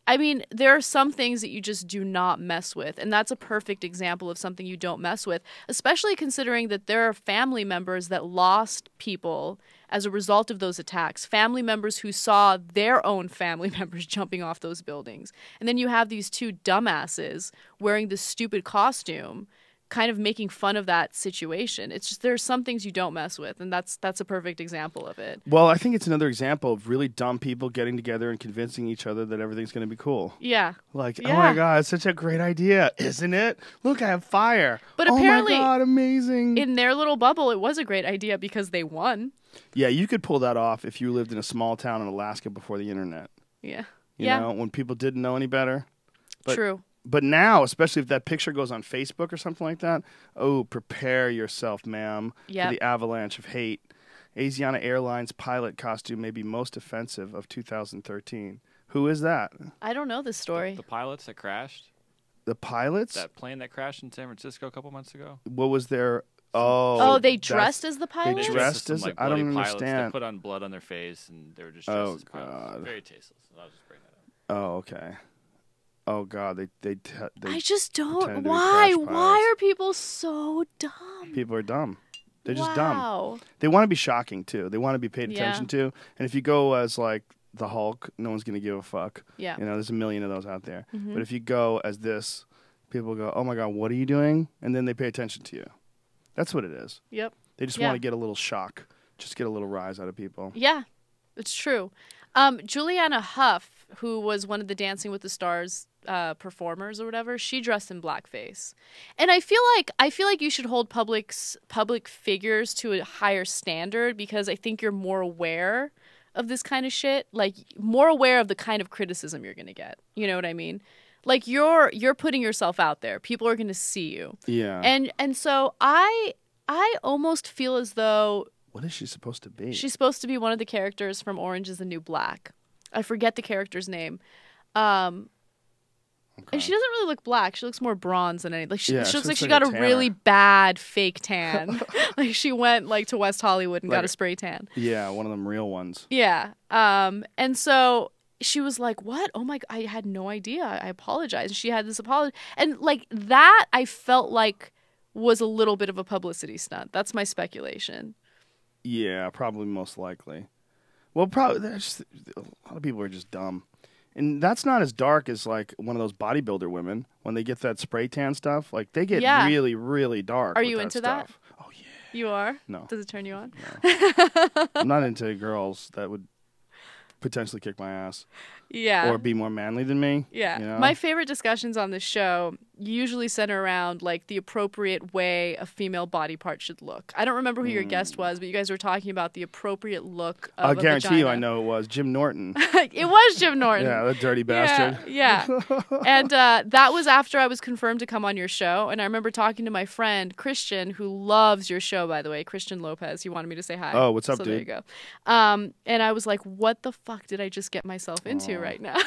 I mean, there are some things that you just do not mess with, and that's a perfect example of something you don't mess with, especially considering that there are family members that lost people as a result of those attacks, family members who saw their own family members jumping off those buildings. And then you have these two dumbasses wearing this stupid costume kind of making fun of that situation. It's just there's some things you don't mess with, and that's a perfect example of it. Well, I think it's another example of really dumb people getting together and convincing each other that everything's going to be cool. Yeah. Like, Yeah. oh my God, it's such a great idea, isn't it? Look, I have fire. But apparently, oh my God, amazing. In their little bubble, it was a great idea because they won. Yeah, you could pull that off if you lived in a small town in Alaska before the internet. Yeah. You know, when people didn't know any better. But, True. But now, especially if that picture goes on Facebook or something like that, oh, prepare yourself, ma'am, for the avalanche of hate. Asiana Airlines pilot costume may be most offensive of 2013. Who is that? I don't know this story. The pilots that crashed? The pilots? That plane that crashed in San Francisco a couple months ago? What was their... Oh, they dressed as the pilot? They dressed as like, I don't pilots. understand. They put on blood on their face, and they were just dressed as pilots. God. Very tasteless. I'll just bring that up. Oh, okay. Oh God, they I just don't. pretend to be Why? crash Why pilots. are people so dumb? People are dumb. They're just Wow. dumb. They want to be shocking too. They want to be paid Yeah. attention to. And if you go as like the Hulk, no one's gonna give a fuck. Yeah. You know, there's a million of those out there. Mhm. But if you go as this, people go, "Oh my God, what are you doing?" And then they pay attention to you. That's what it is. Yep. They just Yeah. want to get a little shock, just get a little rise out of people. Yeah, it's true. Juliana Huff, who was one of the Dancing with the Stars performers or whatever, she dressed in blackface, and I feel like you should hold public figures to a higher standard because I think you're more aware of this kind of shit, like more aware of the kind of criticism you're gonna get. You know what I mean? Like you're putting yourself out there. People are gonna see you. Yeah. And so I almost feel as though. What is she supposed to be? She's supposed to be one of the characters from Orange is the New Black. I forget the character's name. And she doesn't really look black. She looks more bronze than anything. Like she looks like she got a really bad fake tan. Like she went like to West Hollywood and got a spray tan. Yeah, one of them real ones. Yeah. And so she was like, "What? Oh my God, I had no idea. I apologize." And she had this apology. And like that I felt like was a little bit of a publicity stunt. That's my speculation. Yeah, probably most likely. Well, probably there's a lot of people are just dumb, and that's not as dark as like one of those bodybuilder women when they get that spray tan stuff. Like they get really, really dark. Are with you that into stuff. that? Oh yeah. You are? No. Does it turn you on? No. I'm not into girls that would potentially kick my ass. Yeah. Or be more manly than me. Yeah. You know? My favorite discussions on this show usually center around like the appropriate way a female body part should look. I don't remember who your guest was, but you guys were talking about the appropriate look of I'll guarantee you I vagina. know it was Jim Norton. It was Jim Norton. Yeah, that dirty bastard. Yeah. And that was after I was confirmed to come on your show. And I remember talking to my friend Christian, who loves your show, by the way, Christian Lopez. He wanted me to say hi. Oh, what's up, so dude? There you go. And I was like, what the fuck did I just get myself into right now?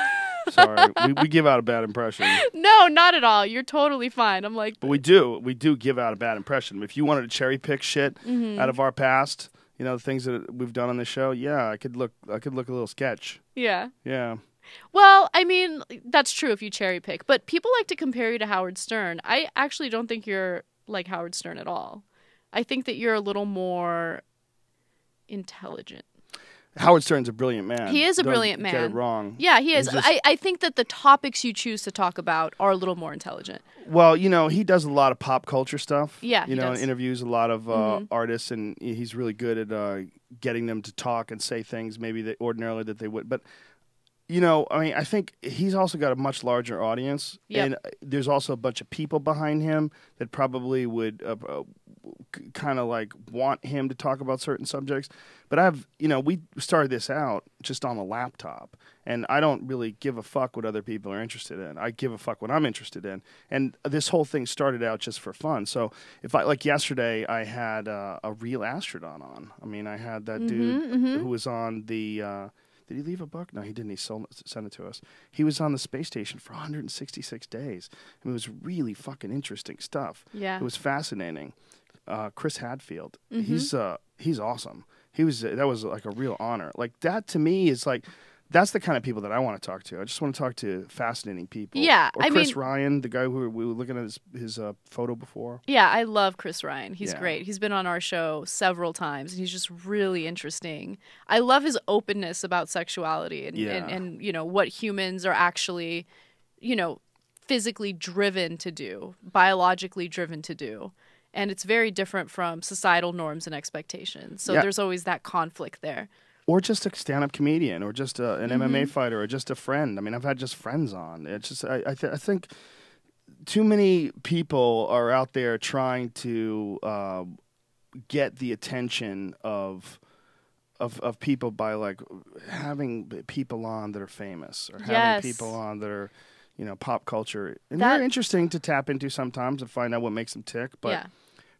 Sorry, we give out a bad impression. No, not at all. You're totally fine. I'm like, But we do give out a bad impression. If you wanted to cherry pick shit out of our past, you know, the things that we've done on the show, yeah, I could look a little sketch. yeah. Yeah. Well, I mean, that's true if you cherry pick. But people like to compare you to Howard Stern. I actually don't think you're like Howard Stern at all. I think that you're a little more intelligent. Howard Stern's a brilliant man. He is a Don't brilliant man. Get it wrong. Yeah, he is. He's just- I think that the topics you choose to talk about are a little more intelligent. Well, you know, he does a lot of pop culture stuff. Yeah, you he know, does. interviews a lot of artists, and he's really good at getting them to talk and say things maybe that ordinarily that they would. But you know, I mean, I think he's also got a much larger audience, Yep. and there's also a bunch of people behind him that probably would kind of like want him to talk about certain subjects. But we started this out just on a laptop, and I don't really give a fuck what other people are interested in. I give a fuck what I'm interested in. And this whole thing started out just for fun. So like yesterday, I had a real astronaut on. I mean, I had that dude who was on the. Did he leave a book? No, he didn't. He sent it to us. He was on the space station for 166 days. I mean, it was really fucking interesting stuff. Yeah. It was fascinating. Chris Hadfield, he's awesome. That was like a real honor. Like that to me is like, that's the kind of people that I want to talk to. I just want to talk to fascinating people. Yeah, Or Chris Ryan, the guy who we were looking at his photo before. Yeah, I love Chris Ryan. He's Yeah. great. He's been on our show several times, and he's just really interesting. I love his openness about sexuality and you know what humans are actually, you know, physically driven to do, biologically driven to do. And it's very different from societal norms and expectations. So there's always that conflict there. Or just a stand-up comedian, or just an MMA fighter, or just a friend. I mean, I've had just friends on. It's just I think too many people are out there trying to get the attention of people by like having people on that are famous, or having people on that are, you know, pop culture. And they're interesting to tap into sometimes and find out what makes them tick. But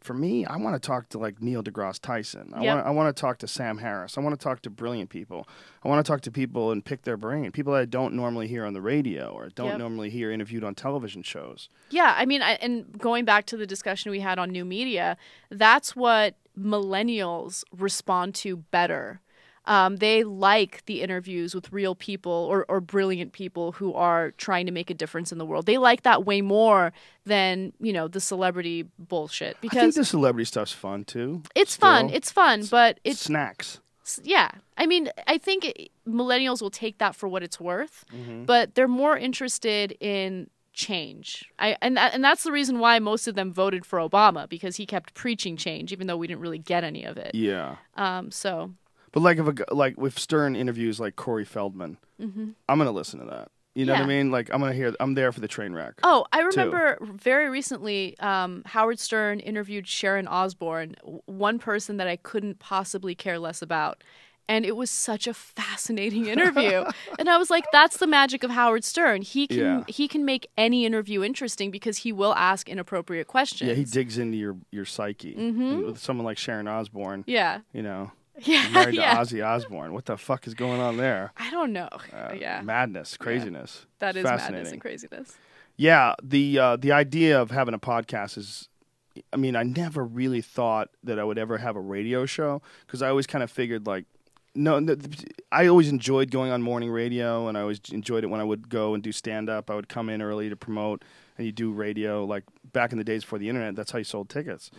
for me, I want to talk to like Neil deGrasse Tyson. I want to talk to Sam Harris. I want to talk to brilliant people. I want to talk to people and pick their brain. People that I don't normally hear on the radio, or don't normally hear interviewed on television shows. Yeah, I mean, and going back to the discussion we had on new media, that's what millennials respond to better. They like the interviews with real people or brilliant people who are trying to make a difference in the world. They like that way more than, you know, the celebrity bullshit. Because I think the celebrity stuff's fun too. It's fun, but it's snacks. Yeah. I mean, I think millennials will take that for what it's worth, but they're more interested in change. And that's the reason why most of them voted for Obama, because he kept preaching change, even though we didn't really get any of it. Yeah. So... But if Stern interviews like Corey Feldman, I'm gonna listen to that. You know what I mean? Like I'm there for the train wreck. Oh, I remember very recently, Howard Stern interviewed Sharon Osbourne, one person that I couldn't possibly care less about. And it was such a fascinating interview. And I was like, that's the magic of Howard Stern. He can make any interview interesting because he will ask inappropriate questions. Yeah, he digs into your psyche. And with someone like Sharon Osbourne, you know. Yeah, married to Ozzy Osbourne. What the fuck is going on there? I don't know. Madness, craziness. That is madness and craziness. Yeah, the idea of having a podcast is, I mean, I never really thought that I would ever have a radio show, because I always kind of figured like, I always enjoyed going on morning radio, and I always enjoyed it when I would go and do stand-up. I would come in early to promote, and you do radio. Like back in the days before the internet, that's how you sold tickets.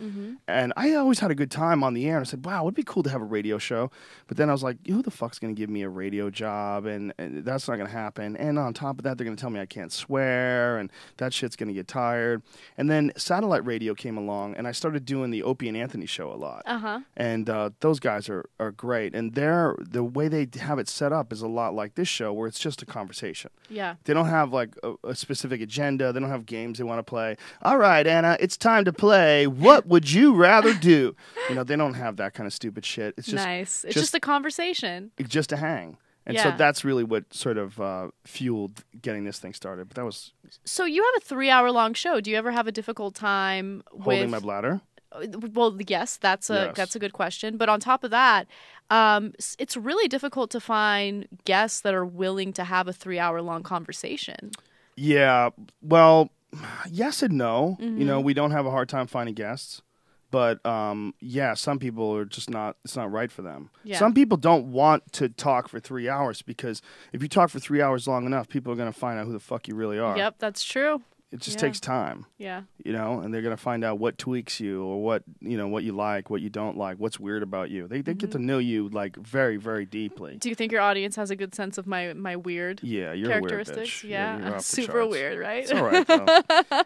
And I always had a good time on the air, and I said, wow, it would be cool to have a radio show. But then I was like, who the fuck's going to give me a radio job? And that's not going to happen. And on top of that, they're going to tell me I can't swear, and that shit's going to get tired. And then satellite radio came along, and I started doing the Opie and Anthony show a lot. And those guys are great. And the way they have it set up is a lot like this show, where it's just a conversation. Yeah. They don't have like a specific agenda. They don't have games they want to play. All right, Anna, it's time to play What Would You Rather Do? You know, they don't have that kind of stupid shit. It's just nice. It's just a conversation. Just a hang. And so that's really what sort of fueled getting this thing started. But that was... So you have a 3-hour-long show. Do you ever have a difficult time holding my bladder? Well, yes, that's a good question. But on top of that, it's really difficult to find guests that are willing to have a 3-hour-long conversation. Yeah, well, yes and no. You know, we don't have a hard time finding guests. But, some people are just it's not right for them. Yeah. Some people don't want to talk for 3 hours, because if you talk for 3 hours long enough, people are going to find out who the fuck you really are. Yep, that's true. It just takes time. Yeah. You know, and they're going to find out what tweaks you, or what you like, what you don't like, what's weird about you. They get to know you like very, very deeply. Do you think your audience has a good sense of my weird you're characteristics? A weird bitch. Yeah. Super weird, right? It's all right, though.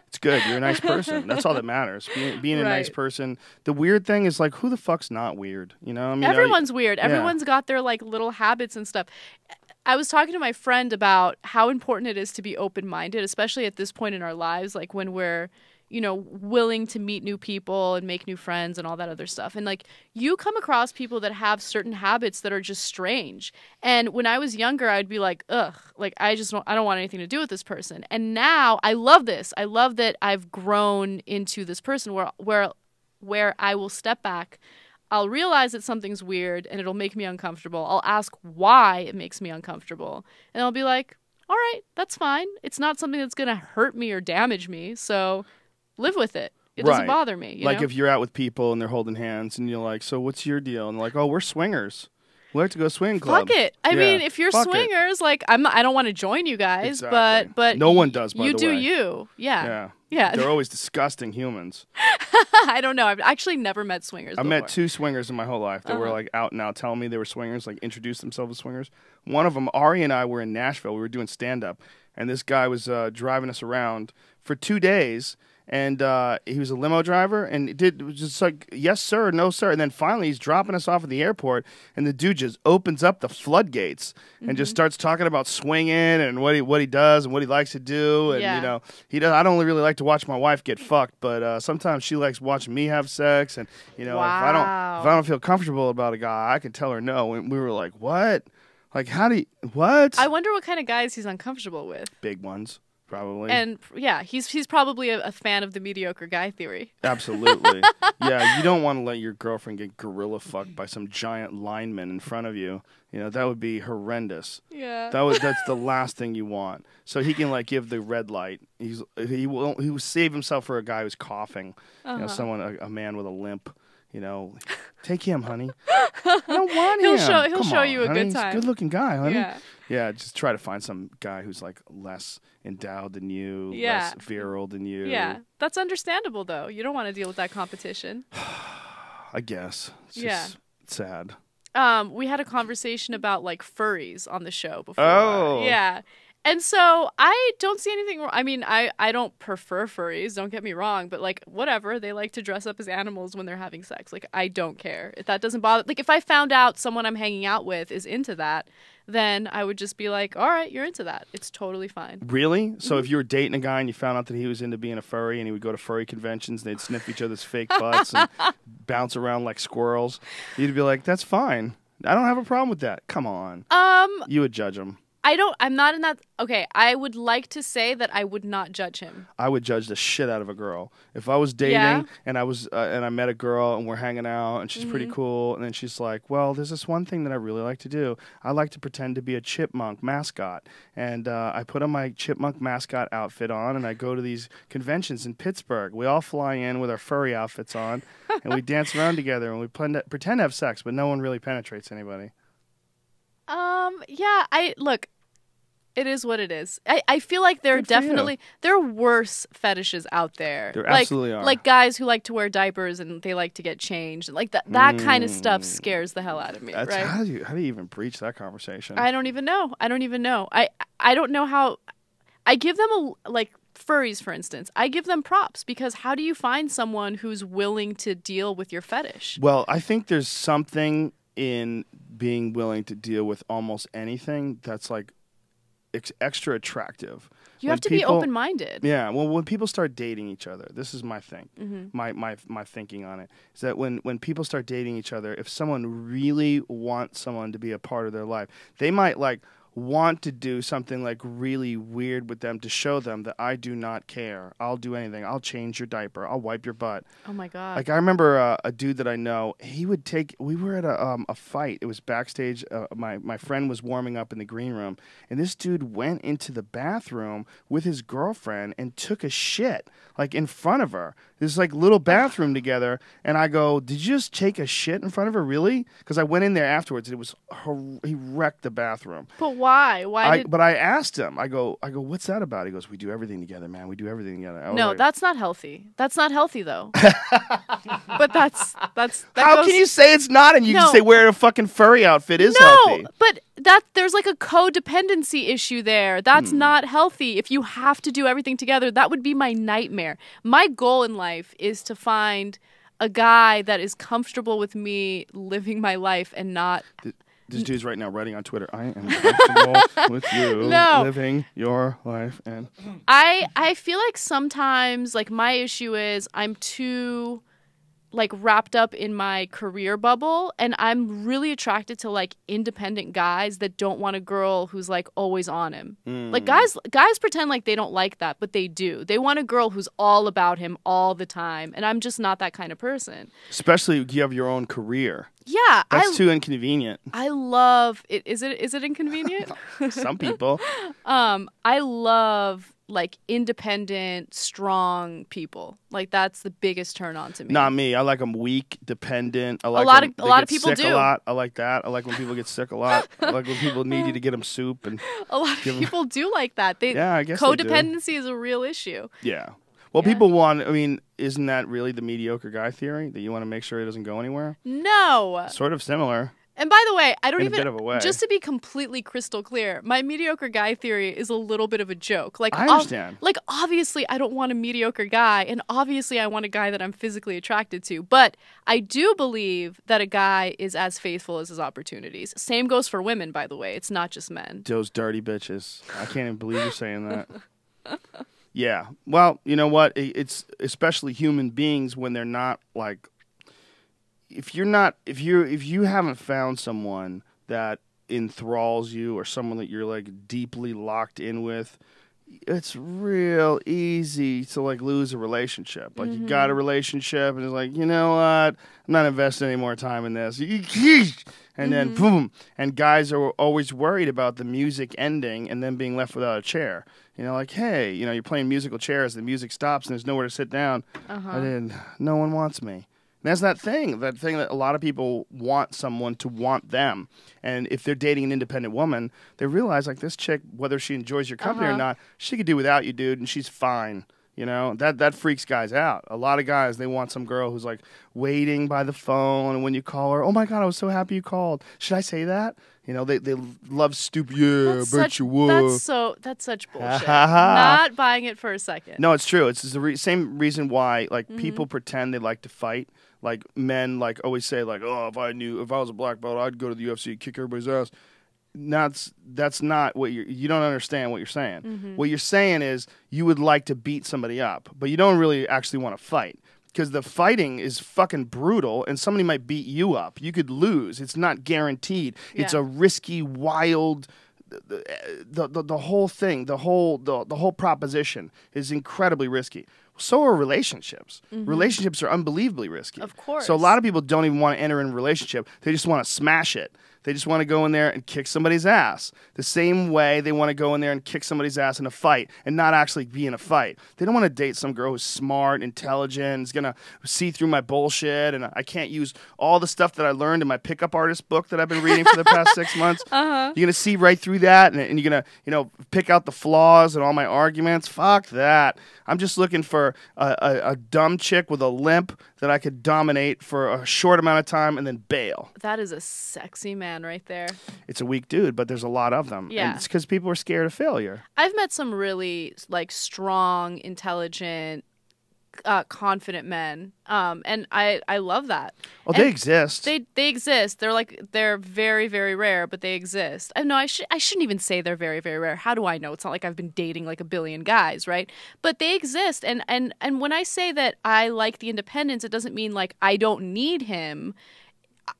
It's good. You're a nice person. That's all that matters. Being a nice person. The weird thing is like, who the fuck's not weird? You know, I mean, everyone's weird. Everyone's got their like little habits and stuff. I was talking to my friend about how important it is to be open-minded, especially at this point in our lives, like when we're, willing to meet new people and make new friends and all that other stuff. And like, you come across people that have certain habits that are just strange. And when I was younger, I'd be like, ugh, like I don't want anything to do with this person. And now I love this. I love that I've grown into this person where I will step back. I'll realize that something's weird and it'll make me uncomfortable. I'll ask why it makes me uncomfortable. And I'll be like, all right, that's fine. It's not something that's going to hurt me or damage me. So live with it. It doesn't bother me. You know? If you're out with people and they're holding hands and you're like, so what's your deal? And they're like, oh, we're swingers. We like to go swing club. Fuck it. I mean, if you're swingers, like I don't want to join you guys, exactly. but no one does, by the way. You do you. Yeah. They're always disgusting humans. I don't know. I've actually never met swingers before. I met 2 swingers in my whole life that were like out and out telling me they were swingers, like introduced themselves as swingers. One of them, Ari and I were in Nashville. We were doing stand-up. and this guy was driving us around for 2 days. And he was a limo driver, and it was just like, yes, sir, no, sir. And then finally he's dropping us off at the airport, and the dude just opens up the floodgates and just starts talking about swinging and what he does and what he likes to do. And, you know, I don't really like to watch my wife get fucked, but sometimes she likes watching me have sex. And, you know, if I don't feel comfortable about a guy, I can tell her no. And we were like, what? Like, what? I wonder what kind of guys he's uncomfortable with. Big ones. Probably. And yeah, he's probably a fan of the mediocre guy theory. Absolutely. Yeah, you don't want to let your girlfriend get gorilla fucked by some giant lineman in front of you. You know, that would be horrendous. Yeah. That's the last thing you want. So he can like give the red light. He will save himself for a guy who's coughing. You know, a man with a limp. You know, take him, honey. I don't want him. He'll show you a honey. good time. He's a good-looking guy, honey. Yeah. Yeah, just try to find some guy who's like less endowed than you, less virile than you. Yeah, that's understandable though. You don't want to deal with that competition. I guess. It's just sad. We had a conversation about like furries on the show before. Oh. Yeah. And so I don't see anything wrong. I mean, I don't prefer furries, don't get me wrong, but like whatever, they like to dress up as animals when they're having sex. Like I don't care. If that doesn't bother, like if I found out someone I'm hanging out with is into that, then I would just be like, all right, you're into that. It's totally fine. Really? So if you were dating a guy and you found out that he was into being a furry and he would go to furry conventions and they'd sniff each other's fake butts and bounce around like squirrels, you'd be like, that's fine. I don't have a problem with that. Come on. You would judge him. I'm not in that. Okay, I would like to say that I would not judge him. I would judge the shit out of a girl. If I was dating and I met a girl and we're hanging out and she's pretty cool and then she's like, well, there's this one thing that I really like to do. I like to pretend to be a chipmunk mascot. And I put on my chipmunk mascot outfit on and I go to these conventions in Pittsburgh. We all fly in with our furry outfits on and we dance around together and we pretend to have sex, but no one really penetrates anybody. Yeah, look, it is what it is. I feel like there are worse fetishes out there. There absolutely are. Like guys who like to wear diapers and they like to get changed. Like that kind of stuff scares the hell out of me, right? How do you even breach that conversation? I don't even know. I don't know how. I give them furries, for instance. I give them props because how do you find someone who's willing to deal with your fetish? Well, I think there's something in being willing to deal with almost anything that's like extra attractive. You have to be open-minded. Yeah. Well, when people start dating each other, this is my thing. My thinking on it is that when people start dating each other, if someone really wants someone to be a part of their life, they might like want to do something like really weird with them to show them that I do not care. I'll do anything. I'll change your diaper. I'll wipe your butt. Oh my God. Like I remember a dude that I know, we were at a fight. It was backstage. My friend was warming up in the green room and this dude went into the bathroom with his girlfriend and took a shit like in front of her. This like little bathroom together. And I go, did you just take a shit in front of her? Really? Because I went in there afterwards and he wrecked the bathroom. But why? But I asked him. I go, what's that about? He goes, we do everything together, man. We do everything together. No, that's not healthy. That's not healthy, though. But that's how can you say it's not? And you can say wearing a fucking furry outfit is healthy. No, but there's like a codependency issue there. That's not healthy. If you have to do everything together, that would be my nightmare. My goal in life is to find a guy that is comfortable with me living my life and not. This dude's right now writing on Twitter, I am comfortable with you living your life. And I feel like sometimes, like, my issue is I'm too, like, wrapped up in my career bubble, and I'm really attracted to, like, independent guys that don't want a girl who's, like, always on him. Like, guys pretend like they don't like that, but they do. They want a girl who's all about him all the time, and I'm just not that kind of person. Especially if you have your own career. Yeah, that's too inconvenient. I love it. Is it inconvenient? Some people. I love like independent, strong people. Like that's the biggest turn on to me. Not me. I like them weak, dependent. I like a lot of people do. A lot. I like that. I like when people get sick a lot. I like when people need you to get them soup and. A lot of people do like that. I guess codependency is a real issue. Yeah. Well, people want, I mean, isn't that really the mediocre guy theory? That you want to make sure it doesn't go anywhere? No. Sort of similar. And by the way, I don't In a even, bit of a way. just to be completely crystal clear, my mediocre guy theory is a little bit of a joke. Like, I understand. Like, obviously, I don't want a mediocre guy, and obviously, I want a guy that I'm physically attracted to. But I do believe that a guy is as faithful as his opportunities. Same goes for women, by the way. It's not just men. Those dirty bitches. I can't even believe you're saying that. Yeah. Well, you know what? It's especially human beings when they're not like. If you haven't found someone that enthralls you or someone that you're like deeply locked in with, it's real easy to like lose a relationship. Like you got a relationship and it's like, you know what? I'm not investing any more time in this. And then boom. And guys are always worried about the music ending and then being left without a chair. You know, like, hey, you know, you're playing musical chairs, the music stops and there's nowhere to sit down. No one wants me. And that's that thing that a lot of people want someone to want them. And if they're dating an independent woman, they realize, like, this chick, whether she enjoys your company or not, she could do without you, dude, and she's fine. You know, that freaks guys out. A lot of guys, they want some girl who's, like, waiting by the phone, and when you call her, oh, my God, I was so happy you called. Should I say that? You know, they love stupid, bet you would. That's such bullshit. Not buying it for a second. No, it's true. It's the same reason why, like, people pretend they like to fight. Like, men, like, always say, like, oh, if I was a black belt, I'd go to the UFC and kick everybody's ass. That's not what you don't understand what you're saying. What you're saying is you would like to beat somebody up, but you don't really actually want to fight. Because the fighting is fucking brutal, and somebody might beat you up. You could lose. It's not guaranteed. Yeah. It's a risky, wild. The whole thing, the whole proposition is incredibly risky. So are relationships. Relationships are unbelievably risky. Of course. So a lot of people don't even want to enter in a relationship. They just want to smash it. They just want to go in there and kick somebody's ass. The same way they want to go in there and kick somebody's ass in a fight and not actually be in a fight. They don't want to date some girl who's smart, intelligent, is going to see through my bullshit, and I can't use all the stuff that I learned in my pickup artist book that I've been reading for the past 6 months. You're going to see right through that, and you're going to, pick out the flaws and all my arguments. Fuck that. I'm just looking for a dumb chick with a limp that I could dominate for a short amount of time and then bail. That is a sexy man right there. It's a weak dude, but there's a lot of them. Yeah. And it's because people are scared of failure. I've met some really like strong, intelligent, confident men, and I love that. Oh, they exist. They exist. They're very, very rare, but they exist. I shouldn't even say they're very, very rare. How do I know? It's not like I've been dating like a billion guys, right? But they exist, and when I say that I like the independence, it doesn't mean like I don't need him.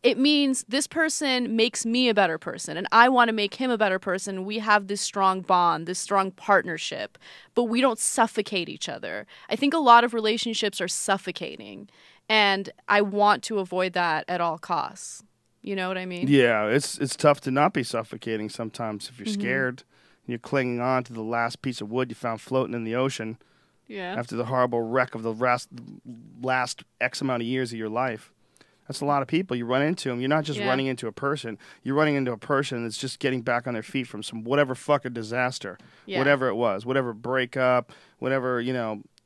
It means this person makes me a better person, and I want to make him a better person. We have this strong bond, this strong partnership, but we don't suffocate each other. I think a lot of relationships are suffocating, and I want to avoid that at all costs. You know what I mean? Yeah, it's tough to not be suffocating sometimes if you're scared. And you're clinging on to the last piece of wood you found floating in the ocean. Yeah. After the horrible wreck of the last X amount of years of your life. That's a lot of people. You run into them. You're not just running into a person. You're running into a person that's just getting back on their feet from some whatever fucking disaster. Yeah. Whatever it was. Whatever breakup. Whatever,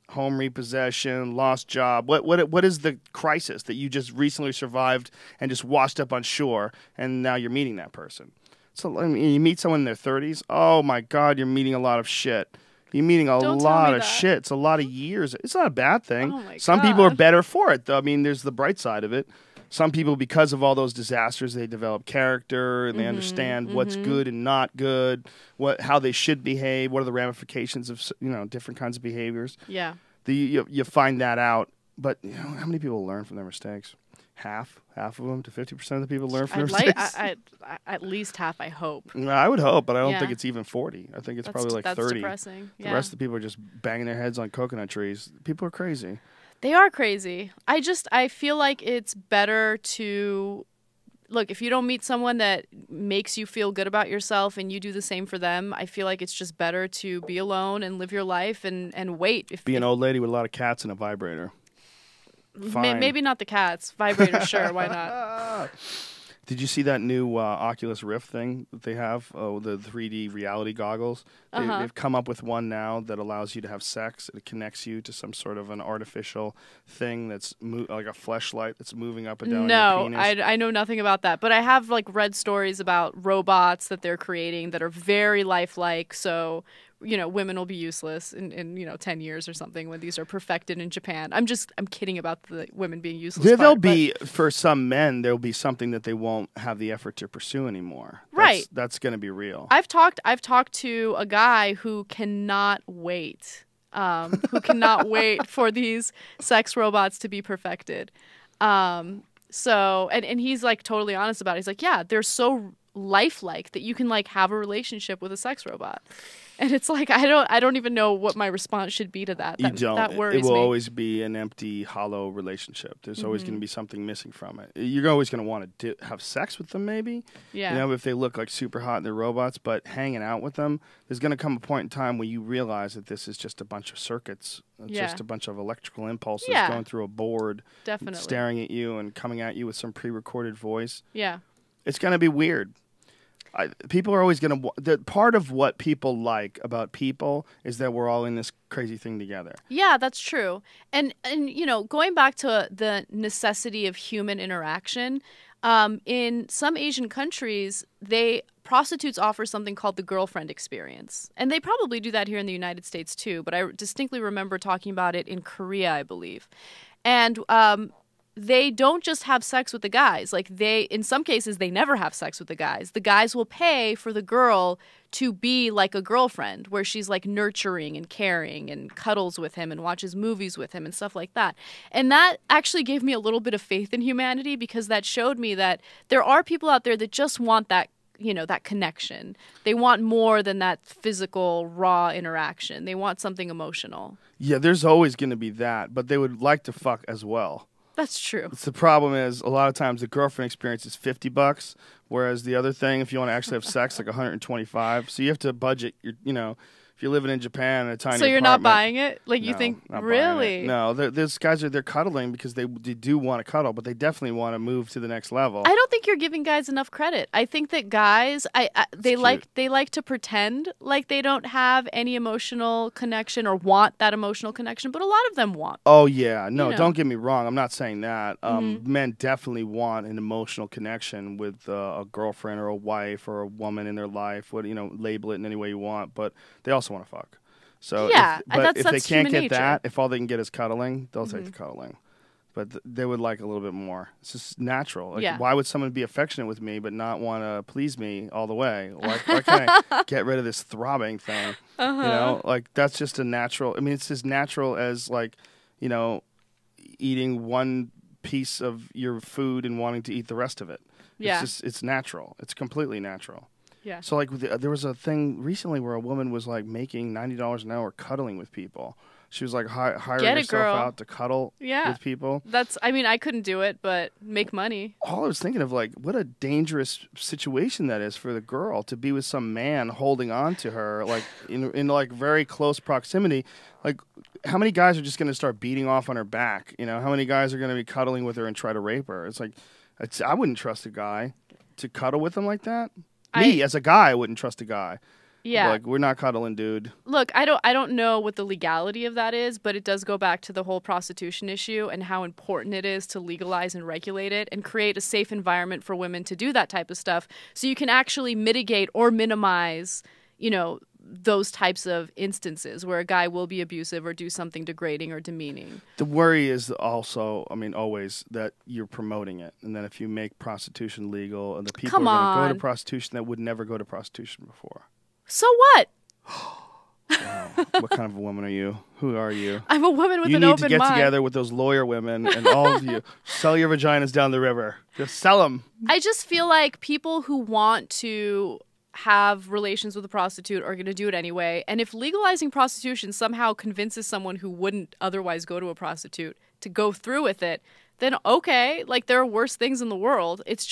home repossession, lost job. What is the crisis that you just recently survived and just washed up on shore and now you're meeting that person? So, I mean, you meet someone in their 30s. Oh, my God, you're meeting a lot of shit. You're meeting a lot of shit. It's a lot of years. It's not a bad thing. Oh my Some God. people are better for it, though. I mean, there's the bright side of it. Some people, because of all those disasters, they develop character and they understand what's good and not good, how they should behave, what are the ramifications of different kinds of behaviors. Yeah. You find that out, but how many people learn from their mistakes? Half of them to 50% of the people learn from their mistakes. At least half, I hope. I would hope, but I don't think it's even 40. I think it's probably like 30. That's depressing. The rest of the people are just banging their heads on coconut trees. People are crazy. They are crazy. I feel like it's better to look, if you don't meet someone that makes you feel good about yourself and you do the same for them, I feel like it's just better to be alone and live your life and wait. Be an old lady with a lot of cats and a vibrator. Fine. Maybe not the cats. Vibrator, sure, why not? Did you see that new Oculus Rift thing that they have? Oh, the 3D reality goggles. They've come up with one now that allows you to have sex. It connects you to some sort of an artificial thing that's like a fleshlight that's moving up and down your penis. No, I know nothing about that. But I have like read stories about robots that they're creating that are very lifelike. So, women will be useless in 10 years or something when these are perfected in Japan. I'm kidding about the women being useless. For some men, there'll be something that they won't have the effort to pursue anymore. Right. That's going to be real. I've talked to a guy who cannot wait. Who cannot wait for these sex robots to be perfected. So he's like totally honest about it. He's like, yeah, they're so lifelike that you can like have a relationship with a sex robot. And it's like I don't even know what my response should be to that. You don't. That worries me. It will always be an empty, hollow relationship. There's always going to be something missing from it. You're always going to want to have sex with them, maybe. Yeah. If they look like super hot and they're robots, but hanging out with them, there's going to come a point in time where you realize that this is just a bunch of circuits, just a bunch of electrical impulses going through a board, definitely staring at you and coming at you with some pre-recorded voice. Yeah. It's going to be weird. People are always going to... Part of what people like about people is that we're all in this crazy thing together. Yeah, that's true. And going back to the necessity of human interaction, in some Asian countries, prostitutes offer something called the girlfriend experience. And they probably do that here in the United States too, but I distinctly remember talking about it in Korea, I believe. And they don't just have sex with the guys. Like in some cases, they never have sex with the guys. The guys will pay for the girl to be like a girlfriend, where she's like nurturing and caring and cuddles with him and watches movies with him and stuff like that. And that actually gave me a little bit of faith in humanity, because that showed me that there are people out there that just want that, that connection. They want more than that physical, raw interaction. They want something emotional. Yeah, there's always going to be that, but they would like to fuck as well. That's true. The problem is a lot of times the girlfriend experience is $50, whereas the other thing, if you want to actually have sex, like $125. So you have to budget your, if you're living in Japan in a tiny So you're apartment, not buying it? Like you no, think, not really? No, there's guys they're cuddling because they do want to cuddle, but they definitely want to move to the next level. I don't think you're giving guys enough credit. I think that guys, they like to pretend like they don't have any emotional connection or want that emotional connection, but a lot of them want. Oh yeah, no, don't get me wrong. I'm not saying that. Men definitely want an emotional connection with a girlfriend or a wife or a woman in their life. Label it in any way you want, but they also want to fuck. So yeah, if they can't get nature. that, if all they can get is cuddling, they'll take the cuddling. But they would like a little bit more. It's just natural. Like, why would someone be affectionate with me but not want to please me all the way? Why can't I get rid of this throbbing thing? That's just a natural. I mean, it's as natural as eating one piece of your food and wanting to eat the rest of it. Yeah, it's natural. It's completely natural. Yeah. So there was a thing recently where a woman was like making $90 an hour cuddling with people. She was like hiring herself out to cuddle with people. I couldn't do it, but make money. All I was thinking of, like, what a dangerous situation that is for the girl to be with some man holding on to her, like in like very close proximity. Like, how many guys are just going to start beating off on her back? How many guys are going to be cuddling with her and try to rape her? It's like, I wouldn't trust a guy to cuddle with him like that. Me, as a guy, I wouldn't trust a guy. Yeah. Like, we're not cuddling, dude. Look, I don't know what the legality of that is, but it does go back to the whole prostitution issue and how important it is to legalize and regulate it and create a safe environment for women to do that type of stuff, so you can actually mitigate or minimize, those types of instances where a guy will be abusive or do something degrading or demeaning. The worry is also, always that you're promoting it. And then if you make prostitution legal, and the people are going to go to prostitution that would never go to prostitution before. So what? Wow. What kind of a woman are you? Who are you? I'm a woman with an open mind. You need to get together with those lawyer women and all of you. Sell your vaginas down the river. Just sell them. I just feel like people who want to have relations with a prostitute are going to do it anyway. And if legalizing prostitution somehow convinces someone who wouldn't otherwise go to a prostitute to go through with it, then okay, like there are worse things in the world. It's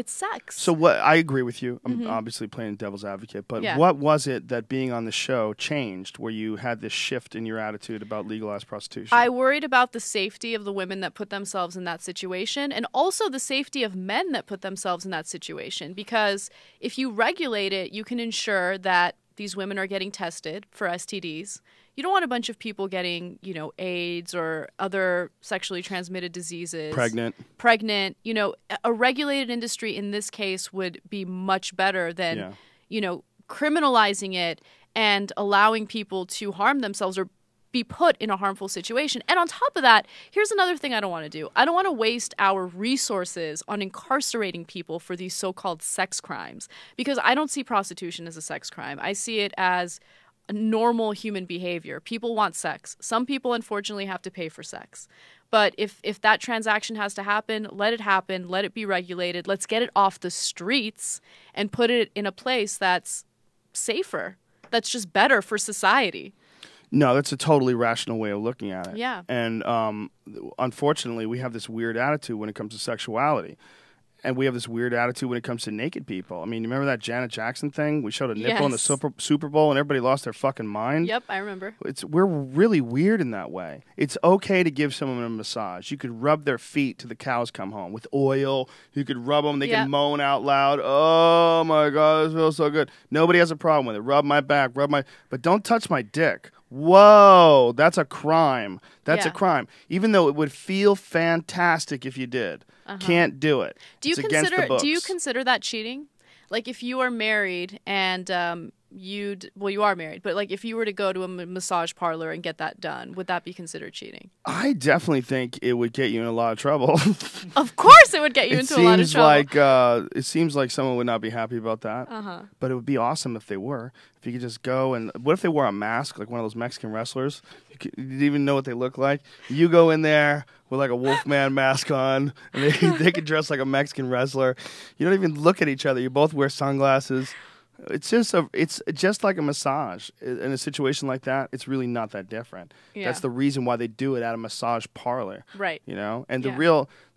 sex. So what? I agree with you. I'm obviously playing devil's advocate, but what was it that being on the show changed where you had this shift in your attitude about legalized prostitution? I worried about the safety of the women that put themselves in that situation, and also the safety of men that put themselves in that situation, because if you regulate it, you can ensure that these women are getting tested for STDs. You don't want a bunch of people getting, AIDS or other sexually transmitted diseases. Pregnant. A regulated industry in this case would be much better than, criminalizing it and allowing people to harm themselves or be put in a harmful situation. And on top of that, here's another thing I don't want to do. I don't want to waste our resources on incarcerating people for these so-called sex crimes, because I don't see prostitution as a sex crime. I see it as normal human behavior. People want sex. Some people, unfortunately, have to pay for sex. But if that transaction has to happen, let it happen. Let it be regulated. Let's get it off the streets and put it in a place that's safer, that's just better for society. No, that's a totally rational way of looking at it. Yeah. And unfortunately, we have this weird attitude when it comes to sexuality. And we have this weird attitude when it comes to naked people. I mean, you remember that Janet Jackson thing? We showed a nipple in the Super Bowl and everybody lost their fucking mind. Yep, I remember. We're really weird in that way. It's okay to give someone a massage. You could rub their feet till the cows come home with oil. You could rub them. They can moan out loud. Oh, my God, this feels so good. Nobody has a problem with it. Rub my back, but don't touch my dick. Whoa, that's a crime. That's a crime. Even though it would feel fantastic if you did. Can't do it. Do you consider that cheating? Like if you are married and you are married, but like if you were to go to a massage parlor and get that done, would that be considered cheating? I definitely think it would get you in a lot of trouble. Of course it would get you into a lot of trouble. It seems like someone would not be happy about that. But it would be awesome if they were. If you could just go and... What if they wore a mask, like one of those Mexican wrestlers? You didn't even know what they look like. You go in there with like a Wolfman mask on, and they could dress like a Mexican wrestler. You don't even look at each other. You both wear sunglasses. It's just like a massage. In a situation like that, it's really not that different. Yeah. That's the reason why they do it at a massage parlor. Right. And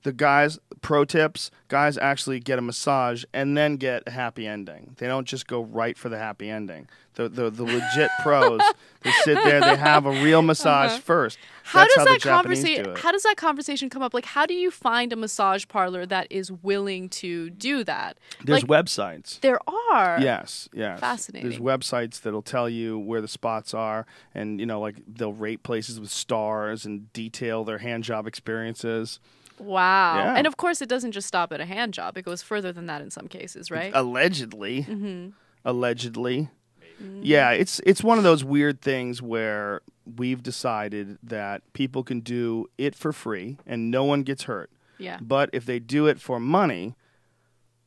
the guys, pro tips, guys actually get a massage and then get a happy ending. They don't just go right for the happy ending. The legit pros, they sit there, they have a real massage first. How does that conversation come up? Like, how do you find a massage parlor that is willing to do that? There's websites. There are. Yes. Fascinating. There's websites that'll tell you where the spots are, and like they'll rate places with stars and detail their hand job experiences. Wow. Yeah. And of course, it doesn't just stop at a hand job. It goes further than that in some cases, right? Allegedly. Allegedly. Yeah, it's one of those weird things where we've decided that people can do it for free and no one gets hurt. Yeah. But if they do it for money,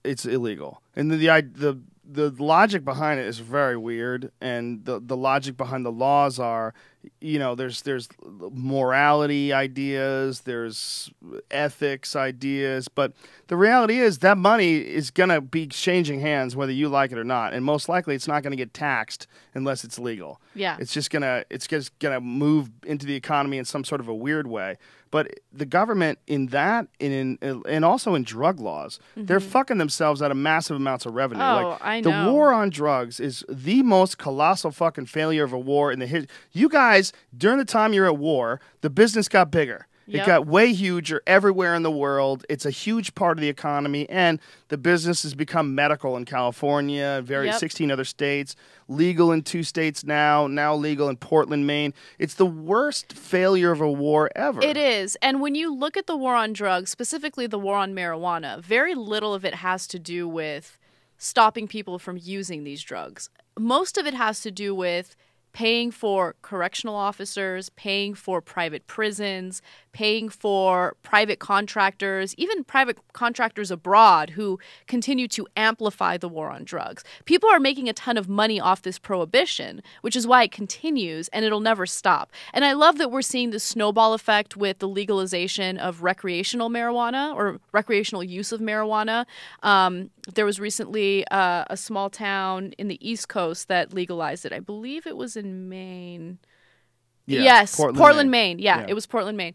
it's illegal. And the logic behind it is very weird, and the logic behind the laws are, there's morality ideas, there's ethics ideas, but the reality is that money is going to be changing hands whether you like it or not, and most likely it's not going to get taxed unless it's legal. Yeah. It's just going to move into the economy in some sort of a weird way. But the government in that and also in drug laws, they're fucking themselves out of massive amounts of revenue. I know. The war on drugs is the most colossal fucking failure of a war in the history. You guys, during the time you're at war, the business got bigger. Yep. It got way huger everywhere in the world. It's a huge part of the economy, and the business has become medical in California, 16 other states, legal in 2 states now legal in Portland, Maine. It's the worst failure of a war ever. It is. And when you look at the war on drugs, specifically the war on marijuana, very little of it has to do with stopping people from using these drugs. Most of it has to do with paying for correctional officers, paying for private prisons, paying for private contractors, even private contractors abroad who continue to amplify the war on drugs. People are making a ton of money off this prohibition, which is why it continues and it'll never stop. And I love that we're seeing the snowball effect with the legalization of recreational marijuana or recreational use of marijuana. There was recently a small town in the East Coast that legalized it. I believe it was in Maine. Yeah, yes, Portland, Maine. Maine. Yeah, it was Portland, Maine.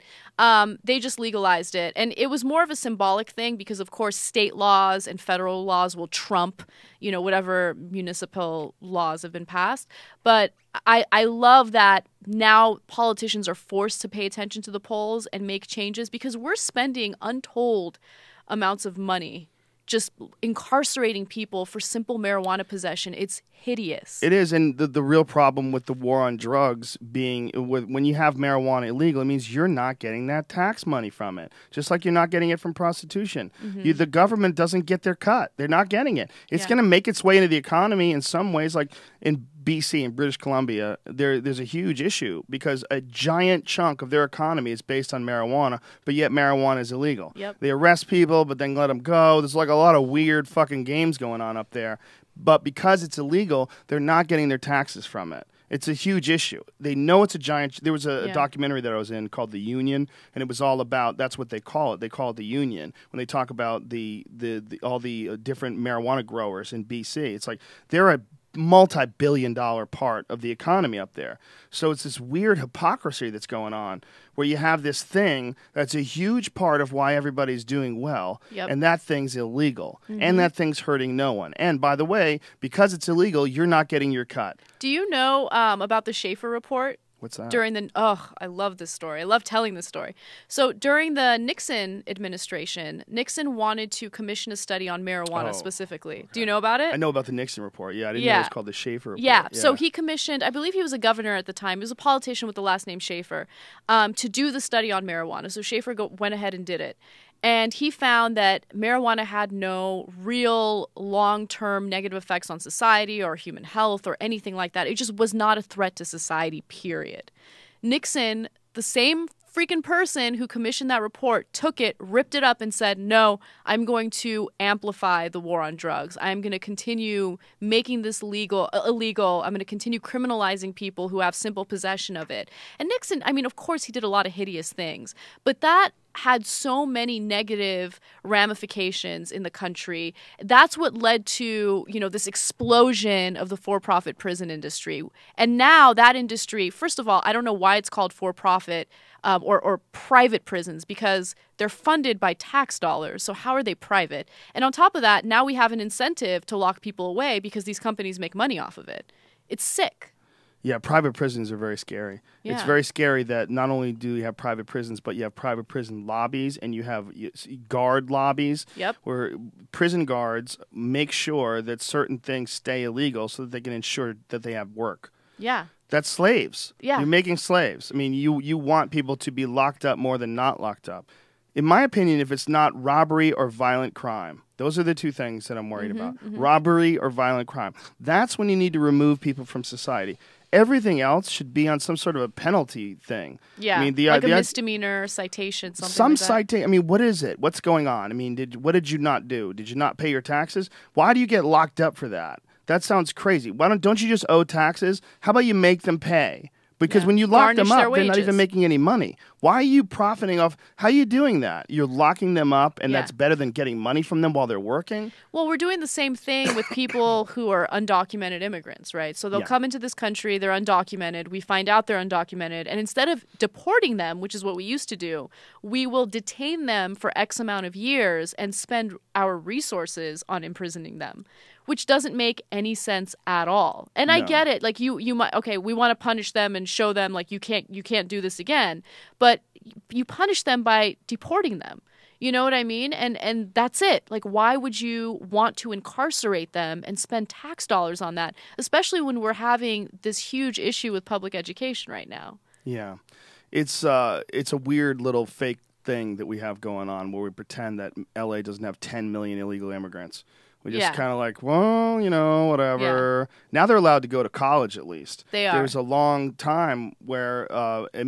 They just legalized it. And it was more of a symbolic thing because, of course, state laws and federal laws will trump, whatever municipal laws have been passed. But I love that now politicians are forced to pay attention to the polls and make changes because we're spending untold amounts of money just incarcerating people for simple marijuana possession. It's hideous. It is, and the real problem with the war on drugs being when you have marijuana illegal, it means you're not getting that tax money from it, just like you're not getting it from prostitution. The government doesn't get their cut. They're not getting it. It's going to make its way into the economy in some ways, like in BC and British Columbia, there's a huge issue because a giant chunk of their economy is based on marijuana, but yet marijuana is illegal. Yep. They arrest people, but then let them go. There's like a lot of weird fucking games going on up there. But because it's illegal, they're not getting their taxes from it. It's a huge issue. They know it's a giant. There was a documentary that I was in called The Union, and it was all about. That's what they call it. They call it the Union when they talk about all the different marijuana growers in BC. It's like they're a multi-billion-dollar part of the economy up there. So it's this weird hypocrisy that's going on where you have this thing that's a huge part of why everybody's doing well, and that thing's illegal, and that thing's hurting no one. And by the way, because it's illegal, you're not getting your cut. Do you know about the Schaefer report? What's that? I love this story. I love telling this story. So during the Nixon administration, Nixon wanted to commission a study on marijuana specifically. Okay. Do you know about it? I know about the Nixon report. Yeah, I didn't know it was called the Schaefer report. Yeah, so he commissioned, I believe he was a governor at the time. He was a politician with the last name Schaefer, to do the study on marijuana. So Schaefer went ahead and did it. And he found that marijuana had no real long-term negative effects on society or human health or anything like that. It just was not a threat to society, period. Nixon, the same freaking person who commissioned that report, took it, ripped it up, and said, no, I'm going to amplify the war on drugs. I'm going to continue making this illegal. I'm going to continue criminalizing people who have simple possession of it. And Nixon, I mean, of course, he did a lot of hideous things, but that had so many negative ramifications in the country. That's what led to, this explosion of the for-profit prison industry. And now that industry, first of all, I don't know why it's called for-profit or private prisons because they're funded by tax dollars. So how are they private? And on top of that, now we have an incentive to lock people away because these companies make money off of it. It's sick. Yeah, private prisons are very scary. Yeah. It's very scary that not only do you have private prisons, but you have private prison lobbies and you have guard lobbies where prison guards make sure that certain things stay illegal so that they can ensure that they have work. Yeah. That's slaves. Yeah. You're making slaves. I mean, you want people to be locked up more than not locked up. In my opinion, if it's not robbery or violent crime, those are the two things that I'm worried about. Robbery or violent crime. That's when you need to remove people from society. Everything else should be on some sort of a penalty thing. Yeah, I mean, like a misdemeanor citation, something like that. I mean, what is it? What's going on? I mean, what did you not do? Did you not pay your taxes? Why do you get locked up for that? That sounds crazy. Don't you just owe taxes? How about you make them pay? Because when you lock them up, they're not even making any money. Why are you profiting off? How are you doing that? You're locking them up, and that's better than getting money from them while they're working? Well, we're doing the same thing with people who are undocumented immigrants, right? So they'll come into this country, they're undocumented. We find out they're undocumented. And instead of deporting them, which is what we used to do, we will detain them for X amount of years and spend our resources on imprisoning them, which doesn't make any sense at all. And I get it. Like you might, we want to punish them and show them like you can't do this again. But you punish them by deporting them. You know what I mean? And that's it. Like, why would you want to incarcerate them and spend tax dollars on that, especially when we're having this huge issue with public education right now? Yeah. It's a weird little fake thing that we have going on where we pretend that LA doesn't have 10 million illegal immigrants. We just kind of like, well, whatever. Yeah. Now they're allowed to go to college at least. They are. There was a long time where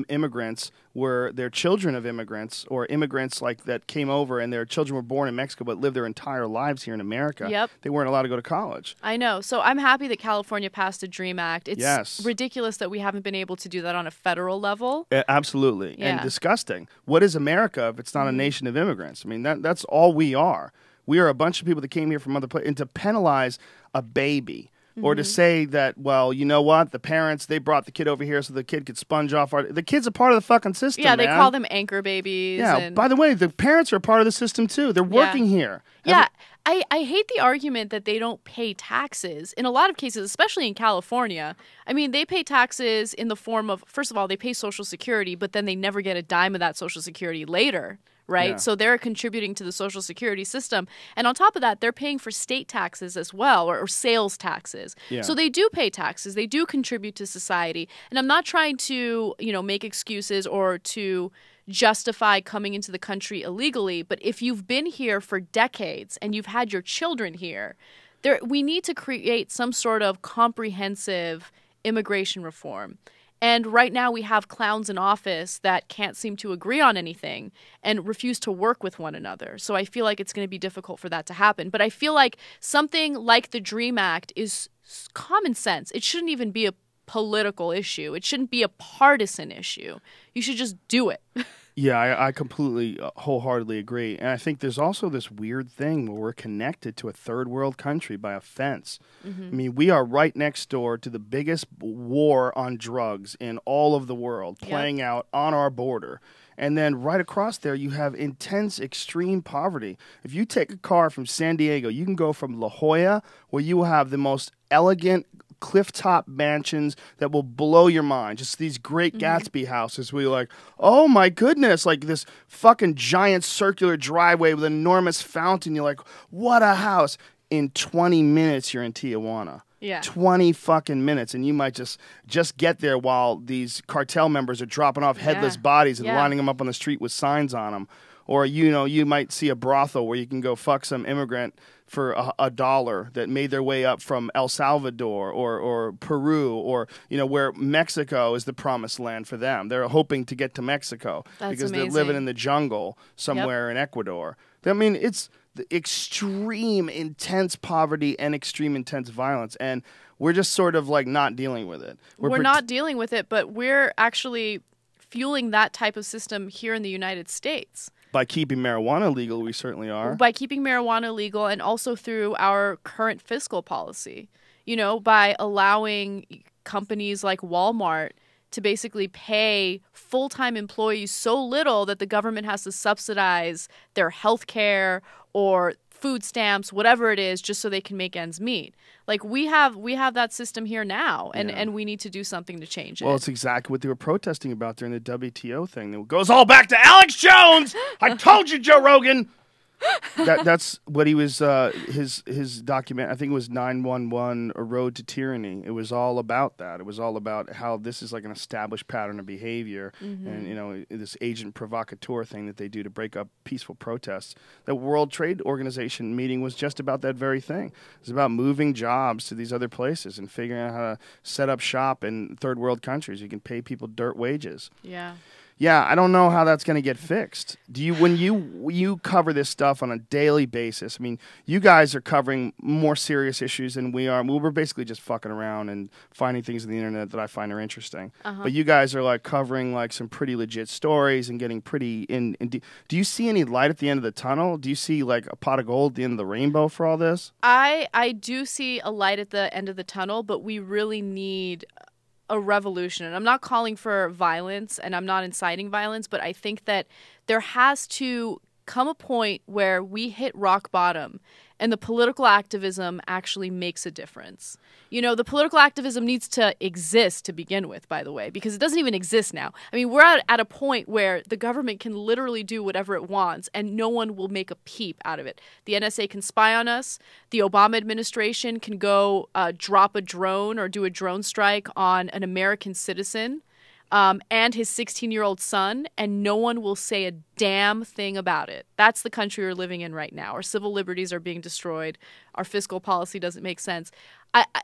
immigrants were, they're children of immigrants or immigrants like that came over and their children were born in Mexico but lived their entire lives here in America. Yep. They weren't allowed to go to college. I know. So I'm happy that California passed the DREAM Act. It's ridiculous that we haven't been able to do that on a federal level. Absolutely. Yeah. And disgusting. What is America if it's not a nation of immigrants? I mean, that's all we are. We are a bunch of people that came here from other places. And to penalize a baby or to say that, well, you know what, the parents, they brought the kid over here so the kid could sponge off the kid's a part of the fucking system. Yeah, they man. call them anchor babies. Yeah. By the way, the parents are a part of the system too. They're working here. Yeah. I hate the argument that they don't pay taxes. In a lot of cases, especially in California, I mean, they pay taxes in the form of, first of all, they pay Social Security, but then they never get a dime of that Social Security later, right? Yeah. So they're contributing to the Social Security system. And on top of that, they're paying for state taxes as well, or sales taxes. Yeah. So they do pay taxes. They do contribute to society. And I'm not trying to, make excuses or to justify coming into the country illegally, but if you've been here for decades and you've had your children here, we need to create some sort of comprehensive immigration reform. And right now we have clowns in office that can't seem to agree on anything and refuse to work with one another. So I feel like it's going to be difficult for that to happen. But I feel like something like the DREAM Act is common sense. It shouldn't even be a political issue. It shouldn't be a partisan issue. You should just do it. Yeah, I completely, wholeheartedly agree. And I think there's also this weird thing where we're connected to a third world country by a fence. I mean, we are right next door to the biggest war on drugs in all of the world playing out on our border. And then right across there, you have intense, extreme poverty. If you take a car from San Diego, you can go from La Jolla, where you have the most elegant cliff-top mansions that will blow your mind. Just these great Gatsby houses where you're like, oh my goodness, like this fucking giant circular driveway with an enormous fountain. You're like, what a house. In 20 minutes, you're in Tijuana. Yeah. 20 fucking minutes, and you might just get there while these cartel members are dropping off headless bodies and lining them up on the street with signs on them. Or, you might see a brothel where you can go fuck some immigrant for $1 that made their way up from El Salvador or Peru or, where Mexico is the promised land for them. They're hoping to get to Mexico because they're living in the jungle somewhere in Ecuador. I mean, it's the extreme intense poverty and extreme intense violence, and we're just sort of like not dealing with it. We're not dealing with it, but we're actually fueling that type of system here in the United States. By keeping marijuana legal, we certainly are. By keeping marijuana legal, and also through our current fiscal policy, by allowing companies like Walmart to basically pay full-time employees so little that the government has to subsidize their health care or food stamps, whatever it is, just so they can make ends meet. Like we have that system here now, and we need to do something to change it. Well, it's exactly what they were protesting about during the WTO thing. It goes all back to Alex Jones. I told you, Joe Rogan. That's what he was. His document, I think it was 911: A Road to Tyranny. It was all about that. It was all about how this is like an established pattern of behavior, and this agent provocateur thing that they do to break up peaceful protests. The World Trade Organization meeting was just about that very thing. It was about moving jobs to these other places and figuring out how to set up shop in third world countries. You can pay people dirt wages. Yeah. Yeah, I don't know how that's going to get fixed. Do you, when you cover this stuff on a daily basis? I mean, you guys are covering more serious issues than we are. We're basically just fucking around and finding things on the internet that I find are interesting. But you guys are like covering like some pretty legit stories and getting pretty in. Do you see any light at the end of the tunnel? Do you see like a pot of gold at the end of the rainbow for all this? I do see a light at the end of the tunnel, but we really need a revolution. And I'm not calling for violence, and I'm not inciting violence, but I think that there has to come a point where we hit rock bottom and the political activism actually makes a difference. The political activism needs to exist to begin with, by the way, because it doesn't even exist now. I mean, we're at a point where the government can literally do whatever it wants and no one will make a peep out of it. The NSA can spy on us. The Obama administration can go drop a drone or do a drone strike on an American citizen and his 16-year-old son, and no one will say a damn thing about it. That's the country we're living in right now. Our civil liberties are being destroyed. Our fiscal policy doesn't make sense.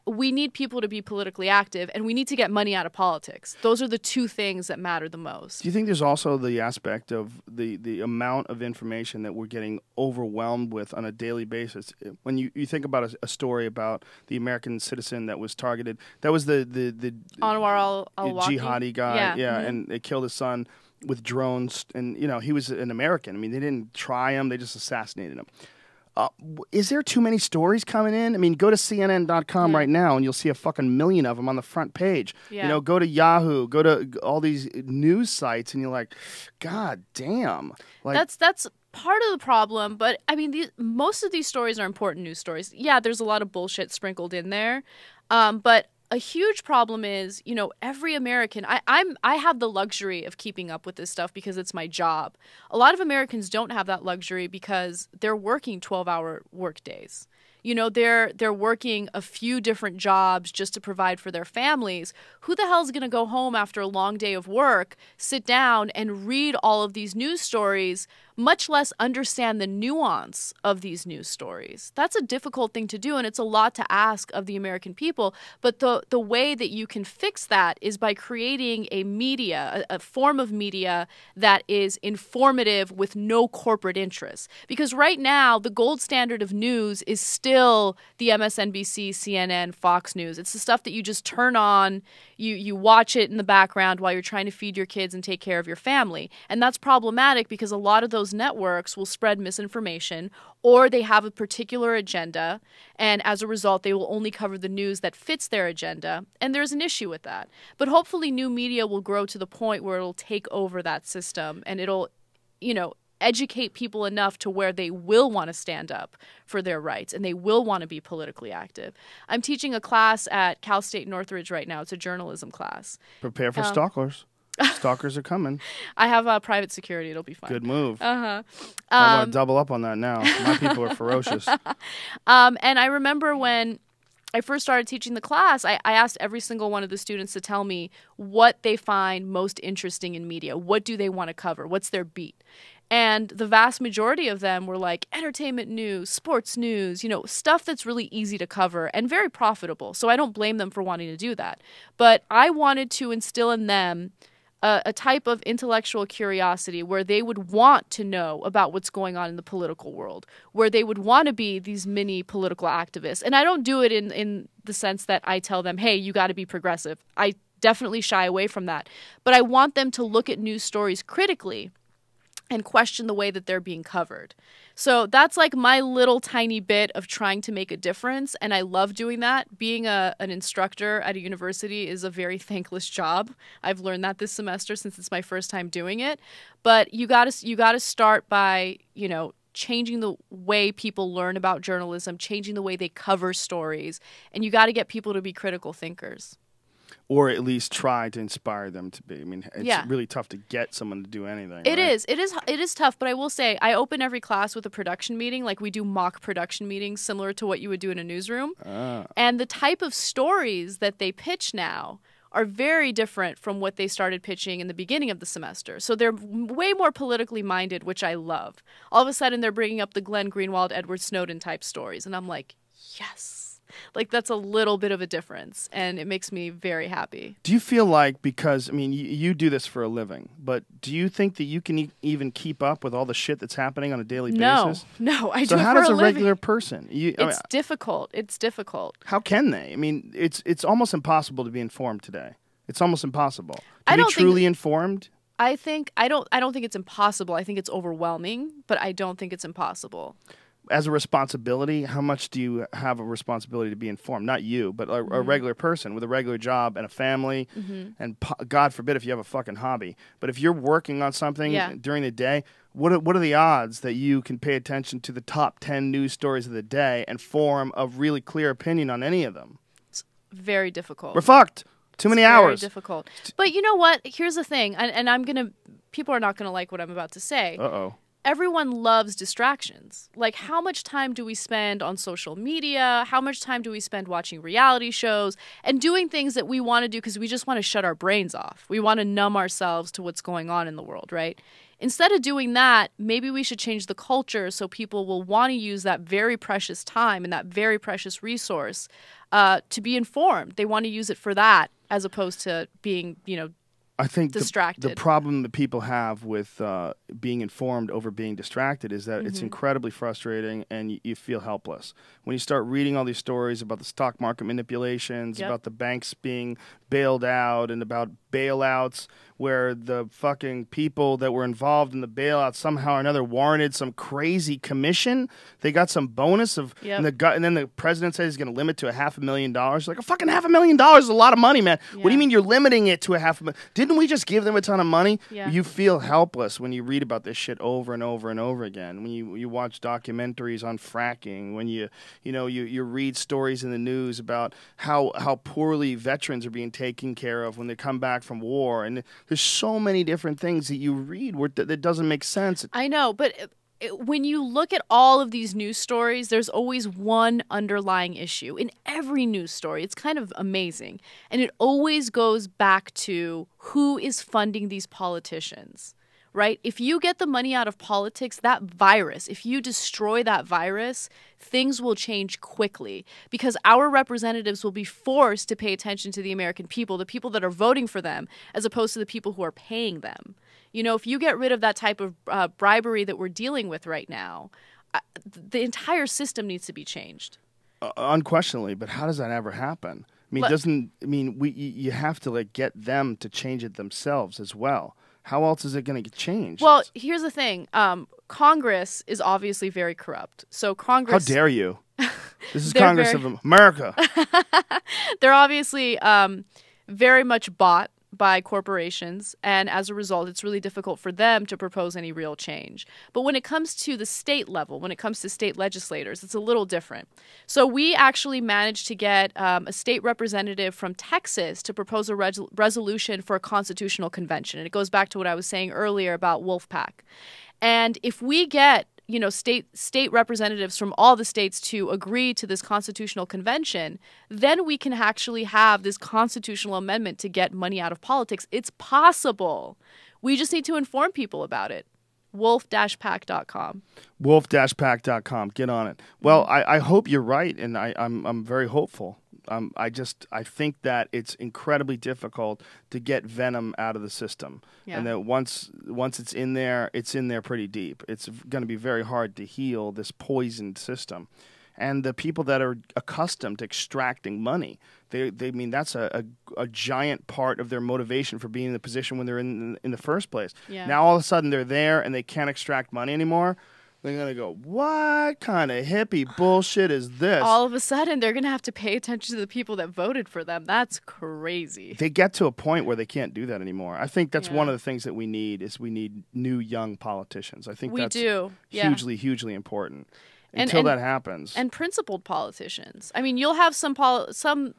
We need people to be politically active, and we need to get money out of politics. Those are the two things that matter the most. Do you think there's also the aspect of the amount of information that we're getting overwhelmed with on a daily basis? When you think about a story about the American citizen that was targeted, that was the Anwar al-Awlaki jihadi guy, and they killed his son with drones, and he was an American. I mean, they didn't try him; they just assassinated him. is there too many stories coming in? I mean, go to CNN.com right now and you'll see a fucking million of them on the front page. Yeah. You know, go to Yahoo, go to all these news sites, and you're like, God damn. Like, that's part of the problem, but I mean, most of these stories are important news stories. Yeah, there's a lot of bullshit sprinkled in there, but a huge problem is, you know, every American. I have the luxury of keeping up with this stuff because it's my job. A lot of Americans don't have that luxury because they're working 12-hour work days. You know, they're working a few different jobs just to provide for their families. Who the hell is going to go home after a long day of work, sit down and read all of these news stories, much less understand the nuance of these news stories? That's a difficult thing to do, and it's a lot to ask of the American people. But the way that you can fix that is by creating a media, a form of media that is informative with no corporate interests. Because right now, the gold standard of news is still the MSNBC, CNN, Fox News. It's the stuff that you just turn on, you watch it in the background while you're trying to feed your kids and take care of your family. And that's problematic because a lot of those networks will spread misinformation, or they have a particular agenda, and as a result, they will only cover the news that fits their agenda, and there's an issue with that. But hopefully new media will grow to the point where it'll take over that system, and it'll, you know, educate people enough to where they will want to stand up for their rights and they will want to be politically active. I'm teaching a class at Cal State Northridge right now. It's a journalism class. Prepare for stalkers. Stalkers are coming. I have private security. It'll be fine. Good move. Uh-huh. I want to double up on that now. My people are ferocious. And I remember when I first started teaching the class, I asked every single one of the students to tell me what they find most interesting in media. What do they want to cover? What's their beat? And the vast majority of them were like entertainment news, sports news, you know, stuff that's really easy to cover and very profitable. So I don't blame them for wanting to do that. But I wanted to instill in them a type of intellectual curiosity where they would want to know about what's going on in the political world, where they would want to be these mini political activists. And I don't do it in the sense that I tell them, hey, you got to be progressive. I definitely shy away from that. But I want them to look at news stories critically and question the way that they're being covered. So that's like my little tiny bit of trying to make a difference, and I love doing that. Being an instructor at a university is a very thankless job. I've learned that this semester since it's my first time doing it. But you gotta start by, you know, changing the way people learn about journalism, changing the way they cover stories, and you got to get people to be critical thinkers. Or at least try to inspire them to be. I mean, it's really tough to get someone to do anything. It is tough, but I will say I open every class with a production meeting. Like we do mock production meetings similar to what you would do in a newsroom. And the type of stories that they pitch now are very different from what they started pitching in the beginning of the semester. So they're way more politically minded, which I love. All of a sudden, they're bringing up the Glenn Greenwald, Edward Snowden type stories. And I'm like, yes. Like, that's a little bit of a difference, and it makes me very happy. Do you feel like, because, I mean, you do this for a living, but do you think that you can even keep up with all the shit that's happening on a daily basis? No, I do it for a living. So how does a regular person? It's difficult. It's difficult. How can they? I mean, it's almost impossible to be informed today. It's almost impossible. To be truly informed? I don't think it's impossible. I think it's overwhelming, but I don't think it's impossible. As a responsibility, how much do you have a responsibility to be informed? Not you, but a regular person with a regular job and a family, and God forbid if you have a fucking hobby. But if you're working on something during the day, what are the odds that you can pay attention to the top 10 news stories of the day and form a really clear opinion on any of them? It's very difficult. We're fucked. Too many hours. Very difficult. But you know what? Here's the thing, and people are not gonna like what I'm about to say. Uh-oh. Everyone loves distractions. Like, how much time do we spend on social media? How much time do we spend watching reality shows and doing things that we want to do because we just want to shut our brains off? We want to numb ourselves to what's going on in the world, right? Instead of doing that, maybe we should change the culture so people will want to use that very precious time and that very precious resource to be informed. They want to use it for that as opposed to being, I think distracted. The problem that people have with being informed over being distracted is that it's incredibly frustrating and you feel helpless. When you start reading all these stories about the stock market manipulations, about the banks being bailed out, and about bailouts where the fucking people that were involved in the bailout somehow or another warranted some crazy commission. They got some bonus of, and then the president said he's going to limit to $500,000. Like, a fucking $500,000 is a lot of money, man. What do you mean you're limiting it to $500,000? Didn't we just give them a ton of money? Yeah. You feel helpless when you read about this shit over and over and over again. When you watch documentaries on fracking, when you read stories in the news about how poorly veterans are being taken care of when they come back from war, and there's so many different things that you read where that doesn't make sense. I know, but when you look at all of these news stories, there's always one underlying issue in every news story. It's kind of amazing. And it always goes back to who is funding these politicians, right? If you get the money out of politics, that virus, if you destroy that virus, things will change quickly because our representatives will be forced to pay attention to the American people, the people that are voting for them, as opposed to the people who are paying them. You know, if you get rid of that type of bribery that we're dealing with right now, the entire system needs to be changed. Unquestionably, but how does that ever happen? I mean, you have to get them to change it themselves as well. How else is it going to get changed? Well, here's the thing. Congress is obviously very corrupt. So Congress... How dare you? This is Congress of America. They're obviously very much bought by corporations, and as a result, it's really difficult for them to propose any real change. But when it comes to the state level, when it comes to state legislators, it's a little different. So we actually managed to get a state representative from Texas to propose a resolution for a constitutional convention. And it goes back to what I was saying earlier about Wolfpack. And if we get state representatives from all the states to agree to this constitutional convention, then we can actually have this constitutional amendment to get money out of politics. It's possible. We just need to inform people about it. Wolf-pack.com. Wolf-pack.com. Get on it. Well, I hope you're right, and I'm very hopeful. I think that it's incredibly difficult to get venom out of the system, and that once it's in there pretty deep. It's going to be very hard to heal this poisoned system, and the people that are accustomed to extracting money, they mean that's a giant part of their motivation for being in the position when they're in the first place. Yeah. Now all of a sudden they're there and they can't extract money anymore. They're going to go, what kind of hippie bullshit is this? All of a sudden, they're going to have to pay attention to the people that voted for them. That's crazy. They get to a point where they can't do that anymore. I think that's one of the things that we need new young politicians. I think that's hugely, hugely important. Until that happens. And principled politicians. I mean, you'll have some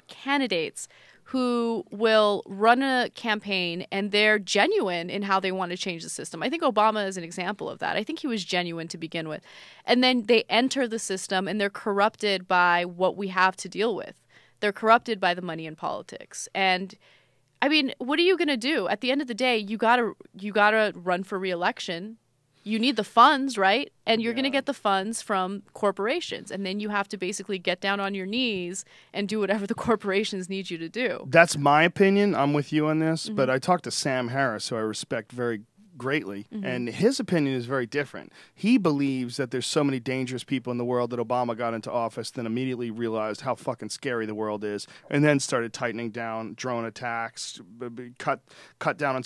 candidates who will run a campaign and they're genuine in how they want to change the system. I think Obama is an example of that. I think he was genuine to begin with. And then they enter the system and they're corrupted by what we have to deal with. They're corrupted by the money in politics. And I mean, what are you going to do? At the end of the day, you gotta run for re-election. You need the funds, right? And you're going to get the funds from corporations. And then you have to basically get down on your knees and do whatever the corporations need you to do. That's my opinion. I'm with you on this. Mm-hmm. But I talked to Sam Harris, who I respect very greatly, and his opinion is very different. He believes that there's so many dangerous people in the world that Obama got into office, then immediately realized how fucking scary the world is, and then started tightening down drone attacks, cut down on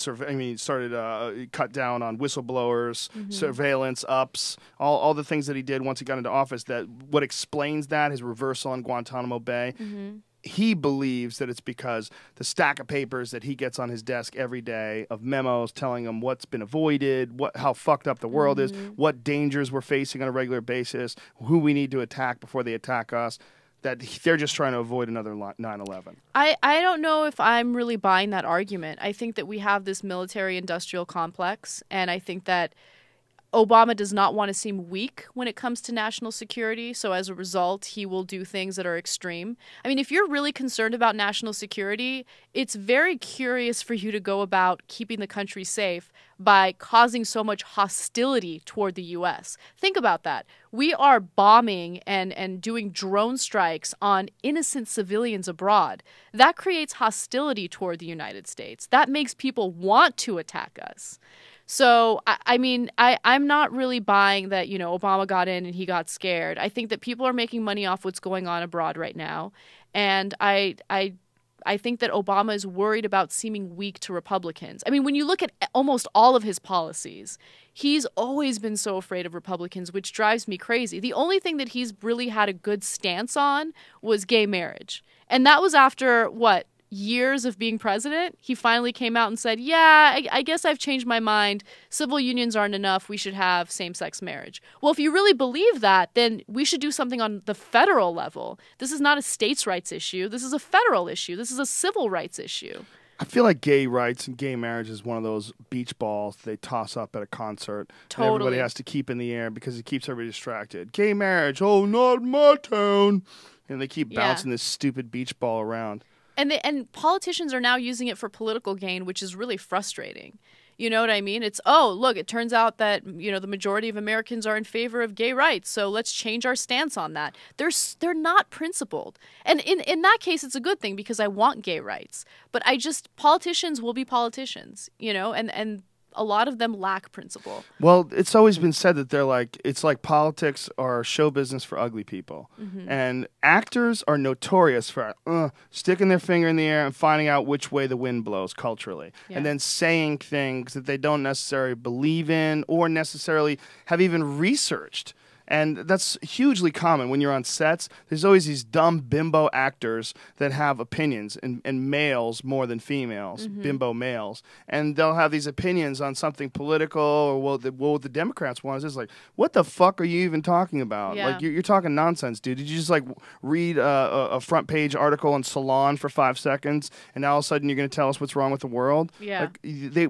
cut down on whistleblowers, surveillance ups, all the things that he did once he got into office. That what explains that his reversal on Guantanamo Bay. He believes that it's because the stack of papers that he gets on his desk every day of memos telling him what's been avoided, how fucked up the world is, what dangers we're facing on a regular basis, who we need to attack before they attack us, that they're just trying to avoid another 9/11. I don't know if I'm really buying that argument. I think that we have this military-industrial complex, and I think that Obama does not want to seem weak when it comes to national security, so as a result, he will do things that are extreme. I mean, if you're really concerned about national security, it's very curious for you to go about keeping the country safe by causing so much hostility toward the U.S. Think about that. We are bombing and doing drone strikes on innocent civilians abroad. That creates hostility toward the United States. That makes people want to attack us. So, I mean, I'm not really buying that, Obama got in and he got scared. I think that people are making money off what's going on abroad right now. And I I think that Obama is worried about seeming weak to Republicans. I mean, when you look at almost all of his policies, he's always been so afraid of Republicans, which drives me crazy. The only thing that he's really had a good stance on was gay marriage. And that was after, what, years of being president? He finally came out and said, yeah, I guess I've changed my mind. Civil unions aren't enough. We should have same-sex marriage. Well, if you really believe that, then we should do something on the federal level. This is not a states' rights issue. This is a federal issue. This is a civil rights issue. I feel like gay rights and gay marriage is one of those beach balls they toss up at a concert. Totally. And everybody has to keep in the air because it keeps everybody distracted. Gay marriage, oh, not my town. And they keep bouncing this stupid beach ball around. And politicians are now using it for political gain, which is really frustrating. You know what I mean? It's, oh, look, it turns out that, the majority of Americans are in favor of gay rights, so let's change our stance on that. They're not principled. And in that case, it's a good thing because I want gay rights. But politicians will be politicians, and a lot of them lack principle. Well, it's always been said that it's like politics or show business for ugly people. Mm-hmm. And actors are notorious for sticking their finger in the air and finding out which way the wind blows culturally. Yeah. And then saying things that they don't necessarily believe in or necessarily have even researched. And that's hugely common when you're on sets. There's always these dumb bimbo actors that have opinions, and males more than females, bimbo males. And they'll have these opinions on something political or what the Democrats want. It's just like, what the fuck are you even talking about? Yeah. Like, you're talking nonsense, dude. Did you just read a front page article on Salon for 5 seconds, and now all of a sudden you're going to tell us what's wrong with the world? Yeah.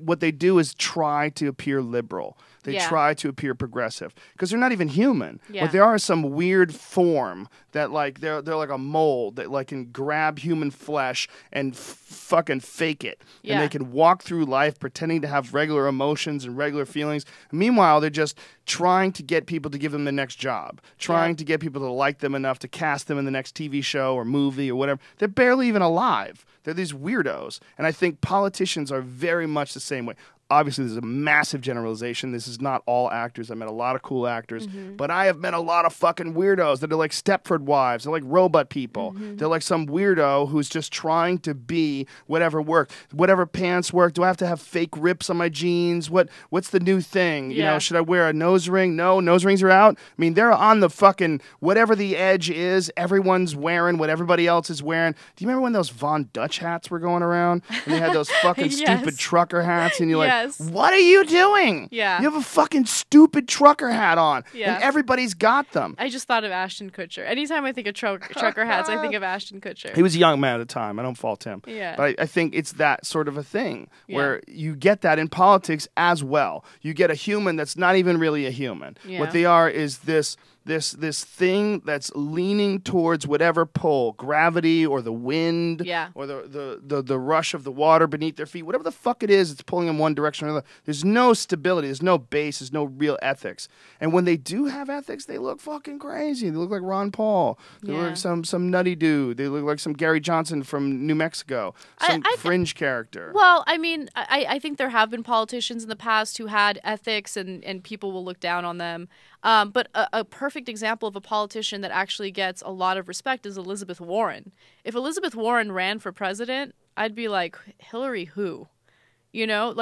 What they do is try to appear liberal. They try to appear progressive because they're not even human. Yeah. But they are some weird form that they're like a mold that can grab human flesh and fucking fake it. Yeah. And they can walk through life pretending to have regular emotions and regular feelings. Meanwhile, they're just trying to get people to give them the next job, trying to get people to like them enough to cast them in the next TV show or movie or whatever. They're barely even alive. They're these weirdos. And I think politicians are very much the same way. Obviously, there's a massive generalization. This is not all actors. I met a lot of cool actors, but I have met a lot of fucking weirdos that are like Stepford wives. They're like robot people. They're like some weirdo who's just trying to be whatever works. Whatever pants work. Do I have to have fake rips on my jeans? What's the new thing? Should I wear a nose ring? No, nose rings are out. I mean, they're on the fucking whatever the edge is. Everyone's wearing what everybody else is wearing. Do you remember when those Von Dutch hats were going around? And they had those fucking stupid trucker hats, and you're like, what are you doing? Yeah. You have a fucking stupid trucker hat on. Yeah. And everybody's got them. I just thought of Ashton Kutcher. Anytime I think of trucker hats, I think of Ashton Kutcher. He was a young man at the time. I don't fault him. Yeah. But I think it's that sort of a thing where you get that in politics as well. You get a human that's not even really a human. Yeah. What they are is this thing that's leaning towards whatever pole, gravity or the wind or the rush of the water beneath their feet, whatever the fuck it is, it's pulling in one direction or another. There's no stability, there's no base, there's no real ethics. And when they do have ethics, they look fucking crazy. They look like Ron Paul. They look like some nutty dude. They look like some Gary Johnson from New Mexico, some fringe character. Well, I mean, I think there have been politicians in the past who had ethics and people will look down on them. But a perfect example of a politician that actually gets a lot of respect is Elizabeth Warren. If Elizabeth Warren ran for president, I'd be like, Hillary who?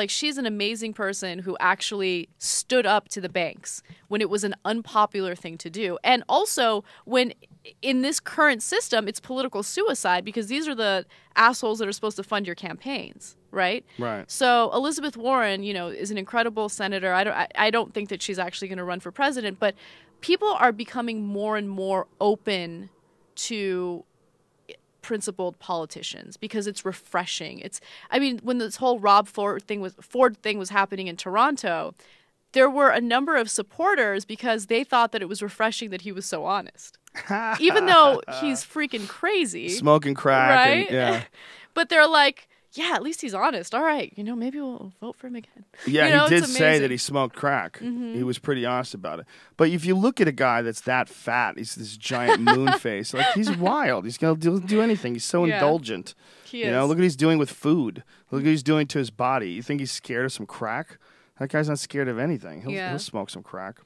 She's an amazing person who actually stood up to the banks when it was an unpopular thing to do. And also when in this current system, it's political suicide because these are the assholes that are supposed to fund your campaigns. Right? Right. So Elizabeth Warren, is an incredible senator. I don't think that she's actually going to run for president, but people are becoming more and more open to principled politicians because it's refreshing. When this whole Rob Ford thing was happening in Toronto, there were a number of supporters because they thought that it was refreshing that he was so honest. Even though he's freaking crazy. Smoking crack. Right? Yeah. But they're like, yeah, at least he's honest. All right, maybe we'll vote for him again. Yeah, he did say that he smoked crack. Mm-hmm. He was pretty honest about it. But if you look at a guy that's that fat, he's this giant moon face. Like, he's wild. He's going to do anything. He's so indulgent. He is. Look at what he's doing with food. Look at what he's doing to his body. You think he's scared of some crack? That guy's not scared of anything. He'll smoke some crack.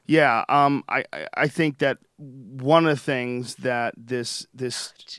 Yeah, I think that one of the things that this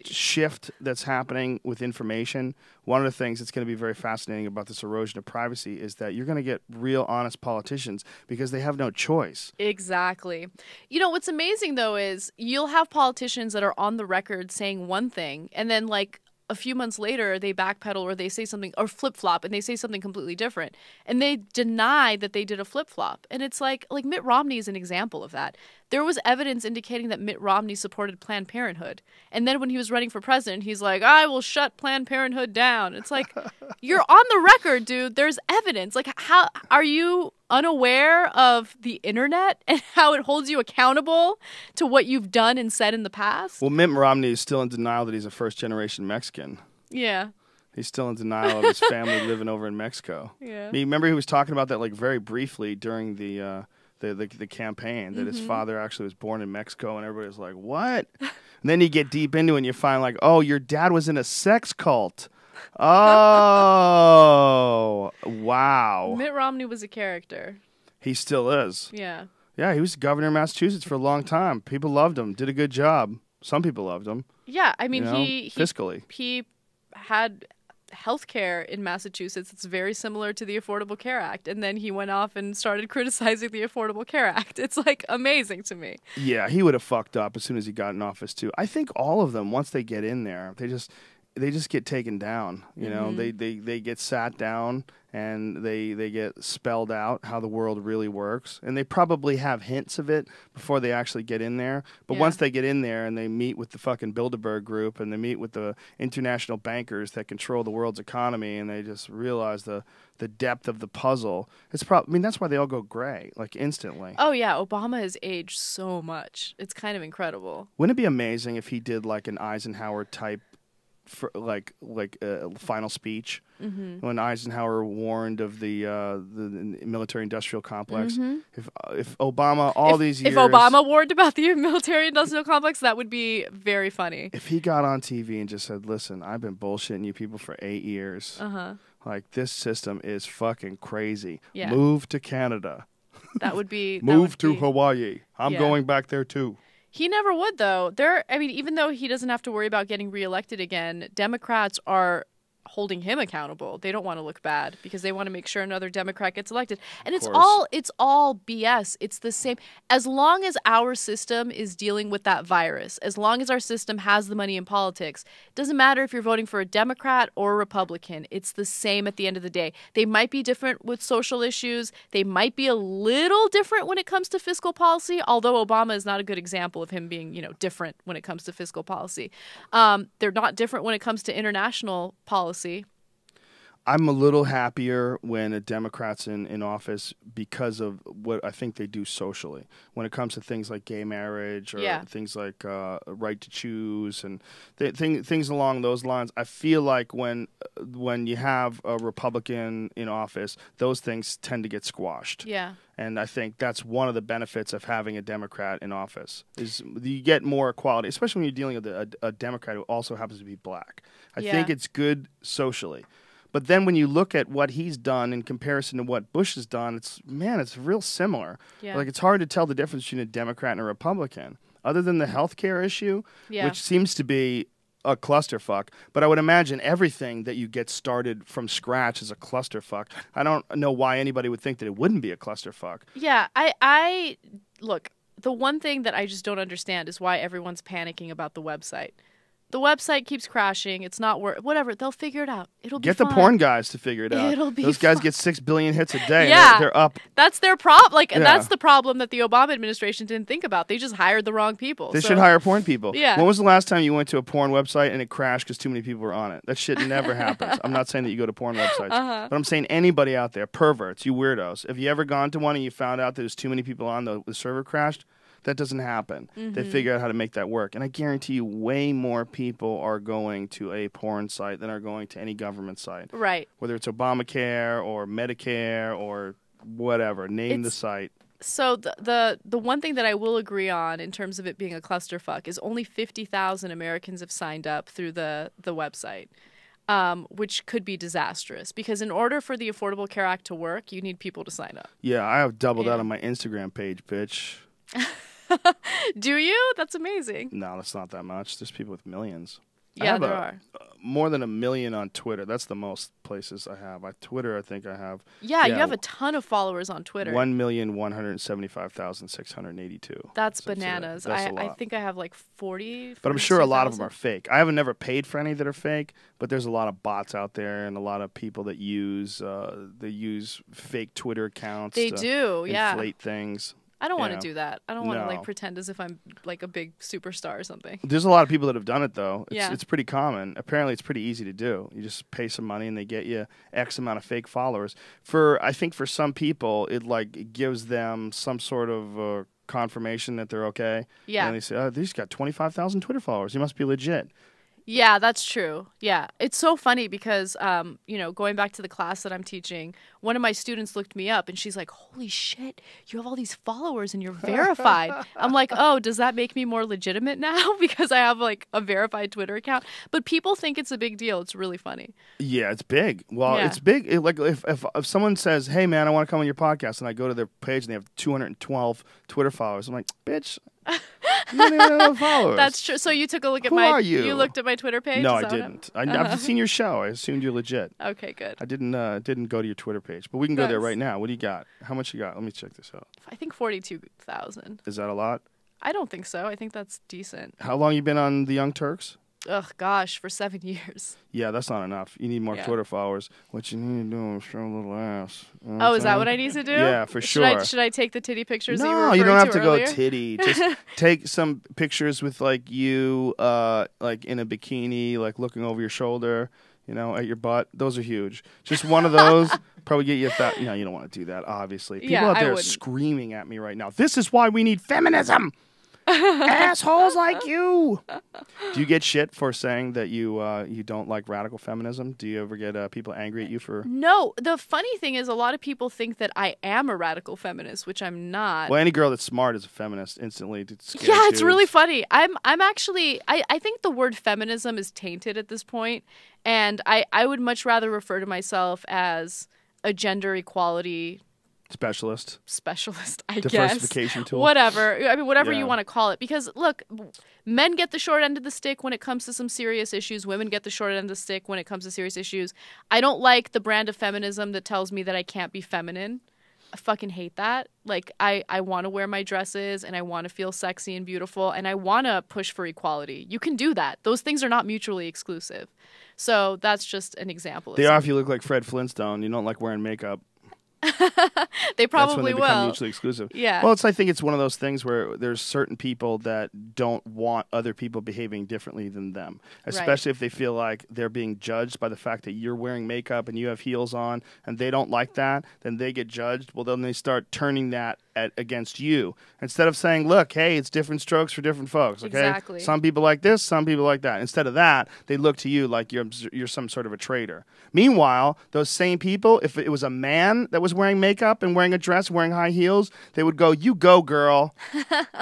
shift that's happening with information, one of the things that's going to be very fascinating about this erosion of privacy is that you're going to get real honest politicians because they have no choice. Exactly. You know, what's amazing, though, is you'll have politicians that are on the record saying one thing, and then, like, a few months later, they backpedal or they say something, or flip-flop, and they say something completely different. And they deny that they did a flip-flop. And it's like Mitt Romney is an example of that. There was evidence indicating that Mitt Romney supported Planned Parenthood. And then when he was running for president, he's like, I will shut Planned Parenthood down. It's like, you're on the record, dude. There's evidence. Like, how are you unaware of the internet and how it holds you accountable to what you've done and said in the past? Well, Mitt Romney is still in denial that he's a first-generation Mexican. Yeah. He's still in denial of his family living over in Mexico. Yeah. I mean, remember he was talking about that like very briefly during the campaign that his father actually was born in Mexico, and everybody was like, "What?" And then you get deep into it, and you find like, "Oh, your dad was in a sex cult." Oh, wow. Mitt Romney was a character. He still is. Yeah. Yeah, he was governor of Massachusetts for a long time. People loved him. Did a good job. Some people loved him. Yeah, I mean, fiscally. He had health care in Massachusetts. It's very similar to the Affordable Care Act. And then he went off and started criticizing the Affordable Care Act. It's like amazing to me. Yeah, he would have fucked up as soon as he got in office too. I think all of them, once they get in there, they just get taken down. You know, they get sat down and they get spelled out how the world really works. And they probably have hints of it before they actually get in there. But once they get in there and they meet with the fucking Bilderberg group and they meet with the international bankers that control the world's economy and they just realize the depth of the puzzle, I mean, that's why they all go gray, like instantly. Oh, yeah. Obama has aged so much. It's kind of incredible. Wouldn't it be amazing if he did like an Eisenhower type for like a final speech when Eisenhower warned of the military-industrial complex. If Obama these years, if Obama warned about the military-industrial complex, that would be very funny. If he got on TV and just said, "Listen, I've been bullshitting you people for 8 years. Like this system is fucking crazy. Yeah. Move to Canada. That would be move to Hawaii. I'm going back there too." He never would, though. Even though he doesn't have to worry about getting reelected again, Democrats are holding him accountable. They don't want to look bad because they want to make sure another Democrat gets elected. And it's all BS. It's the same. As long as our system is dealing with that virus, as long as our system has the money in politics, it doesn't matter if you're voting for a Democrat or a Republican. It's the same at the end of the day. They might be different with social issues. They might be a little different when it comes to fiscal policy, although Obama is not a good example of him being, different when it comes to fiscal policy. They're not different when it comes to international policy. I'm a little happier when a Democrat's in office because of what I think they do socially. When it comes to things like gay marriage or things like right to choose and things along those lines, I feel like when you have a Republican in office, those things tend to get squashed. Yeah. And I think that's one of the benefits of having a Democrat in office is you get more equality, especially when you're dealing with a Democrat who also happens to be black. I think it's good socially. But then when you look at what he's done in comparison to what Bush has done, it's real similar. Yeah. Like it's hard to tell the difference between a Democrat and a Republican, other than the healthcare issue, which seems to be a clusterfuck. But I would imagine everything that you get started from scratch is a clusterfuck. I don't know why anybody would think that it wouldn't be a clusterfuck. Yeah, I look, the one thing that I just don't understand is why everyone's panicking about the website. The website keeps crashing. It's not whatever. They'll figure it out. It'll be fine. Get the porn guys to figure it out. It'll be Those guys get 6 billion hits a day. Yeah, they're up. That's their problem. That's the problem that the Obama administration didn't think about. They just hired the wrong people. They should hire porn people. Yeah. When was the last time you went to a porn website and it crashed because too many people were on it? That shit never happens. I'm not saying that you go to porn websites, but I'm saying anybody out there, perverts, you weirdos. Have you ever gone to one and you found out there's too many people on the server crashed? That doesn't happen. They figure out how to make that work. And I guarantee you way more people are going to a porn site than are going to any government site. Right. Whether it's Obamacare or Medicare or whatever. Name the site. So the one thing that I will agree on in terms of it being a clusterfuck is only 50,000 Americans have signed up through the website. which could be disastrous because in order for the Affordable Care Act to work, you need people to sign up. Yeah, I have doubled out on my Instagram page, bitch. Do you? That's amazing. No, that's not that much. There's people with millions. Yeah, there are. More than 1 million on Twitter. That's the most places I have. Twitter, I think I have. Yeah, you have a ton of followers on Twitter. 1,175,682. That's bananas. That's a lot. I think I have like 40. But I'm sure a lot of them are fake. I haven't never paid for any that are fake, but there's a lot of bots out there and a lot of people that use fake Twitter accounts. They do, inflate things. I don't want to do that. I don't want to like pretend as if I'm like a big superstar or something. There's a lot of people that have done it though. Yeah. It's pretty common. Apparently it's pretty easy to do. You just pay some money and they get you X amount of fake followers. I think for some people it gives them some sort of confirmation that they're okay. Yeah. And they say, "Oh, these got 25,000 Twitter followers. You must be legit." Yeah, that's true. Yeah. It's so funny because, going back to the class that I'm teaching, one of my students looked me up and she's like, holy shit, you have all these followers and you're verified. I'm like, oh, does that make me more legitimate now because I have like a verified Twitter account? But people think it's a big deal. It's really funny. Yeah, it's big. Well, it's big. If someone says, hey, man, I want to come on your podcast, and I go to their page and they have 212 Twitter followers, I'm like, bitch. You don't even have followers. That's true. So you took a look at Who are you? You looked at my Twitter page? No, I didn't. I've seen your show. I assumed you're legit. Okay, good. I didn't go to your Twitter page, but we can go there right now. What do you got? How much you got? Let me check this out. I think 42,000. Is that a lot? I don't think so. I think that's decent. How long you been on the Young Turks? Ugh, gosh, for 7 years. Yeah, that's not enough. You need more Twitter followers. What you need to do is show a little ass. You know is that what I need to do? Yeah, for sure. Should I take the titty pictures that you were No, referring you don't have to earlier? go titty. Just take some pictures with like you like in a bikini, like looking over your shoulder, at your butt. Those are huge. Just one of those probably get you you don't want to do that, obviously. People out there are screaming at me right now. This is why we need feminism. Assholes like you. Do you get shit for saying that you don't like radical feminism? Do you ever get people angry at you for? No. The funny thing is, a lot of people think that I am a radical feminist, which I'm not. Well, any girl that's smart is a feminist instantly. Yeah, it's really funny. I'm actually. I think the word feminism is tainted at this point, and I would much rather refer to myself as a gender equality specialist, I guess. Diversification tool. Whatever. I mean, whatever you want to call it. Because, look, men get the short end of the stick when it comes to some serious issues. Women get the short end of the stick when it comes to serious issues. I don't like the brand of feminism that tells me that I can't be feminine. I fucking hate that. Like, I want to wear my dresses, and I want to feel sexy and beautiful, and I want to push for equality. You can do that. Those things are not mutually exclusive. So that's just an example. They are if you look like Fred Flintstone. You don't like wearing makeup. They probably That's when they become mutually exclusive. Yeah. Well, I think it's one of those things where there's certain people that don't want other people behaving differently than them, especially if they feel like they're being judged by the fact that you're wearing makeup and you have heels on, and they don't like that. Then they get judged. Well, then they start turning that against you instead of saying, "Look, hey, it's different strokes for different folks." Okay. Exactly. Some people like this, some people like that. Instead of that, they look to you like you're some sort of a traitor. Meanwhile, those same people, if it was a man that was wearing makeup and wearing a dress, wearing high heels, they would go, "You go, girl."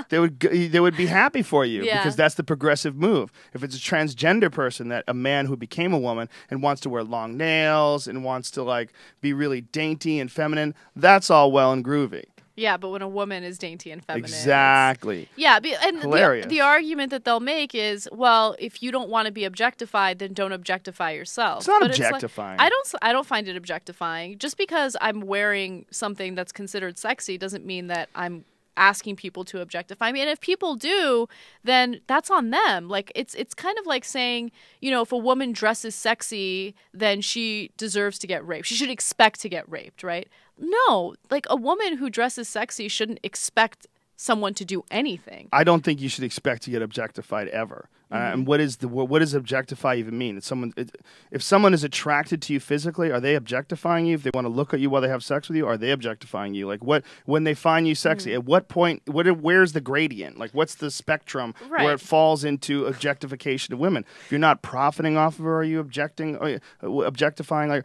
They would be happy for you because that's the progressive move. If it's a transgender person, that a man who became a woman and wants to wear long nails and wants to like be really dainty and feminine, that's all well and groovy. Yeah, but when a woman is dainty and feminine. Exactly. Yeah, and hilarious. The argument that they'll make is, well, if you don't want to be objectified, then don't objectify yourself. It's not objectifying. I don't find it objectifying. Just because I'm wearing something that's considered sexy doesn't mean that I'm asking people to objectify me. And if people do, then that's on them. Like it's kind of like saying, if a woman dresses sexy, then she deserves to get raped. She should expect to get raped, right? No, like a woman who dresses sexy shouldn't expect someone to do anything. I don't think you should expect to get objectified ever. And what does objectify even mean? If someone is attracted to you physically, are they objectifying you? If they want to look at you while they have sex with you, are they objectifying you? Like when they find you sexy, at what point? Where's the gradient? Like what's the spectrum where it falls into objectification of women? If you're not profiting off of her, are you objectifying? Like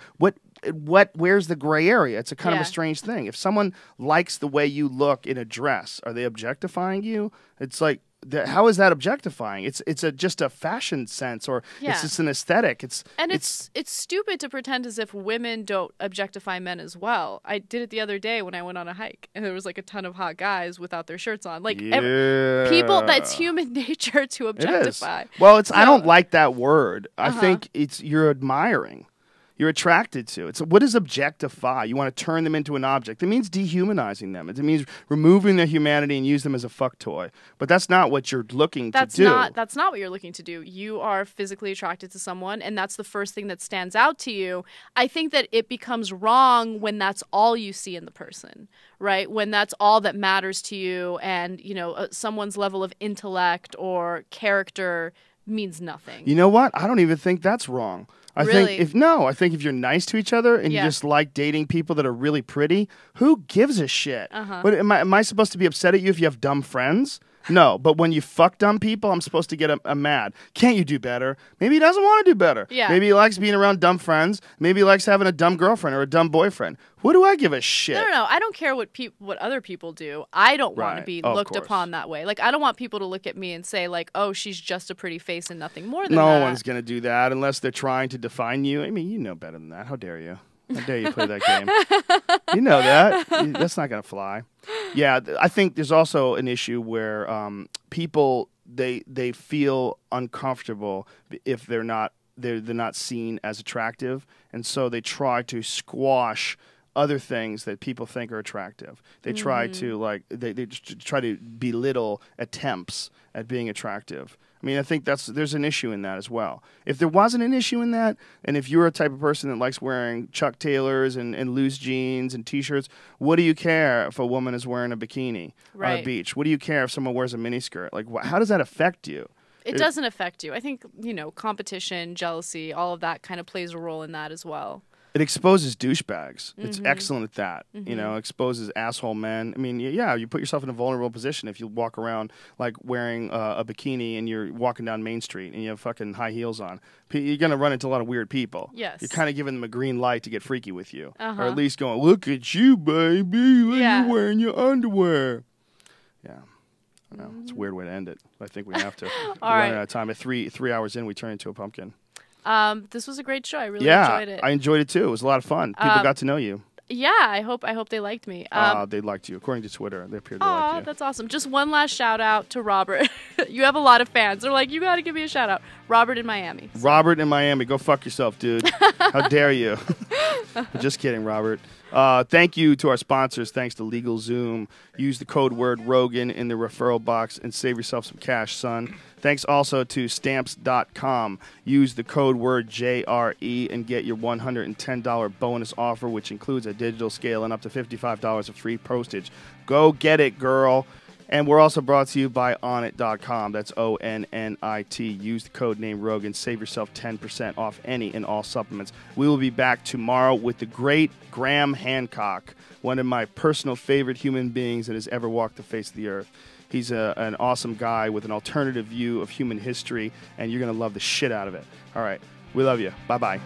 where's the gray area? It's a kind of a strange thing. If someone likes the way you look in a dress, are they objectifying you? It's like how is that objectifying? It's just a fashion sense, or it's just an aesthetic. It's stupid to pretend as if women don't objectify men as well. I did it the other day when I went on a hike, and there was like a ton of hot guys without their shirts on. Like people, that's human nature to objectify. It is. Well, I don't like that word. I think you're admiring. You're attracted to. What is objectify? You want to turn them into an object. It means dehumanizing them. It means removing their humanity and use them as a fuck toy. But that's not what you're looking to do. That's not what you're looking to do. You are physically attracted to someone, and that's the first thing that stands out to you. I think that it becomes wrong when that's all you see in the person, right? When that's all that matters to you, and someone's level of intellect or character means nothing. You know what? I don't even think that's wrong. I think if you're nice to each other and you just like dating people that are really pretty, who gives a shit? But am I supposed to be upset at you if you have dumb friends? No, but when you fuck dumb people, I'm supposed to get mad. Can't you do better? Maybe he doesn't want to do better. Yeah. Maybe he likes being around dumb friends. Maybe he likes having a dumb girlfriend or a dumb boyfriend. What do I give a shit? No. I don't care what other people do. I don't want to be looked upon that way. Like, I don't want people to look at me and say, like, oh, she's just a pretty face and nothing more than that. No one's going to do that unless they're trying to define you. I mean, you know better than that. How dare you? How dare you play that game? You know that. That's not going to fly. Yeah, I think there's also an issue where people, they feel uncomfortable if they're not seen as attractive, and so they try to squash other things that people think are attractive. They try to they try to belittle attempts at being attractive. I mean, I think there's an issue in that as well. If there wasn't an issue in that, and if you're a type of person that likes wearing Chuck Taylors and loose jeans and T-shirts, what do you care if a woman is wearing a bikini on a beach? What do you care if someone wears a miniskirt? Like, how does that affect you? It doesn't affect you. I think, competition, jealousy, all of that kind of plays a role in that as well. It exposes douchebags. It's excellent at that. Exposes asshole men. I mean, you put yourself in a vulnerable position if you walk around like wearing a bikini and you're walking down Main Street and you have fucking high heels on. You're going to run into a lot of weird people. Yes. You're kind of giving them a green light to get freaky with you. Or at least going, look at you, baby. You're wearing your underwear. Yeah. I know. It's a weird way to end it. I think we have to. We're running out of time. At 3 hours in, we turn into a pumpkin. This was a great show. I really enjoyed it. I enjoyed it too. It was a lot of fun. People got to know you. Yeah, I hope they liked me. They liked you. According to Twitter, they appeared to like you. That's awesome. Just one last shout out to Robert. You have a lot of fans. They're like, you got to give me a shout out. Robert in Miami. So. Robert in Miami. Go fuck yourself, dude. How dare you? Just kidding, Robert. Thank you to our sponsors. Thanks to LegalZoom. Use the code word Rogan in the referral box and save yourself some cash, son. Thanks also to Stamps.com. Use the code word JRE and get your $110 bonus offer, which includes a digital scale and up to $55 of free postage. Go get it, girl. And we're also brought to you by Onnit.com. That's ONNIT. Use the code name Rogan. Save yourself 10% off any and all supplements. We will be back tomorrow with the great Graham Hancock, one of my personal favorite human beings that has ever walked the face of the earth. He's an awesome guy with an alternative view of human history, and you're going to love the shit out of it. All right. We love you. Bye-bye.